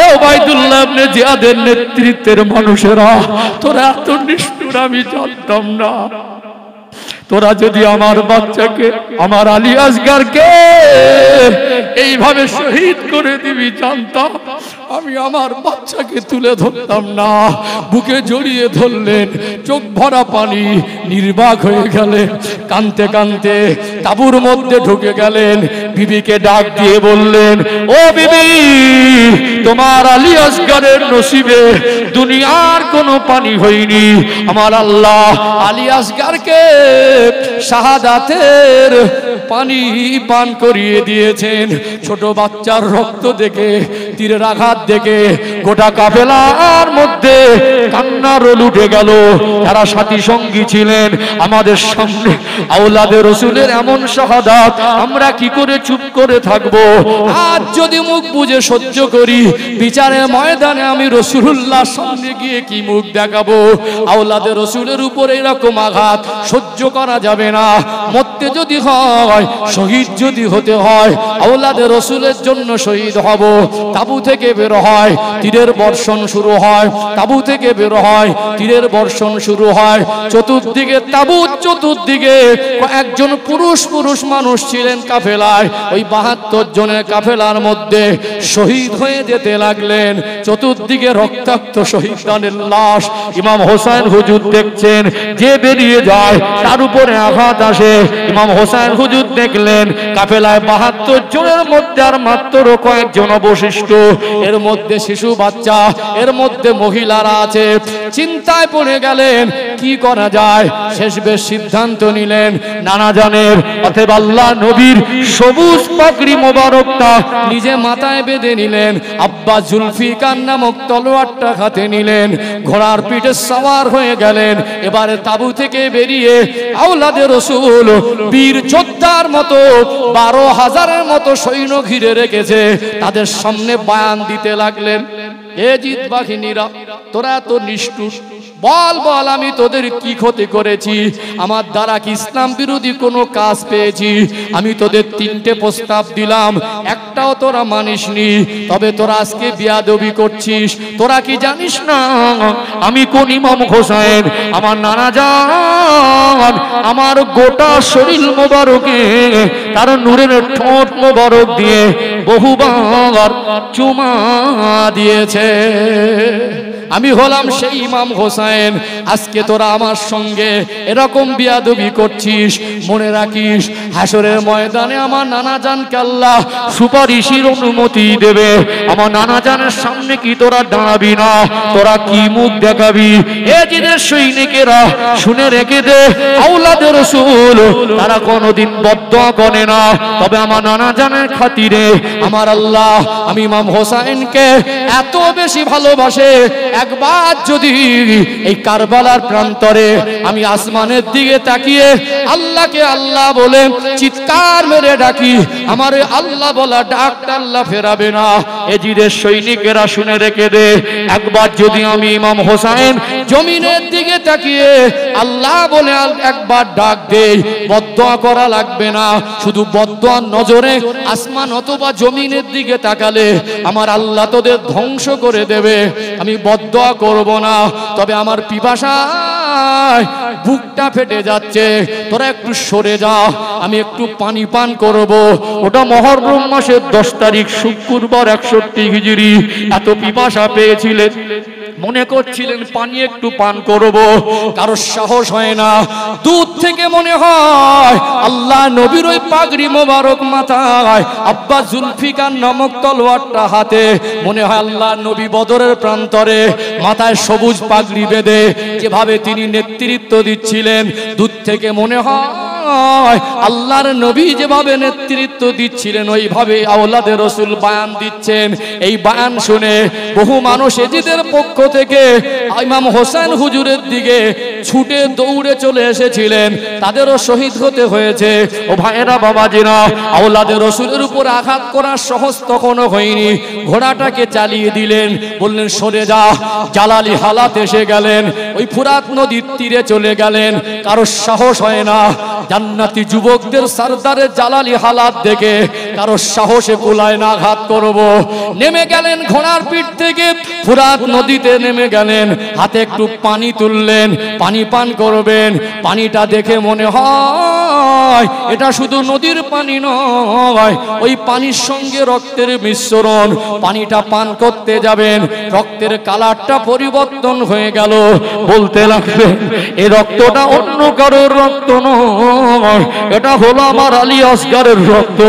এ ওবাইদুল্লাহ ইবনে জিয়াদের নেতৃত্বের মানুষেরা, তোরা এত নিষ্ঠুর আমি জানতাম না। তোরা যদি আমার বাচ্চাকে, আমার আলী আসগরকে এইভাবে শহীদ করে দিবি জানতাম, আমি আমার বাচ্চাকে তুলে ধরতাম না। বুকে জড়িয়ে ধরলেন, চোখ ভরা পানি, নির্বাক হয়ে গেলেন। কাঁদতে কাঁদতে তাঁবুর মধ্যে ঢুকে গেলেন। বিবিকে ডাক দিয়ে বললেন, ও বিবি, তোমার আলী আসগরের নসিবে দুনিয়ার কোনো পানি হয়নি। আমার আল্লাহ আলী আসগরকে শাহাদাতের পানি পান করিয়ে দিয়েছেন। ছোট বাচ্চার রক্ত দেখে, তীরের আঘাত দেখে গোটা কাফেলার মধ্যে কান্নার রোল উঠে গেল। যারা সাথী সঙ্গী ছিলেন আমাদের সামনে আওলাদে রসুলের এমন শাহাদাত, আমরা কি করে চুপ করে থাকবো? আজ যদি মুখ বুজে সহ্য করি, বিচারের ময়দানে আমি রসুলুল্লাহর সামনে গিয়ে কি মুখ দেখাবো? আওলাদে রসুলের উপরে এরকম আঘাত সহ্য করা যাবে না। মরতে যদি হয়, শহীদ যদি হতে হয়, আওলাদে রসুলের জন্য শহীদ হব। তাবু থেকে বের হয়, তীরের বর্ষণ শুরু হয়। তাবু থেকে বের হয়, তীরের বর্ষণ শুরু হয়। চতুর্দিকে তাবু, চতুর্দিকে একজন পুরুষ মানুষ ছিলেন কাফেলায়। ওই 72 জনের কাফেলার মধ্যে শহীদ হয়ে যেতে লাগলেন। চতুর্দিকে রক্তাক্ত শহীদানের লাশ। ইমাম হোসেন হুজুর দেখছেন, যে বেরিয়ে যায় তার উপরে আঘাত আসে। ইমাম হোসেন হুজুর দেখলেন কাফেলায় 72 জনের মধ্যে আর মাত্র কয়েকজন অবশিষ্ট। এর মধ্যে শিশু বাচ্চা, এর মধ্যে মহিলারা আছে। চিন্তায় পড়ে গেলেন, কি করা যায়? শেষবেশ সিদ্ধান্ত নিলেন, নানা জানের অথবা আল্লাহ নবীর সবুজ পাগড়ি মোবারকটা নিজে মাথায় বেঁধে নিলেন। আব্বা জুলফিকার নামক তলোয়ারটা হাতে নিলেন। ঘোড়ার পিঠে সওয়ার হয়ে গেলেন। এবারে তাবু থেকে বেরিয়ে আওলাদে রসুল বীর যোদ্ধার মতো 12,000-এর মতো সৈন্য ঘিরে রেখেছে, তাদের সামনে বয়ান দিতে লাগলেন। এ জিদ বাহিনীরা, তোরা তো নিষ্ঠুর, বল বল, আমি তোদের কি ক্ষতি করেছি? আমার দ্বারা কি ইসলাম বিরোধী কোনো কাজ পেয়েছি? আমি তোদের 3টে প্রস্তাব দিলাম, একটাও তোরা মানিসনি। তবে তোরা আজকে বিয়াদবি করছিস। তোরা কি জানিস না আমি কোন ইমাম হোসেন? আমার নানা জান আমার গোটা শরীর মোবারকে তার নূরের ঠোঁট মোবারক দিয়ে বহুবার চুমা দিয়েছে। আমি হলাম সেই ইমাম হোসেন। আজকে তোরা আমার সঙ্গে এরকম বিয়াদবি করছিস। মনে রাখিস, হাসরের ময়দানে আমার নানা জানকে আল্লাহ সুপারিশের অনুমতি দেবে। আমার নানা জানের সামনে কি তোরা দাঁড়াবি না? তোরা কি মুখ দেখাবি? এ জিদের সৈনিকেরা শুনে রেখে দে, আওলাদে রসুল তারা কোনোদিন বদদোয়া করে না। তবে আমার নানা জানের খাতিরে আমার আল্লাহ আমি ইমাম হোসেনকে এত বেশি ভালোবাসে, একবার যদি এই কারবালার প্রান্তরে আমি আসমানের দিকে তাকিয়ে আল্লাহকে আল্লাহ বলে চিৎকার মেরে ডাকি, আমার আল্লাহ বলা ডাকটা আল্লাহ ফেরাবে না। এজিদের সৈনিকেরা শুনে রেখে দে, একবার যদি আমি ইমাম হোসেন জমিনের দিকে তাকিয়ে আল্লাহ বলে একবার ডাক দেই, বদদোয়া করা লাগবে না। শুধু বদদোয়ার নজরে আসমান অথবা জমিনের দিকে তাকালে আমার আল্লাহ তোদের ধ্বংস করে দেবে। আমি বদদোয়া করব না। তবে আমার পিপাসায় বুকটা ফেটে যাচ্ছে, তোরা একটু সরে যা, আমি একটু পানি পান করব। ওটা মুহররম মাসের 10 তারিখ শুক্রবার 61 হিজরি। এত পিপাসা পেয়েছিলেন, মনে করছিলেন পানি একটু পান করব, কারোর সাহস হয় না। দূর থেকে মনে হয় আল্লাহ নবীর ওই পাগড়ি মোবারক মাথায়, আব্বা জুলফিকার নামক তলোয়ারটা হাতে, মনে হয় আল্লাহ নবী বদরের প্রান্তরে মাথায় সবুজ পাগড়ি বেঁধে যেভাবে তিনি নেতৃত্ব দিচ্ছিলেন, দূর থেকে মনে হয় আল্লাহর নবী যেভাবে নেতৃত্ব দিচ্ছিলেন ওইভাবে আওলাদে রসুল বয়ান দিচ্ছেন। এই বয়ান শুনে বহু মানুষ এজিদের পক্ষ থেকে ইমাম হোসেন হুজুরের দিকে ছুটে দৌড়ে চলে এসেছিলেন, তাদেরও শহীদ হতে হয়েছে। ও ভাইয়েরা, বাবাজিরা, আওলাদে রসুলের উপর আঘাত করা সহজ তখনও হয়নি। ঘোড়াটাকে চালিয়ে দিলেন, বললেন সরে যা। জালালি হালাত এসে গেলেন, ওই ফুরাত নদীর তীরে চলে গেলেন। কারোর সাহস হয় না, জান্নাতি যুবকদের সরদারের জালালি হালাত দেখে কারোর সাহসে কুলায় না আঘাত করব। নেমে গেলেন ঘোড়ার পিঠ থেকে, ফুরাত নদীতে নেমে গেলেন, হাতে একটু পানি তুললেন, পানি পান করবেন। পানিটা দেখে মনে হয় এটা শুধু নদীর পানি নয়, ওই পানির সঙ্গে রক্তের মিশ্রণ। পানিটা পান করতে যাবেন, রক্তের কালারটা পরিবর্তন হয়ে গেল। বলতে লাগলেন এই রক্তটা অন্য কারোর রক্ত নয়, এটা হলো আমার আলী আসগরের রক্ত।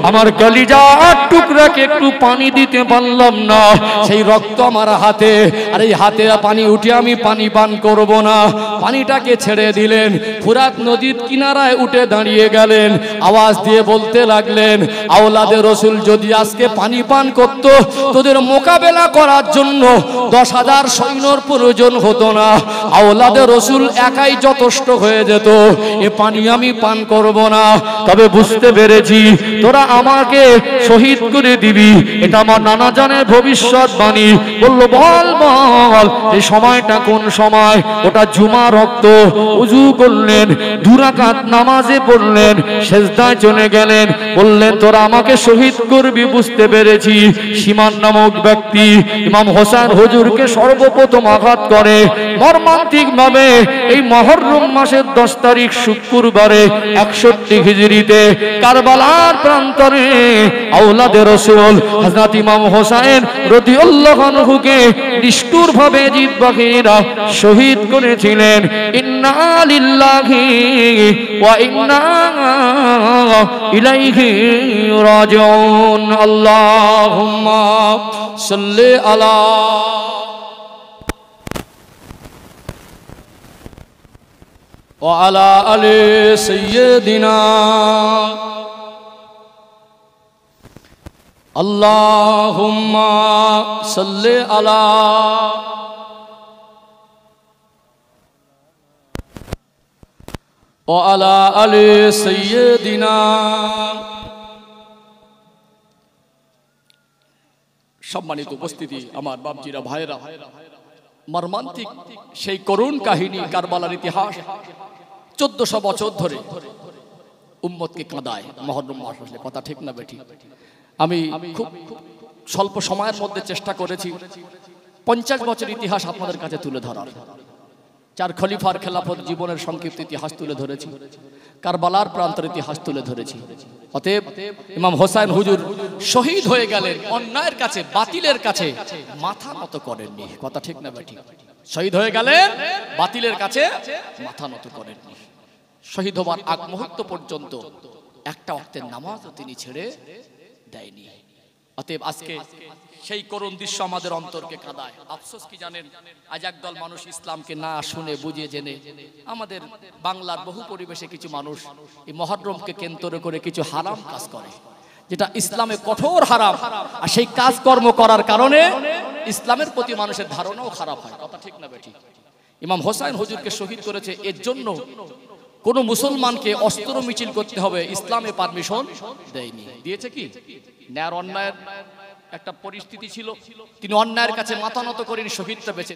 আমার কলিজার টুকরাকে একটু পানি দিতে পারলাম না, সেই রক্ত আমার হাতে, আর এই হাতে পানি উঠে আমি পানি পান করব না। পানিটাকে ছেড়ে দিলেন, ফুরাত নদীর কিনারায় উঠে দাঁড়িয়ে গেলেন, আওয়াজ দিয়ে বলতে লাগলেন আওলাদে রসুল যদি আজকে পানি পান করত, তোদের মোকাবেলা করার জন্য 10,000 সৈন্যর প্রয়োজন হতো না, আওলাদে রসুল একাই যথেষ্ট হয়ে যেত। এ পানি আমি পান করব না। তবে বুঝতে পেরেছি তোরা আমাকে শহীদ করে দিবি, এটা আমার নানা জানের ভবিষ্যৎবাণী। বলল বল বল এই সময়টা কোন সময়? ওটা জুমা রক্ত। উজু করলেন, 2 রাকাত নামাজে পড়লেন, সেজদায় চলে গেলেন, বললেন তোরা আমাকে শহীদ করবি। বুঝতে পেরেছি। সীমান নামক ব্যক্তি ইমাম হোসেন হুজুরকে সর্বপ্রথম আঘাত করে মর্মান্তিক ভাবে এই মুহররম মাসের 10 তারিখ শুক্রবারে 61 হিজরিতে কারবালার প্রান্তরে আওলাদে রাসূল হযরত ইমাম হোসেন রাদিয়াল্লাহু আনহুকে নিষ্ঠুর ভাবে জিদ বাগীরা শহীদ করেছিলেন। ইন্না লিল্লাহি ওয়া ইন্না ইলাইহি রাজিউন। আল্লাহুম্মা সাল্লি আলা ওয়া আলা আলি সাইয়্যিদিনা। আল্লাহুম্মা সাল্লি আলা ওয়া আলা আলি সাইয়্যিদিনা। সম্মানিত উপস্থিতি, আমার বাপজিরা, ভাইরা, মর্মান্তিক সেই করুণ কাহিনী, কারবালার ইতিহাস 1400 বছর ধরে উম্মতকে কাঁদায় মুহররম মাস আসলে। কথা ঠিক না বেঠি? আমি খুব স্বল্প সময়ের মধ্যে চেষ্টা করেছি 50 বছর ইতিহাস আপনাদের কাছে তুলে ধরার। 4 খলিফার খেলাফত জীবনের সংক্ষিপ্ত ইতিহাস তুলে ধরেছি, কারবালার প্রান্তের ইতিহাস তুলে ধরেছি। অতএব ইমাম হোসেন হুজুর শহীদ হয়ে গেলেন, অন্যায়ের কাছে, বাতিলের কাছে মাথা নত করেননি। কথা ঠিক না বেঠি? শহীদ হয়ে গেলেন, বাতিলের কাছে মাথা নত করেননি। শহীদ হবার আগ মুহূর্ত পর্যন্ত একটা ওয়াক্তের নামাজও তিনি ছেড়ে দেয়নি। অতএব আজকে সেই করুণ দৃশ্য আমাদের অন্তরকে কাঁদায়। আফসোস কি জানেন, আজ একদল মানুষ ইসলামকে না শুনে বুঝে জেনে আমাদের বাংলার বহু পরিবেশে কিছু মানুষ এই মুহররমকে কেন্দ্র করে কিছু হারাম কাজ করে, যেটা ইসলামে কঠোর হারাম। আর সেই কাজকর্ম করার কারণে ইসলামের প্রতি মানুষের ধারণাও খারাপ হয়। কথা ঠিক না বেঠিক? ইমাম হোসেন হুজুরকে শহীদ করেছে, এর জন্য কোন মুসলমানকে অস্ত্র মিছিল করতে হবে ইসলামে পারমিশন দেয়নি। দিয়েছে কি? ন্যায় অন্যায়ের একটা পরিস্থিতি ছিল, তিনি অন্যায়ের কাছে মাথা নত করেন, শহীদটা বেঁচে